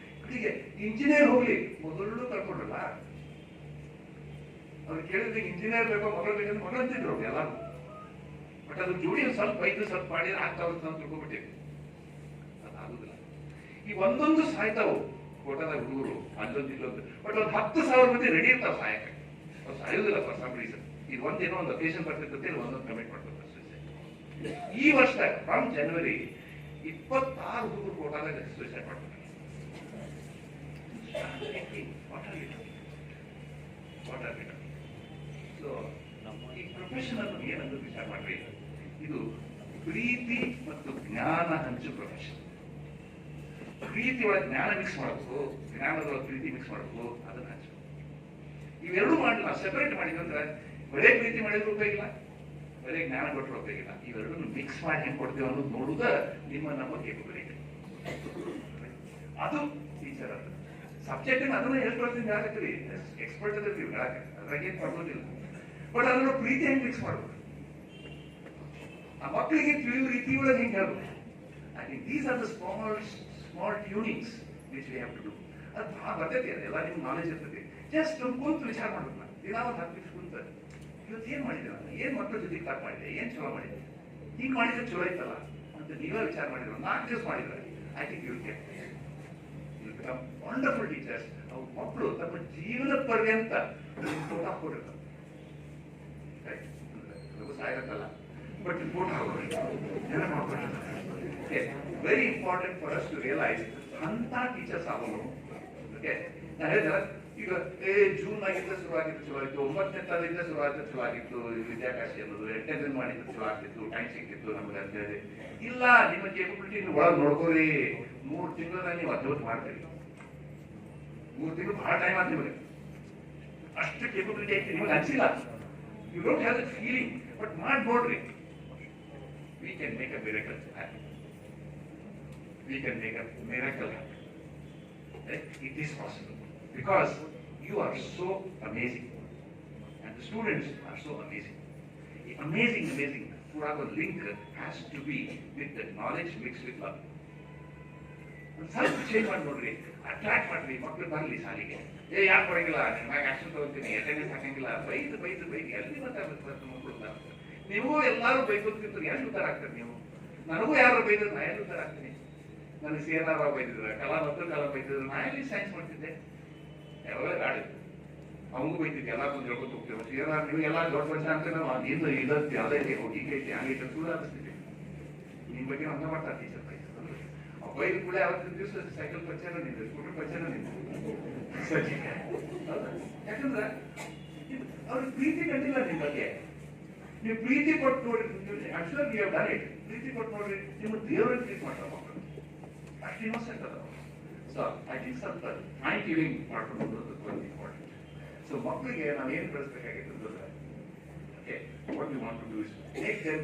ಹೀಗೆ ಇಂಜಿನಿಯರ್ ಹೋಗ್ಲಿ ಮೊದಲು ಕಳ್ಕೊಂಡ್ರಲ್ಲ, ಅವ್ರು ಕೇಳಿದ್ರೆ ಇಂಜಿನಿಯರ್ ಬೇಕೋ ಮಗಳು ಬೇಕಂದ್ರೆ ಮಗಳು ಅಂತಿದ್ರು ಅವ್ರು ಎಲ್ಲರೂ. ಬಟ್ ಅದು ಜೋಡಿ ಸ್ವಲ್ಪ ಐದು ಸ್ವಲ್ಪ ಮಾಡಿದ್ರೆ ಆಗ್ತಾ ಹೋಗುತ್ತೆ ಅಂತ ತಿಳ್ಕೊಬಿಟ್ಟಿವಿ. ಅದಾಗುದಿಲ್ಲ. ಈ ಒಂದೊಂದು ಸಾಯ್ತಾವು ಕೋಟದ ಹುಡುಗರು ಅಲ್ಲೊಂದು ಇಲ್ಲೊಂದು. ಬಟ್ ಒಂದು 10,000 ಮಂದಿ ರೆಡಿ ಇರ್ತಾವ ಸಾಯಕ್ಕೆ. ಅವ್ರು ಸಾಯೋದಿಲ್ಲ ಫಾರ್ ಸಮ್ ರೀಸನ್. ಇದು ಒಂದೇನೋ ಒಂದು ಅಕೇಶನ್ ಬರ್ತಿರ್ತದೆ, ಒಂದೊಂದು ಕಮಿಟ್ ಮಾಡ್ತಾರೆ. ಈ ವರ್ಷ ಫ್ರಮ್ ಜನವರಿ 26 ಹುಡುಗರು ಕೋಟಾದಾಗ ಸೂಸೈಡ್ ಮಾಡ್ತಾರೆ. ಸೊ ಈ ಪ್ರೊಫೆಷನ್ ಅನ್ನು ಏನಂತ ವಿಚಾರ ಮಾಡ್ರಿ, ಇದು ಪ್ರೀತಿ ಮತ್ತು ಜ್ಞಾನ ಹಂಚು ಪ್ರೊಫೆಷನ್. ಪ್ರೀತಿ ಒಳಗೆ ಜ್ಞಾನ ಮಿಕ್ಸ್ ಮಾಡಬೇಕು, ಜ್ಞಾನದೊಳಗೆ ಪ್ರೀತಿ ಮಿಕ್ಸ್ ಮಾಡಬೇಕು, ಅದನ್ನ ಹಂಚು. ಇವೆರಡೂ ಮಾಡಲಿಲ್ಲ, ಸೆಪರೇಟ್ ಮಾಡಿದ್ರೆ ಬರೇ ಪ್ರೀತಿ ಮಾಡಿದ್ರು ಉಪಯೋಗಿಲ್ಲ, ಬರೇ ಜ್ಞಾನ ಕೊಟ್ಟರು ಉಪಯೋಗಿಲ್ಲ. ಇವೆರಡನ್ನು ಮಿಕ್ಸ್ ಮಾಡಿ ಹೆಂಗೆ ಕೊಡ್ತೇವೆ ಅನ್ನೋದು ನೋಡುದ ನಮ್ಮ ಕೇಪಬಿಲಿಟಿ. ಅದು ಟೀಚರ್ ಅಂತ ಸಬ್ಜೆಕ್ಟ್ ಅದನ್ನ ಎಷ್ಟು ವರ್ಷದಿಂದ ಹೇಳಕತ್ತೀವಿ, ಎಕ್ಸ್ಪರ್ಟ್ ಅದಿರ್ತೀವಿ ಹೇಳಕ್ಕೆ, ಅದ್ರಾಗ ಏನು ಪ್ರಾಬ್ಲಮ್ ಇಲ್ಲ. ಬಟ್ ಅದನ್ನ ಪ್ರೀತಿ ಹೆಂಗೆ ಮಿಕ್ಸ್ ಮಾಡ್ಬೇಕು, ಆ ಮಕ್ಕಳಿಗೆ ತಿಳಿಯುವ ರೀತಿ ಒಳಗೆ ಹೆಂಗೆ ಹೇಳ್ಬೇಕು. I think these are the small tunings which we have to do. ಅದು ಭಾಳ ಬರ್ತೈತಿ, ಅದೆಲ್ಲ ನಿಮ್ಗೆ ನಾಲೆಜ್ ಇರ್ತೈತಿ. ಜಸ್ಟ್ ಒಂದು ಕೂತು ವಿಚಾರ ಮಾಡ್ಬೇಕು. ನಾನು ದಿನ ಒಂದು 10 ನಿಮಿಷ ಕೂತ ಇವತ್ತು ಏನು ಮಾಡಿದೆ, ನಾನು ಏನು ಮಕ್ಕಳ ಜೊತೆಗೆ ತಪ್ಪು ಮಾಡಿದೆ, ಏನು ಚಲೋ ಮಾಡಿದೆ, ಹೀಗೆ ಮಾಡಿದ್ರೆ ಚಲೋ ಐತಲ್ಲ ಅಂತ ನೀವೇ ವಿಚಾರ ಮಾಡಿದ್ರು, 4 ದಿವಸ ಮಾಡಿದ್ರೆ I think you get wonderful teachers. ಅವ್ರ ಮಕ್ಕಳು ತಮ್ಮ ಜೀವನ ಪರ್ಯಂತ ಫೋಟೋ ಹಾಕೊಂಡಿರ್ತಾರೆ. ಸಾಯಗತ್ತಲ್ಲ, ಬಟ್ ಫೋಟೋ ಹಾಕೊಂಡಿರ್ತಾರೆ. Very important for us to realise ಅಂತ ಟೀಚರ್ಸ್ ಆಗೋದು. ಓಕೆ, ನಾ ಹೇಳಿದ ಈಗ ಜೂನ್ ಆಗಿದ್ದ ಶುರುವಾಗಿದ್ದು ಚಲೋ ಆಯಿತು, 9ನೇ ತಾರೀಕಿಂದ ಶುರುವಾಗಿದ್ದು ಚಲೋ ಆಗಿತ್ತು ವಿದ್ಯಾಕಾಶಿ ಅನ್ನೋದು, 8ನೇ ದಿನ ಮಾಡಿದ್ದು ಚಲೋ ಆಗ್ತಿತ್ತು, ಟೈಮ್ ಸಿಕ್ಕಿತ್ತು ನಮ್ಗೆ ಅಂತ ಹೇಳಿ. ಇಲ್ಲ, ನಿಮ್ಮ ಕೇಪಬಿಲಿಟಿ ಒಳಗೆ ನೋಡ್ಕೋರಿ, 3 ತಿಂಗಳಲ್ಲಿ ನೀವು ಅದ್ಭುತ ಮಾಡ್ತೀರಿ. 3 ತಿಂಗಳು ಬಹಳ ಟೈಮ್ ಆಯ್ತು ನಿಮಗೆ. ಅಷ್ಟು ಕೇಪಬಿಲಿಟಿ ಐತಿ ನಿಮಗೆ ಅನ್ಸಿಲ್ಲ. You don't have that feeling, but ಮಾಡಿ ನೋಡ್ರಿ. We can make a miracle happen. We can make a miracle happen. Right? It is possible because you are so amazing, and the students are so amazing. Amazing. For our link has to be with the knowledge mixed with love. ಸ್ವಲ್ಪ change ಮಾಡಿ ನೋಡ್ರಿ, attract ಮಾಡ್ರಿ, ಮಕ್ಕಳು ಬರಲಿ ಶಾಲೆಗೆ. ಯಾಕೆ ಬರೋಂಗಿಲ್ಲ, ನಿಮ್ಗೆ ಆಕ್ಷನ್ ತಗೋತೀನಿ, ಅಟೆಂಡೆನ್ಸ್ ಹಾಕಂಗಿಲ್ಲ, ಬೈದು ಎಲ್ಲಿ ಮಾತಾಡ್ಬೇಕು ಮಕ್ಕಳು. ನೀವು ಎಲ್ಲರೂ ಬೈಕೋತಿರ್ತೀರಿ, ಎಲ್ಲಿ ಉತ್ತರ ಆಗ್ತಾರೆ ನೀವು? ನನಗೂ ಯಾರು ಬೈದ್ರೆ ನಾ ಎಲ್ಲಿ ಉತ್ತರ ಆಗ್ತೀನಿ? ನನಗೆ ಸಿ ಎನ್ ಆರ್ ರಾವ್ ಬೈದಿದ್ರು, ಕಲಾಂ ಬೈದಿದ್ರು, ನಾ ಎಲ್ಲಿ ಸೈನ್ಸ್ ಮಾಡ್ತಿದ್ದೆ? ಯಾವಾಗ ಗಾಡಿ ಅವಂಗೂ ಬೈತಿದ್ದೆ, ಎಲ್ಲ ಬಂದು ಹೇಳ್ಕೊತ ಹೋಗ್ತೇವೆ. ಸಿ ಎನ್ ಆರ್ ನೀವು ಎಲ್ಲ ದೊಡ್ಡ ವರ್ಷ ಅಂತ ನಾವು ಇನ್ನು ಇದಕ್ಕೆ ಯಾವುದೈತೆ ಹೀಗೈತೆ ಹಂಗೈತೆ ಸುಳ್ಳು ಅನ್ನಿಸ್ತಿದ್ದೆ. ನಿಮ್ಮ ಬಗ್ಗೆ ಹಂಗ ಮಾಡ್ತಾರೆ ಟೀಚರ್ ಬೈದ್ರು. ಬೈದು ಕೂಡ ಅವತ್ತಿನ ದಿವಸ ಸೈಕಲ್ ಪಂಚರ್ ನಿಂತು, ಸ್ಕೂಟರ್ ಪಂಚರ್ ನಿಂತು. ಯಾಕಂದ್ರೆ ಅವ್ರಿಗೆ ಪ್ರೀತಿ ಕಂಡಿಲ್ಲ ನಿಮ್ಮ ಬಗ್ಗೆ. ನೀವು ಪ್ರೀತಿ ಕೊಟ್ಟು ನೋಡ್ರಿ, ಅಕ್ಷರ ನೀವು ಡನ್ ಇಟ್. ಪ್ರೀತಿ ಕೊಟ್ಟು ನೋಡ್ರಿ, ನಿಮ್ಮ ದೇವರನ್ನು ಟ್ರೀಟ್ ಮಾಡ್ತಾರೆ ಮಕ್ಕಳು. ಅಷ್ಟು ಇನ್ನೋಸೆಂಟ್ ಅದ. ಸೊ ಐ ಥಿಂಕ್ ಸ್ವಲ್ಪ ಟೈಮ್ ಗಿವಿಂಗ್ ಮಾಡ್ಕೊಂಡು ಒಂದು ಇಂಪಾರ್ಟೆಂಟ್. ಸೊ ಮಕ್ಕಳಿಗೆ ನಾವು ಏನು ಕಳಿಸ್ಬೇಕಾಗಿತ್ತು ಅಂದ್ರೆ, okay, what you want to do is make them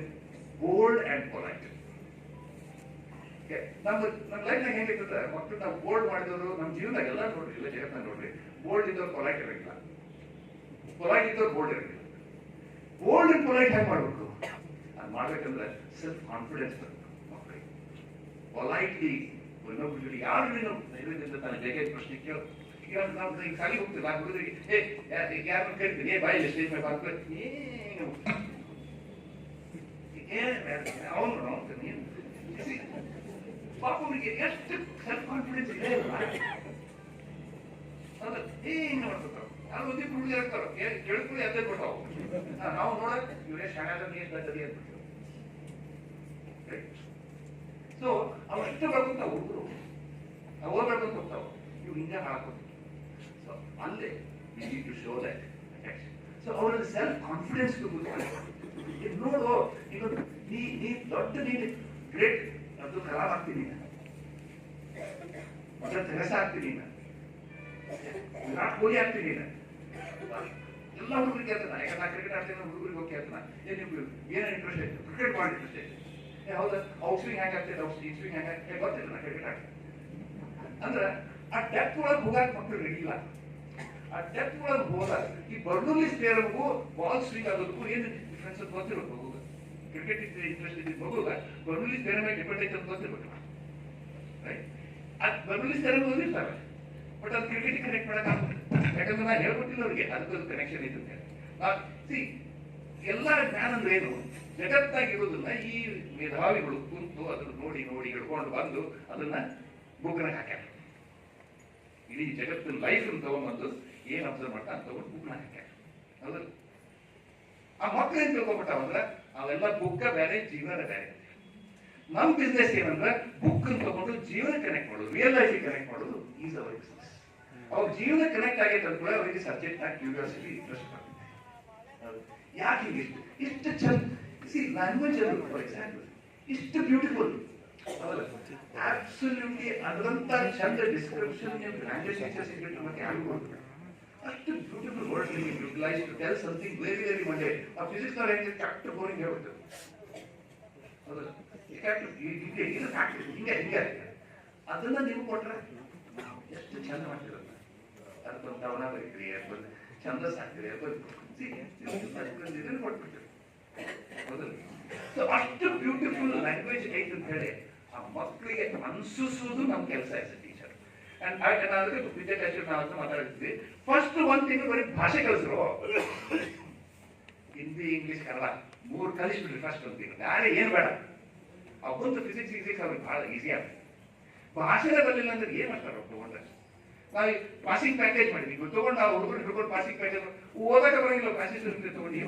bold and polite. Okay, ನಮ್ಮ ಲೈಫ್ನಾಗ ಹೆಂಗಿರ್ತದೆ, ಮಕ್ಕಳು ನಾವು ಬೋಲ್ಡ್ ಮಾಡಿದವರು ನಮ್ಮ ಜೀವನದಾಗ ಎಲ್ಲ ನೋಡ್ರಿ, ಇಲ್ಲ ಜಗತ್ನಾಗ ನೋಡ್ರಿ, ಬೋಲ್ಡ್ ಇದ್ದವ್ರು ಪೊಲೈಟ್ ಇರಂಗಿಲ್ಲ, ಪೊಲೈಟ್ ಇದ್ದವ್ರು ಬೋಲ್ಡ್ ಇರಂಗಿಲ್ಲ. ಬೋಲ್ಡ್ ಅಂಡ್ ಪೊಲೈಟ್ ಹೇಗೆ ಮಾಡಬೇಕು? ಅದು ಮಾಡ್ಬೇಕಂದ್ರೆ ಸೆಲ್ಫ್ ಕಾನ್ಫಿಡೆನ್ಸ್ ಬರಬೇಕು ಮಕ್ಕಳಿಗೆ. ಪೊಲೈಟ್ಲಿ ಇನ್ನೊಬ್ಬರಿಗೆ ಯಾರು ನೀನು ಧೈರ್ಯದಿಂದ ತನ್ನ ಜಗ ಪ್ರಶ್ನೆ ಕೇಳು. ಈಗ ನಾವು ಈಗ ಶಾಲೆಗೆ ಹೋಗ್ತಿಲ್ಲ, ಹುಡುಗರಿಗೆ ಯಾರನ್ನ ಕೇಳ್ತೀನಿ, ಬಾಯಲ್ಲಿ ಸ್ಟೇಜ್ ಮೇಲೆ ಬರ್ತಾರೆ, ಅವನು ಪಾಪ ಅವರಿಗೆ ಎಷ್ಟು ಸೆಲ್ಫ್ ಕಾನ್ಫಿಡೆನ್ಸ್ ಇದೆ ಅಲ್ಲ, ಹಿಂಗೆ ಮಾಡ್ತಾರೆ. ಅದು ಒಂದೇ ಹುಡುಗಿ ಆಗ್ತಾರ, ಕೇಳಿದ್ರೆ ಅದೇ ಕೊಟ್ಟಾವು. ನಾವು ನೋಡಕ್ ಇವರೇ ಶಾಣೆ ನೀರು ಗದ್ದರಿ ಅಂದ್ಬಿಟ್ಟು. ಸೊ ಅವು ಇಷ್ಟ ಬರ್ಕೊಂತ ಹುಡುಗರು ಅವು ಬರ್ಕೊಂತ ಹೋಗ್ತಾವ, ಇವು ಹಿಂಗೆ ಹಾಕೋದು. ಸೊ ಅಲ್ಲೇ ಟು ಶೋ ದಟ್. ಸೊ ಅವರ ಸೆಲ್ಫ್ ಕಾನ್ಫಿಡೆನ್ಸ್ ಇದು ನೋಡು. ಈಗ ನೀ ದೊಡ್ಡ ನೀನು ಗ್ರೇಟ್ ಅದು ಕಲಾಂ ಆಗ್ತೀನಿ, ಮತ್ತೆ ತೆರಸ ಆಗ್ತೀನಿ, ವಿರಾಟ್ ಕೊಹ್ಲಿ ಆಗ್ತೀನಿ. ಎಲ್ಲ ಹುಡುಗರಿಗೆ ಹೇಳ್ತಾನ, ಯಾಕಂದ್ರೆ ನಾ ಕ್ರಿಕೆಟ್ ಆಡ್ತೀನಿ, ಹುಡುಗರಿಗೆ ಹೋಗಿ ಹೇಳ್ತಾನ, ನಿಮ್ಗೆ ಏನೇನು ಇಂಟ್ರೆಸ್ಟ್ ಐತೆ, ಕ್ರಿಕೆಟ್ ಮಾಡಿ ಇಂಟ್ರೆಸ್ಟ್ ಐತೆ. ಹೌದಾ, ಔಟ್ ಸ್ವಿಂಗ್ ಹೆಂಗಾಗ್ತದೆ, ಇನ್ ಸ್ವಿಂಗ್ ಹೆಂಗಾಗ್ತದೆ ಗೊತ್ತಿಲ್ಲ, ನಾ ಕ್ರಿಕೆಟ್ ಆಡ್ತೀನಿ ಅಂದ್ರೆ ಆ ಡೆಪ್ತ್ ಒಳಗೆ ಹೋಗಾಕ ಮಕ್ಕಳು ರೆಡಿ ಇಲ್ಲ. ಆ ಡೆಪ್ತ್ ಒಳಗೆ ಹೋದಾಗ ಈ ಬರ್ನೂಲಿ ಸ್ಪೇರ್ಗೂ ಬಾಲ್ ಸ್ವಿಂಗ್ ಆಗೋದಕ್ಕೂ ಏನು ಡಿಫ್ರೆನ್ಸ್ ಅಂತ ಗೊತ್ತಿರ್ಬೇಕು ಮಗುಗ. ಕ್ರಿಕೆಟ್ ಇಂಟ್ರೆಸ್ಟ್ ಇದ್ದಿದ್ದು ಮಗುಗ ಬರ್ನೂಲಿ ಸ್ಪೇರ್ ಮೇಲೆ ಡಿಪೆಂಡ್ ಐತೆ ಅಂತ ಗೊತ್ತಿರ್ಬೇಕು. ರೈಟ್, ಅದು ಬರ್ನೂಲಿ ಸ್ಪೇರ್ ಓದಿರ್ತಾರೆ, ಬಟ್ ಅದು ಕ್ರಿಕೆಟ್ ಕನೆಕ್ಟ್ ಮಾಡೋಕ್ಕಾಗುತ್ತೆ. ಯಾಕಂದ್ರೆ ನಾನು ಹೇಳ್ಕೊಟ್ಟಿಲ್ಲ ಅವ್ರಿಗೆ ಅದಕ್ಕೊಂದು ಕನೆಕ್ಷನ್ ಇದೆ ಅಂತ ಹೇಳಿ. ಎಲ್ಲ ಜ್ಞಾನ ಅಂದ್ರೆ ಏನು, ಜಗತ್ತಾಗಿರೋದನ್ನ ಈ ಮೇಧಾವಿಗಳು ಕುಂತು ಅದನ್ನ ನೋಡಿ ಹಿಡ್ಕೊಂಡು ಬಂದು ಅದನ್ನ ಬುಕ್ನಾಗ ಹಾಕ್ಯಾರ. ಇಡೀ ಜಗತ್ತಿನ ಲೈಫ್ ತಗೊಂಡ್ಬಂದು ಏನ್ ಅಬ್ಸರ್ವ್ ಮಾಡ್ತಾ ಅಂತ ತಗೊಂಡು ಬುಕ್ನಾಗ ಹಾಕ್ಯಾರ. ಹೌದಲ್ಲ, ಆ ಮಕ್ಳು ಏನ್ ತಿಳ್ಕೊಂಡ್ಬಿಟ್ಟಾವಂದ್ರೆ ಅವೆಲ್ಲ ಬುಕ್ಕ ಬೇರೆ, ಜೀವನ ಬೇರೆ. ನಮ್ ಬಿಸ್ನೆಸ್ ಏನಂದ್ರೆ ಬುಕ್ ತಗೊಂಡು ಜೀವನ ಕನೆಕ್ಟ್ ಮಾಡೋದು, ರಿಯಲ್ ಲೈಫ್ ಕನೆಕ್ಟ್ ಮಾಡೋದು ಈಸ್ ಅವರ್ ಬಿಸ್ನೆಸ್. ಅವ್ರ ಜೀವನ ಕನೆಕ್ಟ್ ಆಗೈತೆ ಅಂತ ಅವರಿಗೆ ಸಬ್ಜೆಕ್ಟ್ ನ ಕ್ಯೂರಿಯಾಸಿಟಿ ಇಂಟ್ರೆಸ್ಟ್ ಬರ್ತದೆ. ಯಾಕೆ ಹಿಂಗೆ ಇಷ್ಟು ಚಂದ ಲ್ಯಾಂಗ್ವೇಜ್ ಅದು ಫಾರ್ ಎಕ್ಸಾಂಪಲ್ ಇಷ್ಟು ಬ್ಯೂಟಿಫುಲ್ ಅವಲ್ಲ, ಅಬ್ಸಲ್ಯೂಟ್ಲಿ ಅದರಂತ ಚಂದ ಡಿಸ್ಕ್ರಿಪ್ಷನ್ ಲ್ಯಾಂಗ್ವೇಜ್ ಟೀಚರ್ಸ್ ಇಟ್ಟು ಮತ್ತೆ ಯಾರು ಅಷ್ಟು beautiful words utilise to tell something very very ಮಂಡೆ. ಆ ಫಿಸಿಕ್ಸ್ ಅವ್ರು ಹೆಂಗೆ ಕರೆಕ್ಟ್ ಬೋರಿಂಗ್ ಹೇಳ್ಬಿಟ್ಟು ಹೌದಲ್ಲ, ಇದು ಫ್ಯಾಕ್ಟ್ ಹಿಂಗೆ ಅದನ್ನ ನೀವು ಕೊಟ್ರೆ ಎಷ್ಟು ಚಂದ ಮಾಡ್ತಿರಲ್ಲ. ಅದಕ್ಕೊಂದು ತವನ ಬರೀತೀರಿ, ಅದಕ್ಕೊಂದು ಛಂದಸ್ ಹಾಕ್ತೀರಿ, ಇದನ್ನು ಕೊಟ್ಬಿಡ್ತೀರಿ. ಹೌದಲ್ಲ, ಸೊ ಅಷ್ಟು ಬ್ಯೂಟಿಫುಲ್ ಲ್ಯಾಂಗ್ವೇಜ್ ಐತೆ ಅಂತ ಹೇಳಿ ಆ ಮಕ್ಕಳಿಗೆ ಅನ್ಸಿಸೋದು ನಮ್ಮ ಕೆಲಸ ಆಸ್ ಎ ಟೀಚರ್. ಅಂಡ್ ಅದಕ್ಕೆ ವಿದ್ಯಾರ್ಥಿ ನಾವು ಮಾತಾಡ್ತಿದ್ವಿ. ಫಸ್ಟ್ ಒಂದ್ ತಿಂಗಳು ಬರೀ ಭಾಷೆ ಕಲಿಸ್ರು, ಹಿಂದಿ ಇಂಗ್ಲಿಷ್ ಕನ್ನಡ 3 ಕಲಿಸ್ಬಿಡ್ರಿ ಫಸ್ಟ್ ಒಂದ್ ತಿಂಗಳು. ಯಾರೇ ಏನ್ ಬೇಡ, ಅವೊಂದು ಫಿಸಿಕ್ಸ್ ಅವ್ರಿಗೆ ಬಹಳ ಈಸಿ ಆಗುತ್ತೆ. ಭಾಷೆನೇ ಬರಲಿಲ್ಲ ಅಂದ್ರೆ ಏನ್ ಮಾಡ್ತಾರೆ ತಗೊಂಡ್ರೆ. ನಾವು ಪಾಸಿಂಗ್ ಪ್ಯಾಕೇಜ್ ಮಾಡಿದ್ವಿ ತಗೊಂಡು ನಾವು ಹುಡುಗರು ಹಿಡ್ಕೊಂಡು ಪಾಸಿಂಗ್ ಪ್ಯಾಕೇಜ್ ಓದಕ ಬರಂಗಿಲ್ಲ, ಪ್ಯಾಸೇಜ್ ತಗೊಂಡು ಏನ್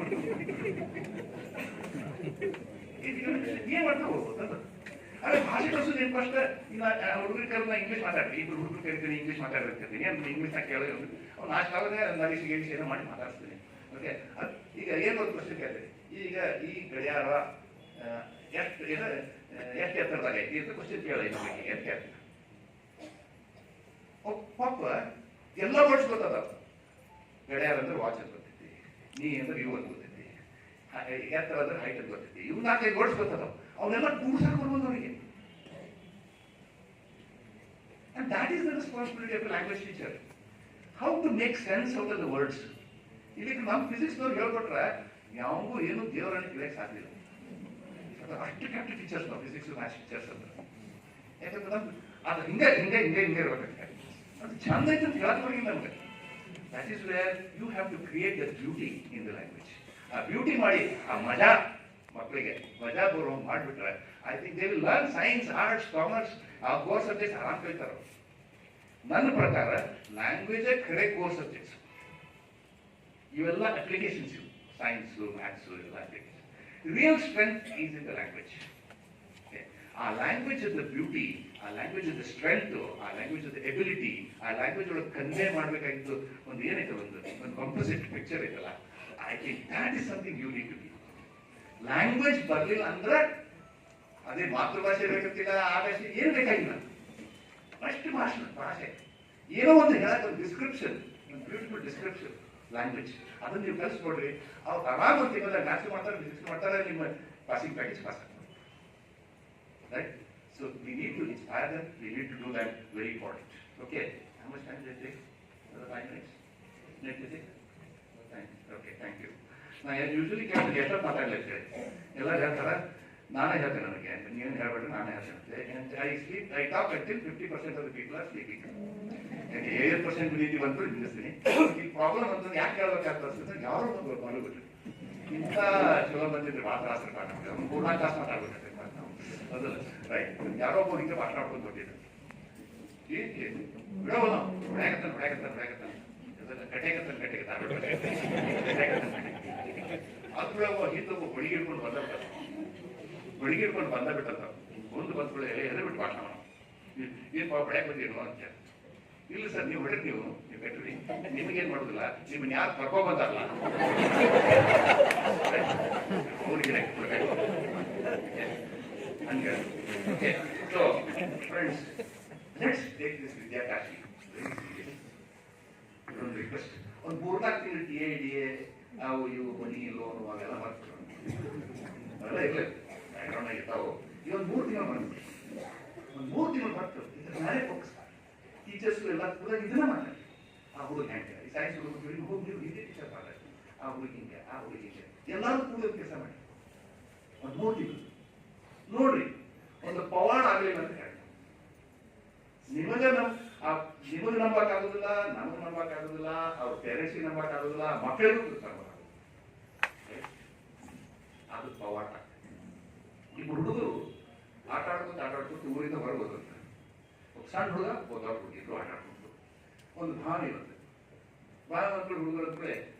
ಮಾಡ್ತಾ ಹೋಗ್ಬೋದು. ಅದೇ ಭಾಷೆ ಕಲಿಸೋದು ಏನ್ ಫಸ್ಟ್ ಹುಡುಗರ ಕರೆದ ಇಂಗ್ಲಿಷ್ ಮಾತಾಡ್ರಿ, ಇಬ್ಬರು ಹುಡುಗರು ಕರಿತೀನಿ ಇಂಗ್ಲಿಷ್ ಮಾತಾಡಿರ್ತೀನಿ, ಇಂಗ್ಲಿಷ್ ನ ಕೇಳಿ ಅವ್ನು ನಾಲ್ಕು ಆಗೋದೇ ನರಿಸಿ ಗೇಳಿಸಿ ಏನೋ ಮಾಡಿ ಮಾತಾಡ್ತೀನಿ. ಓಕೆ, ಈಗ ಏನೊಂದು ಪ್ರಶ್ನೆ ಕೇಳ್ತೀನಿ, ಈಗ ಈ ಗಡಿಯಾರ ಎಷ್ಟು ಎತ್ತರದಾಗ ಐತಿ ಅಂತ ಕ್ವಶನ್ ಕೇಳಿ ಎಷ್ಟು ಪಾಪ ಎಲ್ಲ ವರ್ಡ್ಸ್ ಗೊತ್ತದ. ಗಡಿಯಾರ ಅಂದ್ರೆ ವಾಚ್ ಅಂತ ಗೊತ್ತೈತಿ, ನೀ ಅಂದ್ರೆ ಇವು ಅಂತ ಗೊತ್ತೈತಿ, ಎತ್ತರ ಅಂದ್ರೆ ಹೈಟ್ ಅಂತ ಗೊತ್ತೈತಿ, ಇವು 4-5 ವರ್ಡ್ಸ್ ಗೊತ್ತದ. ಅವನ್ನೆಲ್ಲ ಕೂಡ್ಸಕ್ ಬರ್ಬೋದು ಅವರಿಗೆ. And that is the responsibility of a language teacher. How to make sense out of the words. ಇಲ್ಲಿ ನಮ್ಮ ಫಿಸಿಕ್ಸ್ನವ್ರು ಹೇಳ್ಕೊಟ್ರೆ ಯಾವಾಗೂ ಏನು ದೇವರನ್ನು ತಿಳಿಯಕ್ಕೆ ಸಾಧ್ಯ ಇಲ್ಲ. ಅಷ್ಟು ಕೆಟ್ಟ ಟೀಚರ್ಸ್ ನಾವು ಫಿಸಿಕ್ಸ್ ಮ್ಯಾಥ್ಸ್ ಟೀಚರ್ಸ್ ಅಂತ. ಯಾಕಂದ್ರೆ ನಮ್ಗೆ ಅದು ಹಿಂಗೆ ಇರ್ಬೇಕಾಗ್ತದೆ. ಅದು ಚಂದ ಐತೆ ಅಂತ ಹೇಳಕ್ ಬರೋಂಗಿಲ್ಲ ನಮ್ಗೆ. That is where you have to create the beauty in the language. ಆ ಬ್ಯೂಟಿ ಮಾಡಿ ಆ ಮಜಾ ಮಕ್ಕಳಿಗೆ ಮಜಾ ಬರೋ ಮಾಡಿಬಿಟ್ರೆ I think they will learn science, arts, commerce, ಆ ಕೋರ್ ಸಬ್ಜೆಕ್ಟ್ಸ್ ಆರಾಮ್ ಕಲಿತಾರ. ನನ್ನ ಪ್ರಕಾರ ಲ್ಯಾಂಗ್ವೇಜೇ ಖರೆ ಕೋರ್ ಸಬ್ಜೆಕ್ಟ್ಸ್. ಇವೆಲ್ಲ ಅಪ್ಲಿಕೇಶನ್ಸ್ ಇವು, ಸೈನ್ಸು, ಮ್ಯಾಥ್ಸು ಎಲ್ಲ application. Real strength is in the language. ಆ ಲ್ಯಾಂಗ್ವೇಜ್ ಇಸ್ ದ ಬ್ಯೂಟಿ, ಆ ಲ್ಯಾಂಗ್ವೇಜ್ ಇಸ್ ದ ಸ್ಟ್ರೆಂತ್, ಆ ಲ್ಯಾಂಗ್ವೇಜ್ ಇಸ್ ದ ಎಬಿಲಿಟಿ. ಆ ಲ್ಯಾಂಗ್ವೇಜ್ ಒಳಗೆ ಕನ್ವೆ ಮಾಡಬೇಕಾಗಿದ್ದು ಒಂದು ಏನೈತೆ, ಒಂದು ಕಂಪೋಸಿಟ್ ಪಿಕ್ಚರ್ ಐತಲ್ಲ. I think that is something you need to be. Language ಬರಲಿಲ್ಲ ಅಂದ್ರೆ ಅದೇ ಮಾತೃಭಾಷೆ ಬೇಕಿಲ್ಲ, ಆ ಭಾಷೆ ಏನು ಬೇಕಾಗಿಲ್ಲ. ಅಷ್ಟು ಭಾಷೆ ಏನೋ ಒಂದು ಹೇಳಕ್ಕೆ ಒಂದು ಡಿಸ್ಕ್ರಿಪ್ಷನ್, ಒಂದು ಬ್ಯೂಟಿಫುಲ್ ಡಿಸ್ಕ್ರಿಪ್ಷನ್ ಲ್ಯಾಂಗ್ವೇಜ್, ಅದನ್ನ ನೀವು ಕಲಿಸ್ಕೊಡ್ರಿ. ಅವ್ರು ಆರಾಮ ಒಂದು ತಿಂಗಳ ಮ್ಯಾಥ್ಸ್ ಮಾಡ್ತಾರೆ, ಫಿಸಿಕ್ಸ್ ಮಾಡ್ತಾರೆ, ನಿಮ್ಮ ಪಾಸಿಂಗ್ ಪ್ಯಾಕೇಜ್ ಪಾಸ್ ಆಗ್ತಾರೆ. Right? So we need to inspire them, we need to do that. Very important. Okay, how much time they take? 5 minutes. Okay, thank you. ನಾ ಯೂಶಲಿ ಕೇಳ್ತೀನಿ ಎಷ್ಟೊತ್ತು ಮಾತಾಡ್ಲಿಕ್ಕೆ. ಎಲ್ಲರೂ ಹೇಳ್ತಾರೆ, ನಾನೇ ಹೇಳ್ತೇನೆ, ನನಗೆ ನೀವೇನು ಹೇಳ್ಬೇಡ್ರಿ, ನಾನೇ ಹೇಳ್ತೇನೆ. I talk until 50% of the people are sleeping. 70% ರೀತಿ ಬಂದು ನಿಲ್ಲಿಸ್ತೀನಿ. ಈ ಪ್ರಾಬ್ಲಮ್ ಅಂತಂದು ಯಾಕೆ ಹೇಳ್ಬೇಕಾಗ್ತದೆ, ಯಾರೋ ಒಂದು ಮಲಗ್ಬಿಟ್ರಿ. ಇಂಥ ಚಲೋ ಬಂದಿದ್ರೆ ಮಾತ್ರ ಆಸರೆ ಕಾಣುತ್ತೆ. ಒಂದು 4-4 ತಾಸು ಮಾತಾಡ್ಬೇಕಾಗ್ತದೆ ನಾವು, ಅದಲ್ಲ ರೈಟ್? ಯಾರೋ ಒಬ್ಬ ಹಿಂಗೆ ಮಾತಾಡ್ಕೊಂಡು ಕೊಟ್ಟಿದ್ರು, ಬಿಡೋಲ್ಲ ಹೊಡ್ಯಾಕತ್ತಾನೆ ಅದು ಬಿಡವ ಹಿಂದೊಬ್ಬ ಹೊಡಿಗಿಡ್ಕೊಂಡು ಬಂದ ಬಿಟ್ಟಂತ ಒಂದು ಬಂದ್ಬಿಡ ಎದೆ ಬಿಟ್ಟು ಭಾಷಣ ಮಾಡೋಣ. ಏನ್ ಹೊಡ್ಯಾಕ್ ಬಂದಿರೋ ಅಂತ. ಇಲ್ಲ ಸರ್, ನೀವು ಹೊಡೆದ್ ನೀವು ಕಟ್ಟಿ, ನಿಮಗೇನ್ ಮಾಡುದಿಲ್ಲ, ನಿಮ್ಮನ್ನ ಯಾರು ಕರ್ಕೊ ಬಂದಾರಲ್ಲ ಅವ್ರಿಗೆ ಹಂಗೆ. Okay, so friends, let's take this Vidyakashi ಒಂದು ರಿಕ್ವೆಸ್ಟ್. ಒಂದು 4-4 ತಿಂಗಳು TA ಅವು ಇವು ಮನಿ ಲೋನು ಅವೆಲ್ಲ ಮಾಡ್ತಾರೆ, ಅವೆಲ್ಲ ಇರ್ಲಿ ಬ್ಯಾಕ್ಗ್ರೌಂಡ್ ಆಗಿರ್ತಾವು. ಇವೊಂದು 3 ತಿಂಗಳು ಮಾಡ್ತೀವಿ, ಒಂದು 3 ತಿಂಗಳು ಮಾಡ್ತೀವಿ. ಇದಕ್ಕೆ ನಾನೇ ಫೋಕಸ್ ಮಾಡಿ ಟೀಚರ್ಸ್ ಎಲ್ಲ ಕೂಡ ಇದನ್ನ ಮಾಡ್ತಾರೆ. ಆ ಹುಡುಗ ಹೆಂಗೆ ಈ ಸೈನ್ಸ್ ಹುಡುಗ ಹೋಗಿ ನೀವು ಹಿಂದೆ ಟೀಚರ್ ಮಾಡ್ತಾರೆ, ಆ ಹುಡುಗಿಂಗೆ ಆ ಹುಡುಗಿಂಗೆ ಎಲ್ಲರೂ ಕೂಡ ಕೆಲಸ ಮಾಡಿ ಒಂದು 3 ತಿಂಗಳು ನೋಡ್ರಿ. ಒಂದು ಪವಾಡ ಆಗಲಿಲ್ಲ ಅಂತ ಹೇಳಿ ನಿಮಗೆ ನಂಬಕ್ಕಾಗೋದಿಲ್ಲ, ನಮಗೆ ನಂಬಕ್ಕಾಗೋದಿಲ್ಲ, ಅವ್ರ ಪೇರೆಂಟ್ಸಿಗೆ ನಂಬಕ್ಕಾಗೋದಿಲ್ಲ, ಮಕ್ಕಳಿಗೂ ನಂಬಕ್ಕಾಗೋದಿಲ್ಲ. ಅದು ಪವಾಡ. ಇಬ್ಬರು ಹುಡುಗರು ಆಟ ಆಡ್ಕೊತ ಊರಿಂದ ಹೊರಗೆ ಹೋದಂತೆ. ಒಬ್ಬ ಸಣ್ಣ ಹುಡುಗ, ಒಬ್ಬ ದೊಡ್ಡ ಹುಡುಗಿದ್ರು ಆಟ ಆಡ್ಕೊಂಡು ಒಂದು ಭಾವನೆ ಇರುತ್ತೆ. ಭಾಳ ಮಕ್ಕಳು ಹುಡುಗರ ಹತ್ರ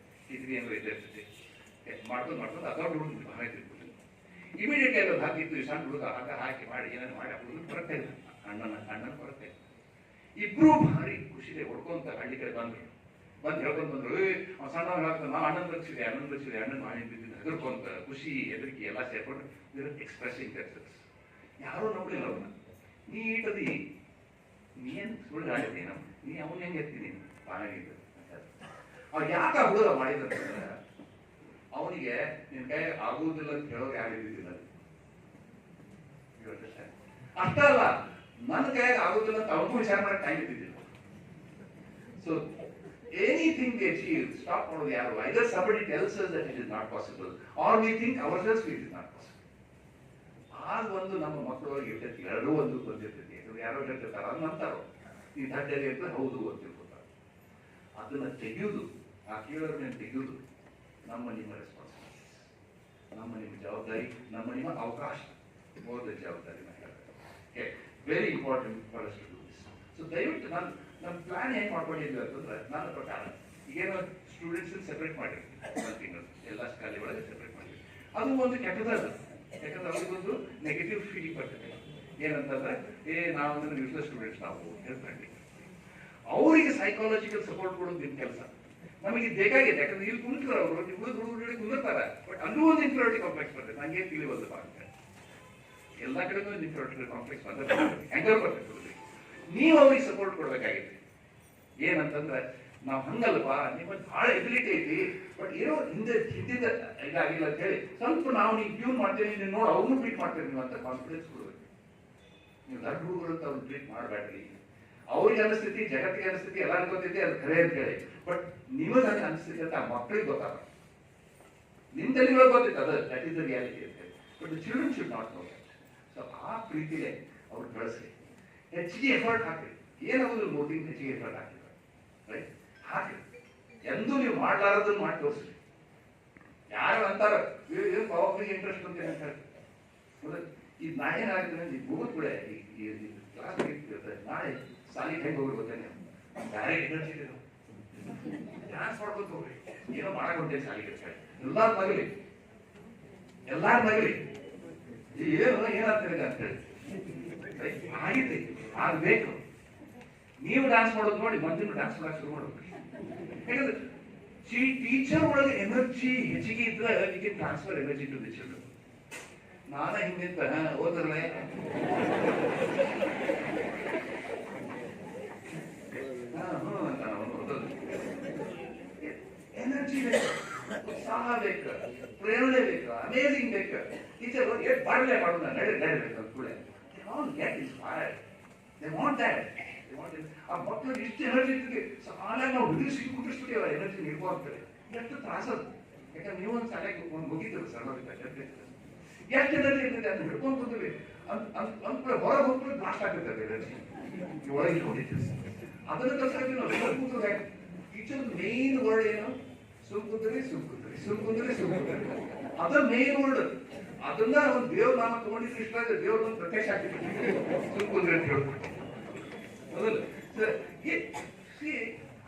ಇದ್ರಿ ಅಂದ್ರೆ ಇರ್ತೈತಿ ಮಾಡ್ಕೊಂಡು ಆ ದೊಡ್ಡ ಹುಡುಗ ಭಾವನೆ ತಿಳ್ಕೊಂಡು ಇಮಿಡಿಯೇಟ್ಲಿ ಅದು ಹಾಕಿತ್ತು. ಈ ಸಣ್ಣ ಹುಡುಗ ಹಾಕಿ ಮಾಡಿ ಏನಾದ್ರು ಮಾಡಿ ಹುಡುಗ ಬರುತ್ತೆ ಇಲ್ಲ, ಅಣ್ಣನ ಬರುತ್ತೆ. ಇಬ್ರು ಭಾರಿ ಖುಷಿದೆ ಹೊಡ್ಕೊಂತ ಹಳ್ಳಿ ಕಡೆ ಬಂದು ಹೇಳ್ಕೊಂಡು ಬಂದ್ರು. ಸಣ್ಣ ಹೇಳ್ತಾನೆ, ನಾವು ಅಣ್ಣನ ರಕ್ಷಿದೆ ಅಣ್ಣನ ಮಾಡಿ ಬಿದ್ದಿದ್ದು ಹೆದರ್ಕೊಂತ ಖುಷಿ ಹೆದರಿಕೆ ಎಲ್ಲ ಸೇರ್ಕೊಂಡು ಎಕ್ಸ್ಪ್ರೆಸಿಂಗ್ ದೆಮ್ಸೆಲ್ಸ್. ಯಾರೂ ನೋಡ್ಲಿಲ್ಲ ಅವ್ರನ್ನ. ನೀಟದಿ ನೀನ್ ಸುಳ್ಳು ಹೇಳಿದ್ನಿ ನಮ್ಮ, ನೀ ಅವನು ಹೆಂಗೆ ಎತ್ತೀನಿ ಪಾನಾಗಿದ್ದು ಅವ್ರು ಯಾಕ ಹುಡುಗ ಮಾಡಿದಂತಂದ್ರೆ ಅವನಿಗೆ ನಿನ್ ಕೈ ಆಗುವುದಿಲ್ಲ ಅಂತ ಹೇಳೋರು ಯಾರು ಇದ್ದಿದ್ದಿಲ್ಲ. ಅಷ್ಟ ಅಲ್ಲ, ನನ್ನ ಕೈಯಾಗ ಆಗುದಿಲ್ಲ ಅಂತ ಅವನಿಗೂ ವಿಚಾರ ಮಾಡಕ್ಕೆ ಟೈಮ್ ಇದ್ದಿದ್ದಿಲ್ಲ. So anything they achieve, stop ಮಾಡೋದು ಯಾರು? either somebody tells us that it is not possible or we think ourselves it is not possible. ಆಗ ಒಂದು ನಮ್ಮ ಮಕ್ಕಳೊಳಗೆ ಇರ್ತೈತಿ, ಎರಡೂ ಒಂದು ಬಂದಿರ್ತೈತಿ. ಯಾರೋ ಹೇಳ್ತಿರ್ತಾರೆ, ಅದು ನಂತಾರೋ ಈ ದಡ್ಡಲ್ಲಿ ಅಂತ ಹೌದು ಅಂತ ತಿಳ್ಕೊತಾರೆ. ಅದನ್ನ ತೆಗೆಯುವುದು, ಆ ಕೇಳೋರನ್ನ ತೆಗೆಯುವುದು ನಮ್ಮ ನಿಮ್ಮ ರೆಸ್ಪಾನ್ಸಿಬಿಲಿಟೀಸ್, ನಮ್ಮ ನಿಮ್ಮ ಜವಾಬ್ದಾರಿ, ನಮ್ಮ ನಿಮ್ಮ ಅವಕಾಶ, ಮೋರ್ ದ ಜವಾಬ್ದಾರಿ. Very important for us to do this. So ದಯವಿಟ್ಟು ನಮ್ಮ ಪ್ಲಾನ್ ಹೆಂಗೆ ಮಾಡ್ಕೊಂಡಿದ್ವಿ ಅಂತಂದ್ರೆ, ನನ್ನ ಪ್ರಕಾರ ಈಗೇನೋ ಸ್ಟೂಡೆಂಟ್ಸ್ ಸೆಪರೇಟ್ ಮಾಡಿರ್ತೀವಿ, ಒಂದು ತಿಂಗಳು ಎಲ್ಲ ಶಾಲೆ ಒಳಗೆ ಸೆಪರೇಟ್ ಮಾಡಿದ್ವಿ. ಅದು ಒಂದು ಕೆಟ್ಟದಲ್ಲ, ಯಾಕಂದ್ರೆ ಅವ್ರಿಗೊಂದು ನೆಗೆಟಿವ್ ಫೀಲಿಂಗ್ ಬರ್ತದೆ. ಏನಂತಂದ್ರೆ ನಾವು ಯೂಸ್ಲೆಸ್ ಸ್ಟೂಡೆಂಟ್ಸ್ ನಾವು ಹೇಳ್ಕೊಂಡ್ವಿ. ಅವರಿಗೆ ಸೈಕಾಲಜಿಕಲ್ ಸಪೋರ್ಟ್ ಕೊಡೋದು ನಿಮ್ಮ ಕೆಲಸ. ನಮಗೆ ಬೇಕಾಗಿದೆ, ಯಾಕಂದ್ರೆ ಇಲ್ಲಿ ಕುಂತಾರೆ ಅವರು, ನೀವು ಹುಡುಗರು ಕುಂದಿರ್ತಾರೆ, ಬಟ್ ಅಲ್ಲೂ ಒಂದು ಇನ್ಫೀರಿಯಾರಿಟಿ ಕಾಂಪ್ಲೆಕ್ಸ್ ಬರ್ತದೆ. ನನಗೆ ತಿಳಿವಲ್ದಪ್ಪ ಅಂತ ಎಲ್ಲ ಕಡೆಗೂ ಒಂದು ಇನ್ಫೀರಿಯಾರಿಟಿ ಕಾಂಪ್ಲೆಕ್ಸ್ ಬಂದ ಹೆಂಗಾರು ಬರ್ತದೆ. ನೀವು ಅವ್ರಿಗೆ ಸಪೋರ್ಟ್ ಕೊಡಬೇಕಾಗಿದೆ. ಏನಂತಂದ್ರೆ ನಾವು ಹಂಗಲ್ವಾ ನಿಮ್ಮಲ್ಲಿ ಭಾಳ ಎಬಿಲಿಟಿ ಐತಿ, ಬಟ್ ಏನೋ ಹಿಂದಿದ ಇದಾಗಿಲ್ಲ ಅಂತ ಹೇಳಿ ಸ್ವಲ್ಪ ನಾವು ನೀವು ಟ್ಯೂನ್ ಮಾಡ್ತೇವೆ, ನೀವು ನೋಡಿ ಅವ್ರನ್ನೂ ಟ್ರೀಟ್ ಮಾಡ್ತೇವೆ ನೀವು ಅಂತ ಕಾನ್ಫಿಡೆನ್ಸ್ ಕೊಡ್ಬೇಕು. ನೀವು ದೊಡ್ಡ ಹುಡುಗರು ಅಂತ ಅವ್ರನ್ನ ಟ್ರೀಟ್ ಮಾಡಬೇಡ್ರಿ. ಅವ್ರಿಗೆ ಅನಿಸ್ತೈತಿ, ಜಗತ್ತಿಗೆ ಅನಿಸ್ತೈತಿ, ಎಲ್ಲರಿಗೂ ಗೊತ್ತೈತಿ ಅದು ಖರೆ ಅಂತ ಹೇಳಿ, ಬಟ್ ನಿಮಗೆ ಹಂಗೆ ಅನಿಸ್ತೈತಿ ಅಂತ ಆ ಮಕ್ಕಳಿಗೆ ಗೊತ್ತಾಗ, ನಿಮ್ಮ ತಲೆಗಳಿಗೆ ಗೊತ್ತೈತೆ ಅದು, ದಟ್ ಈಸ್ ದ ರಿಯಾಲಿಟಿ ಅಂತ ಹೇಳಿ. But the children should not no that. So ಆ ಪ್ರೀತಿಗೆ ಅವ್ರು ಬೆಳೆಸಿ, ಹೆಚ್ಚಿಗೆ ಎಫರ್ಟ್ ಹಾಕ್ರಿ. ಏನಾಗೋದು 3 ತಿಂಗಳು ಹೆಚ್ಚಿಗೆ ಎಫರ್ಟ್ ಹಾಕಿದ್ರೆ ರೈಟ್ ಹಾಕಿ. ಎಂದೂ ನೀವು ಮಾಡ್ಲಾರದನ್ನು ಮಾಡಿ ತೋರಿಸ್ರಿ. ಯಾರು ಅಂತಾರ ಏನು ಪವರ್ಫುಲ್ ಇಂಟ್ರೆಸ್ಟ್ ಅಂತ ಅಂತ ಹೇಳಿ, ಈಗ ನಾ ಏನಾಗುತ್ತೆ ಈ ಗೂಗಲ್ ಕೂಡ ಈ ಕ್ಲಾಸ್ ಇರ್ತದೆ, ನಾಳೆ ಸಾಲಿಗೆ ಹೆಂಗೆ ಹೋಗಿ ಗೊತ್ತೇನೆ, ಬೇರೆ ಎನರ್ಜಿ ಇದೆ, ಡ್ಯಾನ್ಸ್ ಮಾಡ್ಬೇಕು ಹೋಗ್ರಿ, ಏನೋ ಮಾಡಕ್ ಹೊಂಟೇನೆ ಸಾಲಿಗೆ ಅಂತ ಹೇಳಿ ಎಲ್ಲಾರು ನಗಲಿ, ಎಲ್ಲಾರು ನಗಲಿ, ಏನು ಏನಾಗ್ತಿದೆ ಅಂತ ಹೇಳಿ ಆಗಿದೆ, ಆಗ್ಬೇಕು. ನೀವು ಡ್ಯಾನ್ಸ್ ಮಾಡೋದು ನೋಡಿ ಮಂದಿನ ಡ್ಯಾನ್ಸ್ ಮಾಡಕ್ ಶುರು ಮಾಡ್ಬೇಕು. ಯಾಕಂದ್ರೆ ಟೀಚರ್ ಒಳಗೆ ಎನರ್ಜಿ ಹೆಚ್ಚಿಗೆ ಇದ್ರೆ ಅದಕ್ಕೆ transfer energy to the children. ನಾನ ಹಿಂಗಿಂತ ಓದ್ರಲ್ಲ ಎನರ್ಜಿ ಬೇಕು, ಉತ್ಸಾಹ ಬೇಕು, ಪ್ರೇರಣೆ ಬೇಕು, ಅಮೇಜಿಂಗ್ ಬೇಕು. ಟೀಚರ್ ಎಷ್ಟು ಬಾಡಲೆ ಮಾಡೋಣ ನಡಿಬೇಕು ಅಂತ ಕೂಡ get inspired. They want that. ಆ ಮಕ್ಕಳಿಗೆ ಇಷ್ಟು ಎನರ್ಜಿ ಇರ್ತದೆ, ಸಾಲ ನಾವು ಹುಡುಗಿಸಿ ಕುಟ್ಟಿಸ್ಬಿಟ್ಟಿವ ಎನರ್ಜಿ ನಿರ್ಬೋಗ್ತಾರೆ. ಎಷ್ಟು ತ್ರಾಸದು, ಯಾಕಂದ್ರೆ ನೀವು ಒಂದು ಶಾಲೆಗೆ ಮುಗಿತೀವಿ ಸಣ್ಣದಿದ್ದ ಎಷ್ಟು ಎನರ್ಜಿ ಇರ್ತದೆ ಅದನ್ನ ಹಿಡ್ಕೊಂಡು ಕೂತೀವಿ ಅಂತ ಹೊರಗೆ ಹೋಗ್ಬಿಟ್ಟು ಬ್ಲಾಸ್ಟ್ ಆಗ್ತದೆ ಎನರ್ಜಿ ಒಳಗೆ ಇಟ್ಕೊಂಡಿರ್ತೀವಿ. ಅದನ್ನ ಕಲ್ಸಾಗಿ ನಾವು ಎಲ್ಲ ಕೂತ್ರು ಹೇಗೆ ಟೀಚರ್ ಮೇನ್ ವರ್ಡ್ ಏನು, ಸುಮ್ ಕುಂದ್ರಿ ಸುಮ್ ಕುಂದ್ರಿ ಸುಮ್ ಕುಂದ್ರಿ ಸುಮ್ ಕುಂದ್ರಿ, ಅದ ಮೇನ್ ವರ್ಡ್. ಅದನ್ನ ಒಂದು ದೇವ್ರ ನಾಮ ತಗೊಂಡಿದ್ರೆ ಇಷ್ಟ ಆದ್ರೆ ದೇವ್ರನ್ನ ಪ್ರತ್ಯಕ್ಷ ಆಗ್ತಿರ್ತೀವಿ ಸುಮ್ ಕುಂದ್ರಿ ಅಂತ ಹೇಳ್ಬಿಟ್ಟು. ಹೌದಲ್ಲ sir?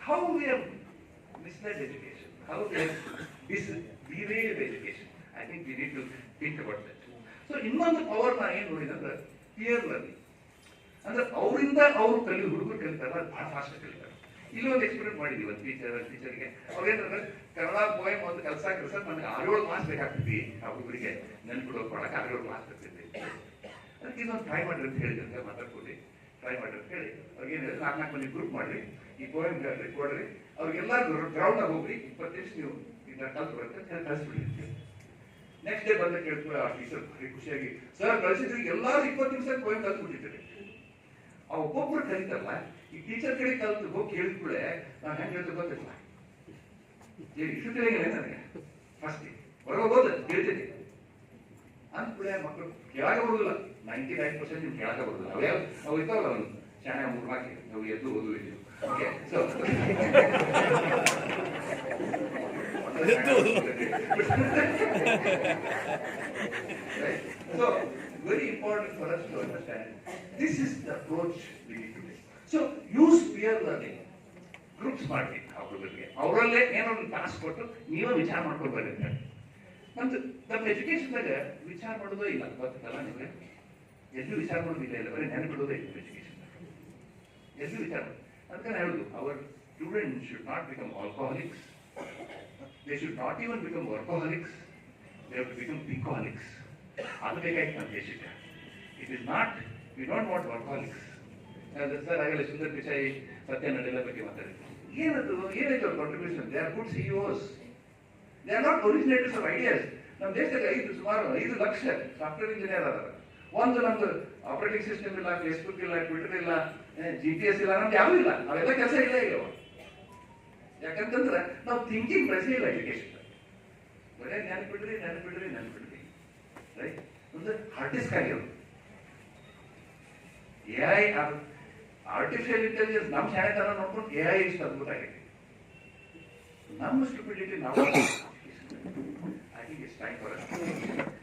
How we have misled education, how we have derailed education. I think we need to think about that. So ಇನ್ನೊಂದು ಪವರ್ ನಾ ಏನ್ ನೋಡಿದಂದ್ರೆ ಪಿಯರ್ ಲರ್ನಿಂಗ್. ಅಂದ್ರೆ ಅವರಿಂದ ಅವರು ಹುಡುಗರು ಕಲಿತಾರಲ್ಲ ಅದು ಭಾಳ ಫಾಸ್ಟ್ ಕಲಿತಾರೆ. ಇಲ್ಲೊಂದು ಎಕ್ಸ್ಪೆರಿಮೆಂಟ್ ಮಾಡಿದೀವಿ ಒಂದು ಟೀಚರ್ಗೆ. ಅವ್ರೇನಂದ್ರೆ ಕನ್ನಡ ಪೋಯಮ್ ಒಂದು ಕಲ್ಸಕ್ಕೆ ಸರ್ ನನಗೆ 6-7 ಮಾರ್ಕ್ಸ್ ಬೇಕಾಗ್ತೈತಿ, ಆ ಹುಡುಗರಿಗೆ ನೆನ್ಪಿಡೋಕೆ ಕೊಡಕ್ಕೆ 6-7 ಮಾರ್ಕ್ಸ್ ಆಗ್ತೈತಿ. ಅದಕ್ಕೆ ಇದೊಂದು ಟ್ರೈ ಮಾಡ್ರಿ ಅಂತ ಹೇಳಿದಂತೆ ಮಾತಾಡ್ಕೊಡಿ, ಟ್ರೈ ಮಾಡ್ರಿ ಅಂತ ಹೇಳಿ ಅವ್ರಿಗೆ ಏನು 4 ಮಂದಿ ಗ್ರೂಪ್ ಮಾಡ್ರಿ, ಈ ಪೋಯಮ್ ಹೇಳ್ರಿ ಕೊಡ್ರಿ, ಅವ್ರಿಗೆಲ್ಲ ಗ್ರೌಂಡ್ ಆಗಿ ಹೋಗ್ರಿ, 20 ನಿಮಿಷ ನೀವು ಇದನ್ನ ಕಲ್ತು ಬರುತ್ತೆ ಕಳಿಸ್ಬಿಡಿ. ನೆಕ್ಸ್ಟ್ ಡೇ ಬಂದ ಕೇಳ್ತೀವಿ ಆ ಟೀಚರ್ ಭಾರಿ ಖುಷಿಯಾಗಿ, ಸರ್ ಕಳಿಸಿದ್ರಿ ಎಲ್ಲರೂ 20 ನಿಮಿಷ ಪೋಯಮ್ ಕಲ್ತ್ಬಿಟ್ಟಿದ್ದಾರೆ. ಆ ಒಬ್ಬೊಬ್ರು ಕಲಿತಾರಲ್ಲ, ಈ ಟೀಚರ್ ಕಡೆ ಕಲ್ತು ಹೋಗಿ ಕೇಳಿದ ಕೂಡ ನಾನು ಹೆಂಗೆ ಹೇಳ್ತೀವಿ ಗೊತ್ತಿಲ್ಲ, ಇಷ್ಟು ತಿಳಿಯಂಗಿಲ್ಲ ನನಗೆ, ಫಸ್ಟ್ ಹೊರಗೆ ಹೋದ ಕೇಳ್ತೀನಿ ಅಂದ ಕೂಡ ಮಕ್ಕಳು ಕೇಳಾಕ ಬರುದಿಲ್ಲ. 99% ನಿಮ್ಗೆ ಕೇಳಾಕ ಬರುದಿಲ್ಲ. ಅವು ಇರ್ತಾವಲ್ಲ ಒಂದು ಶಾಣೆ 3 ಹಾಕಿ ನಾವು ಎದ್ದು ಓದು ಇದ್ದೀವಿ. Okay, so so very important for us to understand this is the approach we need to take. So use peer learning, groups ಮಾಡಿ ಅವರಿಗೆ ಅವರಲ್ಲೇ ಏನೋ ಒಂದು ಟಾಸ್ಕ್ ಕೊಟ್ಟು ನೀವೇ ವಿಚಾರ ಮಾಡ್ಕೊಂಡು ಬರುತ್ತೆ. ನಮ್ದು ನಮ್ಮ ಎಜುಕೇಶನ್ದಾಗ ವಿಚಾರ ಮಾಡೋದೇ ಇಲ್ಲ, ಗೊತ್ತಲ್ಲ ನಿಮಗೆ, ಎಲ್ಲೂ ವಿಚಾರ ಮಾಡೋದಿಲ್ಲ, ಇಲ್ಲ ಬರೀ ನೆನಪಿಡೋದೇ ಇಲ್ಲ ಎಜುಕೇಶನ್, ಎಲ್ಲೂ ವಿಚಾರ. ಅದಕ್ಕೆ ಹೇಳುದು hour students should not become alcoholics, they should not even become workaholics, they have to become peakaholics. ಅದು ಬೇಕಾಯ್ತು ನಮ್ಮ ದೇಶಕ್ಕೆ. It is not, we don't want workaholics. Sir ಆಗಲೇ ಸುಂದರ್ ಪಿಚಾಯಿ ಸತ್ಯ ನಡೆಯಲ ಬಗ್ಗೆ ಮಾತಾಡಿದ್ರು. ಏನದು ಏನಾಯ್ತು ಅವ್ರ contribution? They are good CEOs, they are not originators of ideas. ನಮ್ಮ ದೇಶದಾಗ ಸುಮಾರು 5 ಲಕ್ಷ ಸಾಫ್ಟ್ವೇರ್ ಇಂಜಿನಿಯರ್ ಅದಾರ. ಒಂದು ನಮ್ದು ಆಪರೇಟಿಂಗ್ ಸಿಸ್ಟಮ್ ಇಲ್ಲ, ಫೇಸ್ಬುಕ್ ಇಲ್ಲ, ಟ್ವಿಟರ್ ಇಲ್ಲ, GPS ಇಲ್ಲ, ನಮ್ದು ಯಾವುದೂ ಇಲ್ಲ, ನಾವೆಲ್ಲ ಕೆಲಸ ಇಲ್ಲ ಈಗ. ಯಾಕಂತಂದ್ರೆ ನಾವು ಥಿಂಕಿಂಗ್ ಬೆಳೆಸೇ ಇಲ್ಲ ಎಜುಕೇಶನ್. ಬರೀ ನೆನಪಿಡ್ರಿ ರೈಟ್, ಒಂದು ಹಾರ್ಡ್ ಡಿಸ್ಕ್ ಆಗಿರೋದು. AI ಆರ್ಟಿಫಿಷಿಯಲ್ ಇಂಟೆಲಿಜೆನ್ಸ್ ನಮ್ಮ ಶಾಣೆತನ ನೋಡ್ಕೊಂಡು AI ಇಷ್ಟು ಅದ್ಭುತ ಆಗೈತಿ. ನಮ್ಮ ಸ್ಟುಪಿಡಿಟಿ ನಾವು I think it's time for us.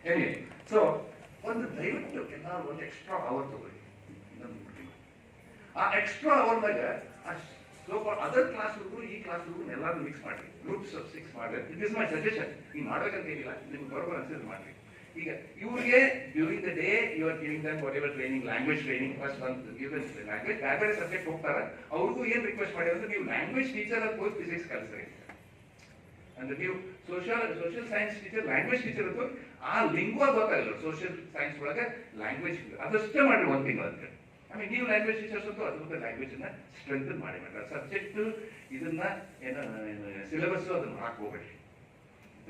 Anyway, so ಒಂದು ದಯವಿಟ್ಟು ಎಲ್ಲರೂ ಒಂದು ಎಕ್ಸ್ಟ್ರಾ ಅವರ್ ತಗೊಳ್ಳಿ. ಆ ಎಕ್ಸ್ಟ್ರಾ ಅವರ್ನಾಗ ಅದರ್ ಕ್ಲಾಸ್ ಹುಡುಗರು ಈ ಕ್ಲಾಸ್ ಹುಡುಗರು ಎಲ್ಲರೂ ಮಿಕ್ಸ್ ಮಾಡಿ ಗ್ರೂಪ್ಸ್ ಆಫ್ 6 ಮಾಡಿ. It is my suggestion. ಈಗ ಮಾಡ್ಬೇಕಂತ ಏನಿಲ್ಲ, ನಿಮ್ಗೆ ಬರೋಬರ್ ಅನ್ಸಿದ್ರೆ ಮಾಡಿ. ಈಗ ಇವ್ರಿಗೆ during the day you are giving them whatever training, language training, first ಒಂದು ಗಿವನ್ ಲ್ಯಾಂಗ್ವೇಜ್, ಬೇರೆ ಬೇರೆ ಸಬ್ಜೆಕ್ಟ್ ಹೋಗ್ತಾರೆ. ಅವ್ರಿಗೂ ಏನು ರಿಕ್ವೆಸ್ಟ್ ಮಾಡಿ ಅಂದ್ರೆ ನೀವು ಲ್ಯಾಂಗ್ವೇಜ್ ಟೀಚರ್ ಅಂತ ಹೋಗಿ ಫಿಸಿಕ್ಸ್ ಕಲಿಸ್ರಿ, ಅಂದ್ರೆ ನೀವು social science teacher language teacher ಅಂತ ಆ ಲಿಂಗ್ವಾ ಗೊತ್ತಾಗಲ್ಲ ಸೋಷಿಯಲ್ ಸೈನ್ಸ್ ಒಳಗೆ ಲ್ಯಾಂಗ್ವೇಜ್, ಅದಷ್ಟೇ ಮಾಡಿ 1 ತಿಂಗಳು ಅಂತ. ಆಮೇಲೆ ನೀವು ಲ್ಯಾಂಗ್ವೇಜ್ ಟೀಚರ್ಸ್ ಅಂತೂ ಅದ್ಭುತ ಲ್ಯಾಂಗ್ವೇಜನ್ನ ಸ್ಟ್ರೆಂಥನ್ ಮಾಡಿ ಮಾಡ್ತಾರೆ. ಸಬ್ಜೆಕ್ಟ್ ಇದನ್ನ ಏನೋ ಸಿಲೆಬಸ್ ಅದನ್ನ ಹಾಕೋಬೇಡ್ರಿ,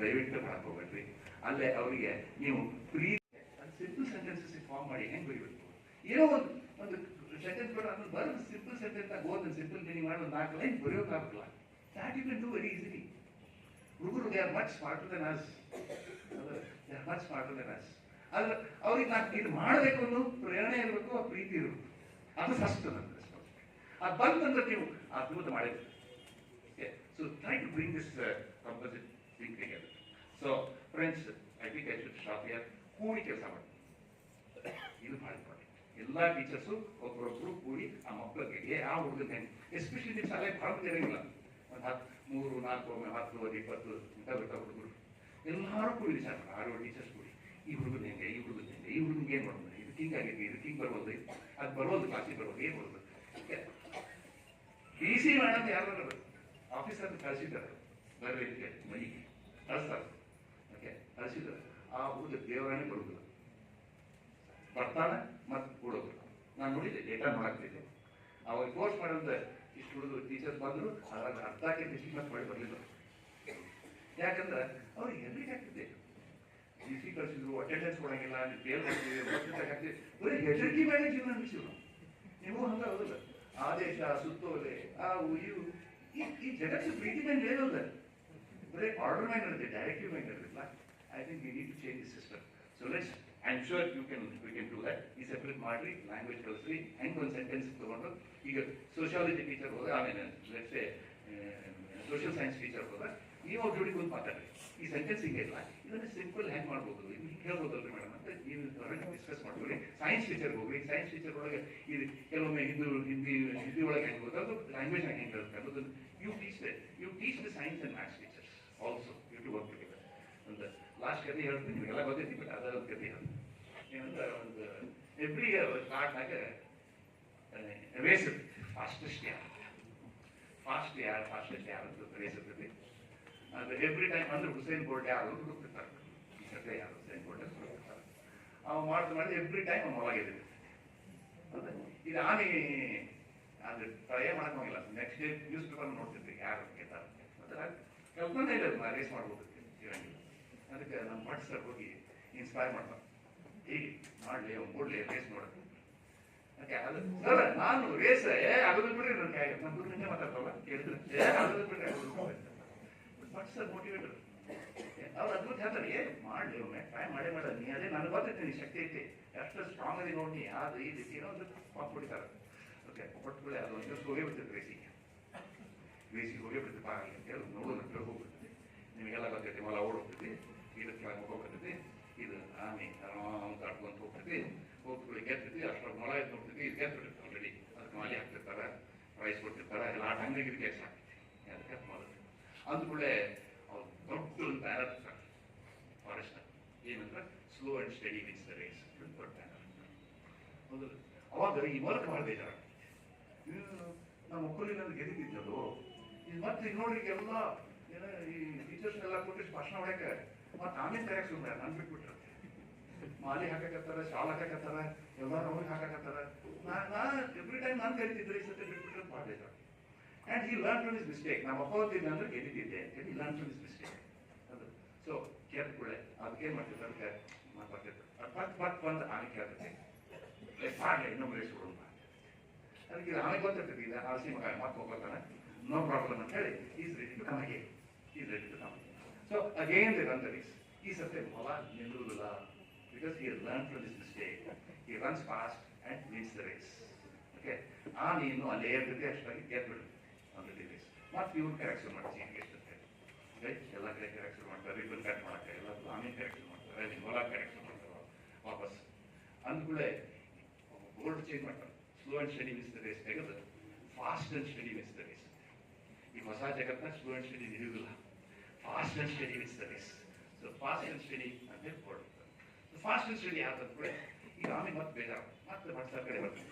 ದಯವಿಟ್ಟು ಹಾಕೋಬೇಡ್ರಿ. ಅಲ್ಲೇ ಅವರಿಗೆ ನೀವು ಪ್ರೀತಿ ಸಿಂಪಲ್ ಸೆಂಟೆನ್ಸಸ್ ಫಾರ್ಮ್ ಮಾಡಿ ಹೆಂಗೆ ಬರೀಬೇಕು, ಏನೋ ಒಂದು ಸೆಂಟೆನ್ಸ್ ಬರೋ ಅದನ್ನು ಬರೋದು ಸಿಂಪಲ್ ಸೆಂಟೆನ್ಸ್ ಆಗಿ ಓದನ್ನು ಸಿಂಪಲ್ ಮೀನಿಂಗ್ ಮಾಡಿ ಒಂದು 4 ಲೈನ್ ಬರೆಯೋಕ್ಕಾಗಲ್ಲ. That you can do very easily. ಹುಡುಗರು they are much smarter than us, they are much smarter than us. ಆದ್ರೆ ಅವ್ರಿಗೆ ನಾನು ಇದು ಮಾಡಬೇಕು ಅನ್ನೋ ಪ್ರೇರಣೆ ಇರಬೇಕು, ಆ ಪ್ರೀತಿ ಇರಬೇಕು. ಅದು ಫಸ್ಟ್ ನನ್ನ ರೆಸ್ಪಾನ್ಸಿಬಿಲಿಟಿ. ಅದು ಬಂತಂದ್ರೆ ನೀವು ಅದ್ಭುತ ಮಾಡಿದ್ರಿ. So try to bring this composite thing together. So friends, I think I should stop here. ಕೂಡಿ ಕೆಲಸ ಮಾಡಿ, ಇದು ಭಾಳ ಇಂಪಾರ್ಟೆಂಟ್. ಎಲ್ಲ ಟೀಚರ್ಸು ಒಬ್ಬರೊಬ್ಬರು ಕೂಡಿ ಆ ಮಕ್ಕಳಿಗೆ ಆ ಹುಡುಗನ ಹೆಂಗೆ, ಎಸ್ಪೆಷಲಿ ನಿಮ್ಮ ಶಾಲೆ ಭಾಳ ಇರೋಂಗಿಲ್ಲ, ಒಂದು 3, 4, 10, 20 ಇಂಥ ಬರ್ತಾವೆ ಹುಡುಗರು. ಎಲ್ಲರೂ ಕೂಡಿ ವಿಚಾರ ಮಾಡಿ, 6 ಟೀಚರ್ಸ್ ಕೂಡಿ ಈ ಹುಡುಗನ ಹೆಂಗೆ, ಈ ಹುಡುಗನ ಹೆಂಗೆ, ಈ ಹುಡುಗನಿಗೆ ಏನು ಮಾಡೋದು, ಇದು ಹಿಂಗೆ ಆಗೈತಿ, ಇದು ಹಿಂಗೆ ಬರ್ಬೋದು, ಅದು ಬರೋದು ಕ್ಲಾಸಿಗೆ ಬರೋದು, ಏನು ಬರೋದು. ಡಿ ಸಿ ಮೇಡಮ್ ಯಾರು ಆಫೀಸರ್ ಕಳಿಸಿದ್ದಾರೆ, ಬರ್ರಿ ಅಂತ ಹೇಳಿ ಮನೆಗೆ ಕಳಿಸ್ತಾರೆ. ಓಕೆ, ಕಳಿಸಿದ್ದಾರೆ. ಆ ಹುಡುಗ ದೇವರಾಣೆ ಬರುವುದಿಲ್ಲ, ಬರ್ತಾನೆ ಮತ್ತೆ ಕೊಡೋದು. ನಾನು ನೋಡಿದ್ದೆ, ಡೇಟಾ ನೋಡಾಕ್ತಿದ್ದೆ. ಅವಾಗ ಕೋರ್ಸ್ ಮಾಡೋದು ಇಷ್ಟು ಹುಡುಗರು ಟೀಚರ್ಸ್ ಬಂದರು, ಅದ್ರಾಗ ಅರ್ಧಕ್ಕೆ ಡಿಸ್ಟಿಕ್ ಮಾಡಿ ಬರಲಿಲ್ಲ. ಯಾಕಂದ್ರೆ ಅವ್ರಿಗೆ ಹೆದರಿಕೆ ಆಗ್ತಿದೆ. ಡಿ ಸಿ ಕಳಿಸಿದ್ರು, ಅಟೆಂಡೆನ್ಸ್ ಕೊಡಂಗಿಲ್ಲ, ನೀವು ಫೇಲ್ ಮಾಡ್ತೀವಿ, ಬರೀ ಹೆದರಿಕೆ ಮೇಲೆ ಜೀವನ ನಡೆಸಿದ್ರು. ನೀವು ಹಂಗೆ ಹೌದಲ್ಲ, ಆದೇಶ, ಸುತ್ತೋಲೆ, ಇವು ಈ ಜಗತ್ತು ಪ್ರೀತಿ ಮೇಲೆ ಹೇಳೋಲ್ಲ, ಬರೀ ಆರ್ಡರ್ ಮೇಲೆ ನಡೆದಿದೆ, ಡೈರೆಕ್ಟಿವ್ ಮೇಲೆ ನಡೆದಿಲ್ಲ. I think we need to change the system. So let's, I am sure we can do that. ಈ ಸೆಪರೇಟ್ ಮಾಡಿರಿ, ಲ್ಯಾಂಗ್ವೇಜ್ ಕಳಿಸ್ರಿ, ಹೆಂಗೆ ಒಂದು ಸೆಂಟೆನ್ಸ್ ತೊಗೊಂಡು. ಈಗ ಸೋಷಿಯಾಲಜಿ ಟೀಚರ್ ಹೋದ್ರೆ, ಆಮೇಲೆ ಲೆಟ್ಸ್ ಸೋಷಿಯಲ್ ಸೈನ್ಸ್ ಟೀಚರ್ ಹೋದ್ರೆ, ನೀವು ಅವ್ರ ಜೋಡಿ ಬಂದು ಮಾತಾಡ್ರಿ, ಈ ಸೆಂಟೆನ್ಸ್ ಹಿಂಗೆ ಇಲ್ಲ, ಇದನ್ನು ಸಿಂಪಲ್ ಹೆಂಗೆ ಮಾಡ್ಬೋದು, ಇದು ಹಿಂಗೆ ಹೇಳ್ಬೋದಲ್ರಿ ಮೇಡಮ್ ಅಂತ ನೀವು ಹೊರಗೆ ಡಿಸ್ಕಸ್ ಮಾಡ್ಕೊಳ್ಳಿ. ಸೈನ್ಸ್ ಟೀಚರ್ ಹೋಗ್ರಿ, ಸೈನ್ಸ್ ಟೀಚರ್ ಒಳಗೆ ಇದು ಕೆಲವೊಮ್ಮೆ ಹಿಂದಿ ಒಳಗೆ ಹೆಂಗೆ ಗೊತ್ತದು, ಲ್ಯಾಂಗ್ವೇಜ್ ಹೆಂಗೆ ಹೇಳುತ್ತೆ ಅನ್ನೋದು you teach the science and maths teachers also, you to work together. ಒಂದು ಲಾಸ್ಟ್ ಕತೆ ಹೇಳ್ತೀನಿ, ನಿಮಗೆಲ್ಲ ಗೊತ್ತೈತಿ, ಬಟ್ ಅದರ ಒಂದು ಕತೆ ಹೇಳ್ತೀನಿ. ಏನಂದ್ರೆ ಒಂದು ಎವ್ರಿ ಇಯರ್ ಸ್ಟಾರ್ಟ್ನಾಗ ರೇಸ್ ಇರ್ತೈತಿ, ಫಾಸ್ಟೆಸ್ಟ್ ಯಾರು ಅಂತ ರೇಸ್ ಇರ್ತೈತಿ. ಅದು ಎವ್ರಿ ಟೈಮ್ ಅಂದ್ರೆ ಹುಸೇನ್ ಬೋಲ್ಟ್ ಯಾರು ಹುಡುಕ್ತಿರ್ತಾರೆ, ಈ ಸತೆ ಯಾರು ಹುಸೇನ್ ಬೋಲ್ಟ್ ಹುಡುಕ್ತಿರ್ತಾರೆ. ಅವು ಮಾಡಿದ್ರೆ ಎವ್ರಿ ಟೈಮ್ ಅವ್ನು ಒಳಗೆ ಇದು ಆಮೆ ಅದು ಟ್ರೈ ಮಾಡಕ್ ಹೋಗಿಲ್ಲ. ನೆಕ್ಸ್ಟ್ ಡೇ ನ್ಯೂಸ್ ಪೇಪರ್ ನೋಡ್ತಿದ್ವಿ ಯಾರು ಗೆದ್ದಾರ, ಕಲ್ಪನೆ ಇಲ್ಲ ರೇಸ್ ಮಾಡ್ಬೋದು ಇರಂಗಿಲ್ಲ. ಅದಕ್ಕೆ ನಮ್ಮ ಭಟ್ ಸರ್ ಹೋಗಿ ಇನ್ಸ್ಪೈರ್ ಮಾಡ್ತಾರೆ, ಹೀಗೆ ಮಾಡಲಿ ಮೂಡ್ಲಿ ರೇಸ್ ನೋಡೋದು. ಓಕೆ, ಅದು ಸರ್ ನಾನು ರೇಸ್ ಆಗೋದು ಬಿಡ್ರಿ, ನನ್ನ ಕೈ ನಮ್ಮ ಗುರುನೇ ಮಾತಾಡ್ತಲ್ಲ, ಕೇಳಿದ್ರೆ ಆಗೋದು ಬಿಡ್ರಿ, ಭಟ್ ಸರ್ ಮೋಟಿವೇಟರ್. ಅವ್ರು ಅದ್ಭುತ ಹೇಳ್ತಾರೆ, ಮಾಡಲಿ ಒಮ್ಮೆ ಟ್ರೈ ಮಾಡೇ ಮಾಡೋದು, ನೀ ಅದೇ ನನಗೆ ಗೊತ್ತೈತೆ ನೀ ಶಕ್ತಿ ಐತಿ, ಎಷ್ಟು ಸ್ಟ್ರಾಂಗ್ ಅದಿ ನೋಡಿ, ಅದು ಈ ರೀತಿ ಏನೋ ಒಂದು ಪಾಪ್ ಹೊಡಿತಾರೆ. ಓಕೆ, ಕೊಟ್ಟುಗಳೇ ಅದು ಒಂದು ಹೋಗೇ ಬಿಡ್ತೈತೆ ರೇಸಿಗೆ ಹೋಗೇ ಬಿಡ್ತೈತೆ ಆಗಲಿ ಅಂತ ಹೇಳಿ ನೋಡೋದು ಹೋಗ್ಬಿಡ್ತೈತಿ. ನಿಮಗೆಲ್ಲ ಗೊತ್ತೈತಿ, ಮೊಲ ಓಡೋಗ್ತೈತಿ, ಇದು ಕೆಳಗೆ ಹೋಗ್ಬಿಡ್ತೈತಿ, ಇದು ಆಮೆ ಆರಾಮ್ ಕಟ್ಕೊಂತ ಹೋಗ್ತೈತಿ, ಹೋಗ್ಕೊಳ್ಳಿ ಗೆರ್ತೈತಿ, ಅಷ್ಟೊಂದು ಮೊಲ ಎದ್ದು ನೋಡ್ತೈತಿ, ಇದು ಗೆದ್ಬಿಡುತ್ತೆ ಆಲ್ರೆಡಿ. ಅದಕ್ಕೆ ಮಾಲಿ ಹಾಕ್ತಿರ್ತಾರೆ, ಪ್ರೈಸ್ ಕೊಟ್ಟಿರ್ತಾರೆ, ಎಲ್ಲ ಆಟ ಹಂಗಾಗಿ ಕೆಲಸ ಆಗ್ತೈತಿ. ಅದಕ್ಕೆ ಮೊದಲು ಅಂದ್ಕೊಳ್ಳೆ ಅವ್ರು ದೊಡ್ಡ ಬ್ಯಾನರ್ ಇರ್ತಾರೆ ಫಾರೆಸ್ಟ್, ಏನಂದ್ರೆ slow and steady wins the race, ದೊಡ್ಡ ಬ್ಯಾನರ್. ಹೌದು, ಅವಾಗ ಈ ಮೂಲಕ ಭಾಳ ಬೇಜಾರ, ನಮ್ಮ ಮಕ್ಕಳಿಗೆ ನನಗೆ ಗೆದ್ದಿದ್ದದು ಇದು. ಮತ್ತೆ ಈಗ ನೋಡ್ರಿ ಎಲ್ಲ ಏನೋ ಈ ಟೀಚರ್ಸ್ ಎಲ್ಲ ಕೊಟ್ಟು ಭಾಷಣ ಹೊಡಕ್ಕೆ ಮತ್ತೆ ಆಮೇಲೆ ತಯಾರು ಸುಮ್ಮನೆ ನಾನು ಬಿಟ್ಬಿಟ್ರೆ ಮಾಲಿ ಹಾಕಕತ್ತಾರ, ಶಾಲ್ ಹಾಕಕತ್ತಾರ, ಎಲ್ಲ ಅವ್ರಿಗೆ ಹಾಕಕತ್ತಾರ. ನಾ ಎವ್ರಿ ಟೈಮ್ ನಾನು ಕರಿತಿದ್ರೆ ಈ ಸತಿ ಬಿಟ್ಬಿಟ್ರೆ ಭಾಳ ಬೇಜಾರ. ಆ್ಯಂಡ್ ಈ ಲರ್ನ್ ಫ್ರಮ್ ಇಸ್ ಮಿಸ್ಟೇಕ್. ನಮ್ಮ ಅಪ್ಪ ಓದಿದ್ದ ಅಂದ್ರೆ ಗೆದ್ದಿದ್ದೆ, ಈ ಲರ್ನ್ ಫ್ರಮ್ ಇಸ್ ಮಿಸ್ಟೇಕ್. ಅದು ಸೊ ಕೇಳ್ಕೊಳ್ಳೆ, ಅದಕ್ಕೇನು ಮಾಡ್ತಿರ್ತಾರೆ, ಅದಕ್ಕೆ ಮಾತಾಡ್ತಿರ್ತಾರೆ, ಪಟ್ ಬಂದು ಆಮೇಲೆ ಕೇಳ್ತೈತೆ, ಮಾಡಲಿ ಇನ್ನೊಂದು ರೇಸ್ ಕೊಡೋಣ. ಅದಕ್ಕೆ ಆಮೇಲೆ ಗೊತ್ತಿರ್ತೈತಿ, ಇದು ಆರ್ಸಿ ಮಗ ಮತ್ತೆ ಹೋಗ್ತಾನೆ, ನೋ ಪ್ರಾಬ್ಲಮ್ ಅಂತ ಹೇಳಿ is ready to come again, so again they run the race. ಈ ಸತಿ ಮೊಲ ನಿಲ್ಲುವುದಿಲ್ಲ, because he has learn from this mistake. He runs fast and wins the race. Okay, ನೀನು ಅಲ್ಲೇ ಇರ್ತೈತೆ, ಅಷ್ಟಾಗಿ ಗೆದ್ಬಿಡುತ್ತೆ ಆಲ್ರೆಡಿ ರೇಸ್. ಮತ್ತೆ ಇವ್ರು ಕರೆಕ್ಷನ್ ಮಾಡ್ತೀವಿ, ಎಷ್ಟು ರೈಟ್, ಎಲ್ಲ ಕಡೆ ಕರೆಕ್ಷನ್ ಮಾಡ್ತಾರೆ, ರಿಬನ್ ಕಟ್ ಮಾಡಕ್ಕೆ ಎಲ್ಲ ಆಮೇಲೆ ಕರೆಕ್ಷನ್ ಮಾಡ್ತಾರೆ, ಮೊಲ ಕರೆಕ್ಷನ್ ಮಾಡ್ತಾರೆ ವಾಪಸ್. ಅಂದ್ಕೂಡಲೇ ಬೋರ್ಡ್ ಚೇಂಜ್ ಮಾಡ್ತಾರೆ, slow and steady wins the race ತೆಗೆದು fast and steady wins the race. ಈ ಹೊಸ ಜಗತ್ತಿನ ಸ್ಲೋ ಆ್ಯಂಡ್ ಸ್ಟಡಿ ಇರುವುದಿಲ್ಲ, fast and steady wins the race. So fast and steady ಅಂತ ಹೇಳಿ ಬೋರ್ಡ್ ಫಾಸ್ಟ್ ಆ್ಯಂಡ್ ಸ್ಟಡಿ ಆದ ಕೂಡ ಈಗ ಆಮೇಲೆ ಮತ್ತೆ ಬೇಜಾರು, ಮತ್ತೆ ಭಟ್ಸರ್ ಕಡೆ ಬರ್ತೀನಿ,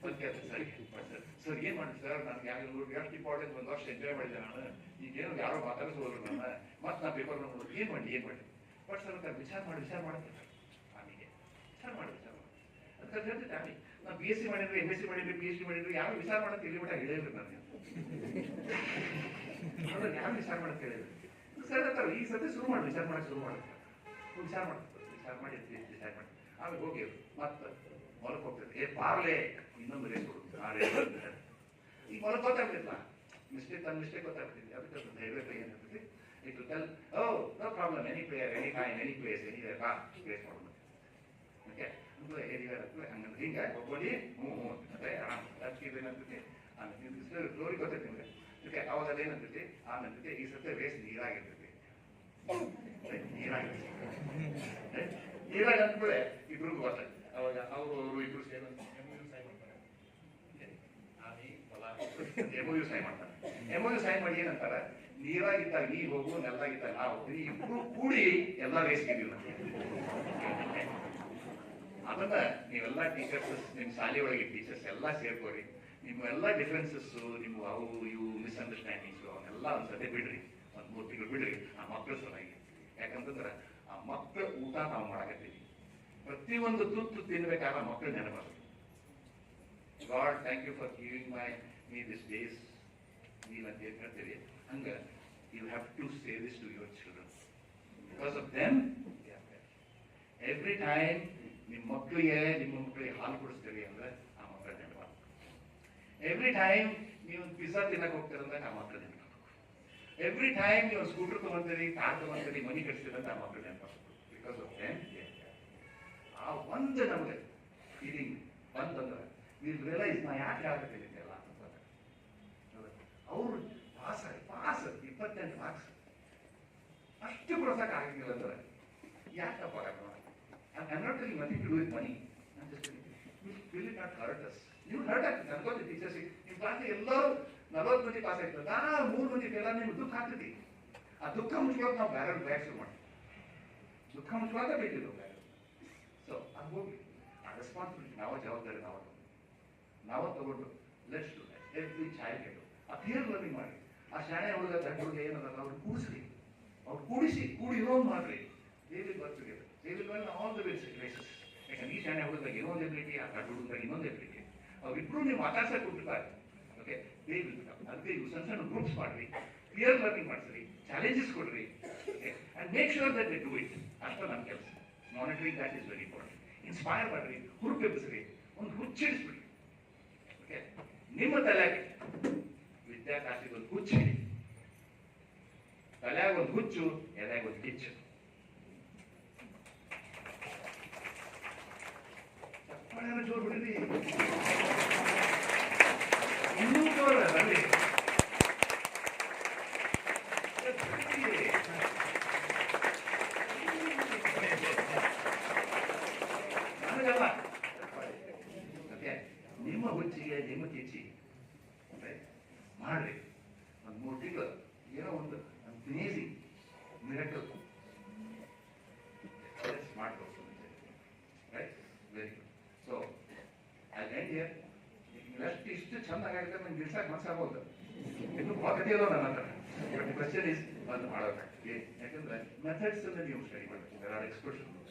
ಮತ್ತೆ ಸರಿ ಸರ್ ಏನು ಮಾಡಿ ಸರ್, ನನಗೆ ಎಷ್ಟು ಇಂಪಾರ್ಟೆಂಟ್, ಒಂದು ವರ್ಷ ಎಂಜಾಯ್ ಮಾಡಿದ್ದೆ ನಾನು, ಈಗೇನು ಯಾರೋ ಮಾತಾಡಿಸೋದ್ರು ನನ್ನ, ಮತ್ತೆ ನಾ ಪೇಪರ್ ನೋಡೋದು ಏನು ಮಾಡಿ ಬಟ್ ಸರ್ ವಿಚಾರ ಮಾಡಿ ಮಾಡ್ತಾರೆ, ಆಮೇಲೆ ವಿಚಾರ ಮಾಡಿ ಅದಕ್ಕೆ ಹೇಳ್ತಿದ್ದೆ ನಾವು BSc ಮಾಡಿದ್ರೆ MSc ಮಾಡಿದ್ರೆ PhD ಮಾಡಿದ್ರೆ ಯಾರು ವಿಚಾರ ಮಾಡೋದು ಇಲ್ಲಿ ಬಿಟ್ಟ ಹೇಳಿದ್ರು ನನಗೆ ಯಾರು ವಿಚಾರ ಮಾಡಕ್ಕೆ ಹೇಳಿದ್ರು ಸರ್ ಅಂತಾರೆ ಈ ಸತಿ ಶುರು ಮಾಡಿ ವಿಚಾರ ಮಾಡಕ್ಕೆ ಶುರು ಮಾಡುತ್ತೆ ವಿಚಾರ ಮಾಡಿ ಆಮೇಲೆ ಹೋಗಿ ಮತ್ತೆ ಹೊಲಕ್ಕೆ ಹೋಗ್ತೈತೆ ಪಾರ್ಲೆ ಇನ್ನೊಂದು ರೇಸ್ ಕೊಡುತ್ತೆ ಆ ರೇಸ್ ಈಗ ಹೊಲಕ್ಕೆ ಗೊತ್ತಾಗ್ತಿಲ್ಲ ಮಿಸ್ಟೇಕ್ ಗೊತ್ತಾಗ್ತಿದ್ವಿ ಅದಕ್ಕೆ ಧೈರ್ಯ ಏನಾಗ್ತೈತಿ it tell oh no problem any player any time any place any ಬಾ ಪ್ಲೇಸ್ ಮಾಡೋದು ಓಕೆ ಅಂದ್ರೆ ಹಂಗಂದ್ರೆ ಹಿಂಗೆ ಒಬ್ಬಡಿ ಹ್ಞೂ ಮತ್ತೆ ಅದಕ್ಕೆ ಏನಾಗ್ತೈತಿ ಆಮೇಲೆ ಫ್ಲೋರಿಗೆ ಗೊತ್ತೈತಿ ನಿಮಗೆ ಓಕೆ ಅವಾಗ ಅದೇನಂತೈತಿ ಆಮೇಲೆ ಈ ಸತಿ ರೇಸ್ ನೀರಾಗಿರ್ತೈತಿ ನೀರಾಗ ಅಂದ್ಮೇಲೆ ಇಬ್ರಿಗೂ ಗೊತ್ತಾಯ್ತು ಅವಾಗ ಅವರು ಇಬ್ರು ಸೇರಿ MOU ಸೈನ್ ಮಾಡ್ತಾರೆ MOU ಸೈನ್ ಮಾಡಿ ಏನಂತಾರೆ ನೀರಾಗಿದ್ದಾಗ ನೀ ಹೋಗು ನೆಲ್ಲಾಗಿದ್ದಾಗ ನಾ ಹೋಗ್ತೀನಿ ಇಬ್ರು ಕೂಡಿ ಎಲ್ಲ ರೇಸ್ಗಿದ್ದೀವಿ ಅದನ್ನ ನೀವೆಲ್ಲ ಟೀಚರ್ಸ್ ನಿಮ್ಮ ಶಾಲೆ ಒಳಗೆ ಟೀಚರ್ಸ್ ಎಲ್ಲ ಸೇರ್ಕೋರಿ ನಿಮ್ಮೆಲ್ಲ ಡಿಫ್ರೆನ್ಸಸ್ ನಿಮ್ಮ ಅವು ಇವು ಮಿಸ್ಅಂಡರ್ಸ್ಟ್ಯಾಂಡಿಂಗ್ಸ್ ಅವನ್ನೆಲ್ಲ ಒಂದ್ಸತಿ ಬಿಡ್ರಿ ಒಂದು 3 ತಿಂಗಳು ಬಿಡ್ರಿ ಆ ಮಕ್ಕಳ ಸಲುವಾಗಿ ಯಾಕಂತಂದ್ರೆ ಆ ಮಕ್ಕಳ ಊಟ ನಾವು ಮಾಡಕತ್ತೀವಿ ಪ್ರತಿಯೊಂದು ತುತ್ತು ತಿನ್ಬೇಕಾದ್ರೆ ಮಕ್ಕಳು ನೆನಪು God, thank you for giving me this days meal ಅಂತ ಹೇಳ್ತೀವಿ ಹಂಗ you have to say this to your children because of them every time ನಿಮ್ಮ ಮಕ್ಕಳಿಗೆ ಹಾಲು ಕುಡಿಸ್ತೀರಿ ಅಂದ್ರೆ ಆ ಮಕ್ಕಳ ನೆನಪು ಎವ್ರಿ ಟೈಮ್ ನೀವು ಪಿಜ್ಜಾ ತಿನ್ನಕ್ಕೆ ಹೋಗ್ತೀರಂದ್ರೆ ಆ ಮಕ್ಕಳ ನೆನಪು ಎವ್ರಿ ಟೈಮ್ ನೀವು ಸ್ಕೂಟರ್ ತಗೊಂತೀರಿ ಕಾರ್ ತಗೊಂತೀರಿ ಮನಿ ಕಟ್ತೀರಂದ್ರೆ ಆ ಮಕ್ಕಳ ನೆನಪು ಬಿಕಾಸ್ ಆಫ್ ದೆಮ್ ಆ ಒಂದು ನಮಗೆ ಫೀಲಿಂಗ್ ಬಂತಂದ್ರೆ ವಿಲ್ ರಿಯಲೈಸ್ ನಾ ಯಾಕೆ ಆಗತ್ತಿಲ್ಲ ಅಂತಂದ್ರೆ ಅವರು ಪಾಸ್ 28 ಮಾರ್ಕ್ಸ್ ಅಷ್ಟು ಕೊಡ್ಸಕ್ಕೆ ಆಗಿಲ್ಲ ಅಂದ್ರೆ ಯಾಕಪ್ಪ I'm not telling nothing to do with money. I'm just telling you, will it not hurt us? You hurt us. ಅನ್ಕೋತಿ ಟೀಚರ್ಸ್ ನಿಮ್ಮ ಕ್ಲಾಸ್ ಎಲ್ಲರೂ 40 ಮಂದಿ ಪಾಸ್ ಆಯ್ತದ 3 ಮಂದಿ ಫೇಲ್ ನಿಮ್ಗೆ ದುಃಖ ಆಗ್ತೈತಿ ಆ ದುಃಖ ಮುಚ್ಕೊಳ್ಳೋಕೆ ನಾವು ಬ್ಯಾರಲ್ ಬ್ಯಾಗ್ ಶುರು ಮಾಡಿ ದುಃಖ ಮುಚ್ಕೊಳ್ಳೋಕೆ ಬೇಕಿದ್ದು ಬ್ಯಾರಲ್ ಸೊ ಅದು ಹೋಗಿ ಆ ರೆಸ್ಪಾನ್ಸಿಬಿಲಿಟಿ ಜವಾಬ್ದಾರಿ ನಾವು ತಗೊಂಡು let's do that every child get ಆ ಪಿಯರ್ ಲರ್ನಿಂಗ್ ಮಾಡಿ ಆ ಶಾಣೆ ಹುಡುಗ ದಡ್ಡ ಹುಡುಗ ಏನದಲ್ಲ ಅವ್ರು ಕೂಡಿಸ್ರಿ ಅವ್ರು ಕೂಡಿ ಇರೋದು ಮಾಡ್ರಿ they will work together. They will learn all the ways. ಯಾಕಂದ್ರೆ ಈ ಶಾಣೆ ಹುಡುಗರಿಗೆ ಇನ್ನೊಂದು ಎಬಿಲಿಟಿ ಆ ದಡ್ಡ ಹುಡುಗರಿಗೆ ಇನ್ನೊಂದು ಎಬಿಲಿಟಿ ಅವ್ರಿಬ್ರು ನೀವು ಮಾತಾಡ್ಸಕ್ಕೆ ಕೊಟ್ಟಿರ್ತಾರೆ ಓಕೆ ದೇ ವಿಲ್ ಅದಕ್ಕೆ ಇವು ಸಣ್ಣ ಗ್ರೂಪ್ಸ್ ಮಾಡ್ರಿ ಕ್ಲಿಯರ್ ಲರ್ನಿಂಗ್ ಮಾಡಿಸ್ರಿ ಚಾಲೆಂಜಸ್ ಕೊಡ್ರಿ okay and make sure that they do it ಅಷ್ಟು ನಮ್ಮ ಕೆಲಸ monitoring that is very important inspire ಮಾಡ್ರಿ ಹುರುಪೆಬ್ಬಿಸ್ರಿ ಒಂದು ಹುಚ್ಚಿಡಿಸ್ಬಿಡಿ ಓಕೆ ನಿಮ್ಮ ತಲೆಗೆ ವಿದ್ಯಾಕಾಶಿಗೆ ಒಂದು ಹುಚ್ಚಿಡಿ ತಲೆಯಾಗ ಒಂದು ಹುಚ್ಚು ಎಲೆಯಾಗ ಒಂದು ಕಿಚ್ಚು ಜೋರು ಬಿಡ್ರಿ ಇನ್ನೂ ಜೋರ ಬರಲಿ ನನಗಲ್ಲ ನಿಮ್ಮ ಹುಚ್ಚಿಗೆ ನಿಮ್ಮ ಕಿಚ್ಚಿ ಮಾಡ್ರಿ ಒಂದು 3 ತಿಂಗಳು ಏನೋ ಒಂದು ಅಮೇಜಿಂಗ್ ಮಿರಕಲ್ ಮಾಡ್ಬೋದು ರೈಟ್ ವೆರಿ ಗುಡ್ ಸೊ ಅಲ್ಲಿ end here ಎಷ್ಟು ಇಷ್ಟು ಚಂದಾಗಿರುತ್ತೆ ನಂಗೆ ನಿಲ್ಸಕ್ಕೆ ಮನಸ್ಸಾಗೋದು ಇನ್ನು ಪಾಕತಿಯಲ್ಲ ನನ್ನ ಹತ್ರ ಬಟ್ ಕ್ವಶನ್ ಇಸ್ ಒಂದು ಮಾಡೋಕ್ಕಾಗ್ತದೆ ಯಾಕಂದ್ರೆ ಮೆಥಡ್ಸ್ ಅನ್ನು ನೀವು ಸ್ಟಡಿ ಮಾಡಬೇಕು there are expressions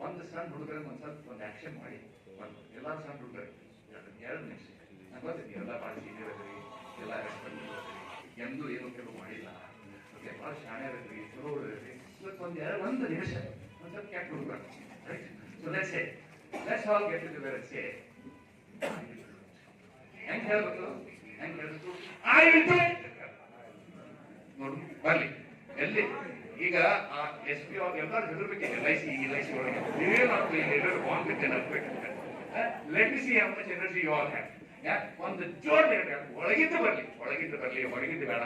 ಒಂದು ಸಣ್ಣ ಹುಡುಗರಿಗೆ ಒಂದು ಸ್ವಲ್ಪ ಒಂದು ಆಕ್ಷನ್ ಮಾಡಿ ಒಂದು ಎಲ್ಲರೂ ಸಣ್ಣ ಹುಡುಗರಿಗೆ 2 ನಿಮಿಷ ನಾನು ಗೊತ್ತಿದ್ದೀನಿ ಎಲ್ಲ ಭಾಳ ಸೀನಿಯರ್ ಇದ್ರಿ ಎಲ್ಲ ರೆಸ್ಪಾನ್ಸ್ ಇದ್ರಿ ಎಂದೂ ಏನು ಕೆಲವು ಮಾಡಿಲ್ಲ ಓಕೆ ಭಾಳ ಶಾಣೆ ಇರತ್ರಿ ಚಲೋ ಇರತ್ರಿ ಇವತ್ತು ಒಂದು ನಿಮಿಷ ಒಂದು ಸ್ವಲ್ಪ ಕ್ಯಾಟ್ ಹುಡುಗ right so let's all get together and say ಹೆಂಗ್ ಹೇಳ್ಬೇಕು I will do it ನೋಡು ಬರ್ಲಿ ಎಲ್ಲಿ ಈಗ ಆ SP ಅವ್ರು ಎಲ್ಲರೂ ಹೆದರ್ಬೇಕು LIC ಒಳಗೆ ನೀವೇನಾಗ್ತದೆ ಎಲ್ಲರೂ ಕಾಂಪಿಟೇನ್ ಆಗ್ಬೇಕು let me see how much energy you all have ಒಂದು ಜೋರ್ ಒಳಗಿಂದ ಬರ್ಲಿ ಹೊರಗಿಂದ ಬೇಡ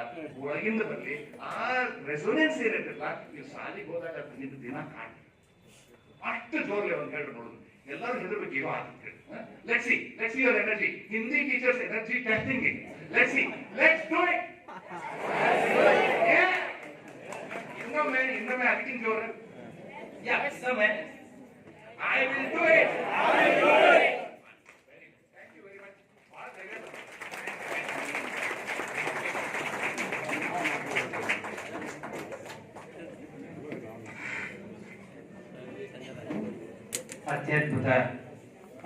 ಒಳಗಿಂದ ಬರ್ಲಿ ಆ ರೆಸೊನೆನ್ಸ್ ಏನಿರಲ್ಲ ನೀವು ಶಾಲೆಗೆ ಹೋದಾಗ ನಿಮ್ದು ದಿನ ಕಾಣಿ ಅಷ್ಟು ಜೋರ್ಲಿ ಒಂದು ಹೇಳ್ರು ನೋಡುದು ಎಲ್ಲರೂ ಹೆದರ್ಬೇಕು ಇರೋ let's see your energy Hindi teachers energy testing let's do it ಇನ್ನೊಮ್ಮೆ ಅದಕ್ಕಿಂತ ಜೋರ I will do it. Thank you very much. ಅತ್ಯದ್ಭುತ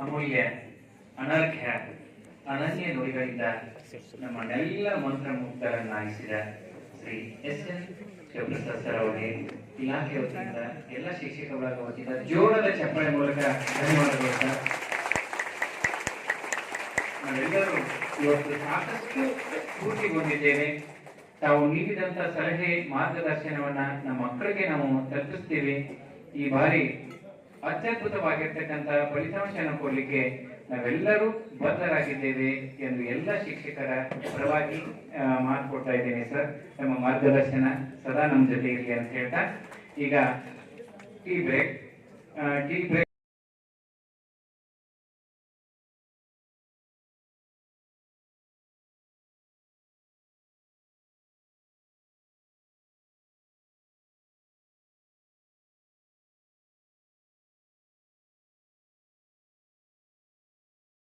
ಅಮೂಲ್ಯ, ಅನರ್ಘ್ಯ, ಅನನ್ಯ ನುಡಿಗಳಿಂದ ನಮ್ಮನ್ನೆಲ್ಲ ಮಂತ್ರಮುಗ್ಧರನ್ನಾಗಿಸಿದ ಶ್ರೀ ಎಸ್.ಎನ್. ಶಿವಪ್ರಸಾದ್ ಸರ್ ಅವರಿಗೆ ಇಲಾಖೆ ವತಿಯಿಂದ ಎಲ್ಲ ಶಿಕ್ಷಕ ವರ್ಗ ವತಿಯಿಂದ ಜೋರದ ಚಪ್ಪಾಳೆ ಮೂಲಕ ಧನ್ಯವಾದಗಳು ಸರ್. ನಾವೆಲ್ಲರೂ ಇವತ್ತು ಸಾಕಷ್ಟು ಸ್ಫೂರ್ತಿಗೊಂಡಿದ್ದೇವೆ. ತಾವು ನೀಡಿದಂತ ಸಲಹೆ ಮಾರ್ಗದರ್ಶನವನ್ನ ನಮ್ಮ ಮಕ್ಕಳಿಗೆ ನಾವು ತಲುಪಿಸ್ತೀವಿ. ಈ ಬಾರಿ ಅತ್ಯದ್ಭುತವಾಗಿರ್ತಕ್ಕಂಥ ಫಲಿತಾಂಶನ ಕೊಡ್ಲಿಕ್ಕೆ ನಾವೆಲ್ಲರೂ ಬದ್ಧರಾಗಿದ್ದೇವೆ ಎಂದು ಎಲ್ಲ ಶಿಕ್ಷಕರ ಪರವಾಗಿ ಮಾತು ಕೊಡ್ತಾ ಇದ್ದೇನೆ ಸರ್. ನಮ್ಮ ಮಾರ್ಗದರ್ಶನ ಸದಾ ನಮ್ಮ ಜೊತೆ ಇರಲಿ ಅಂತ ಹೇಳ್ತಾ ಈಗ ಟೀ ಬ್ರೇಕ್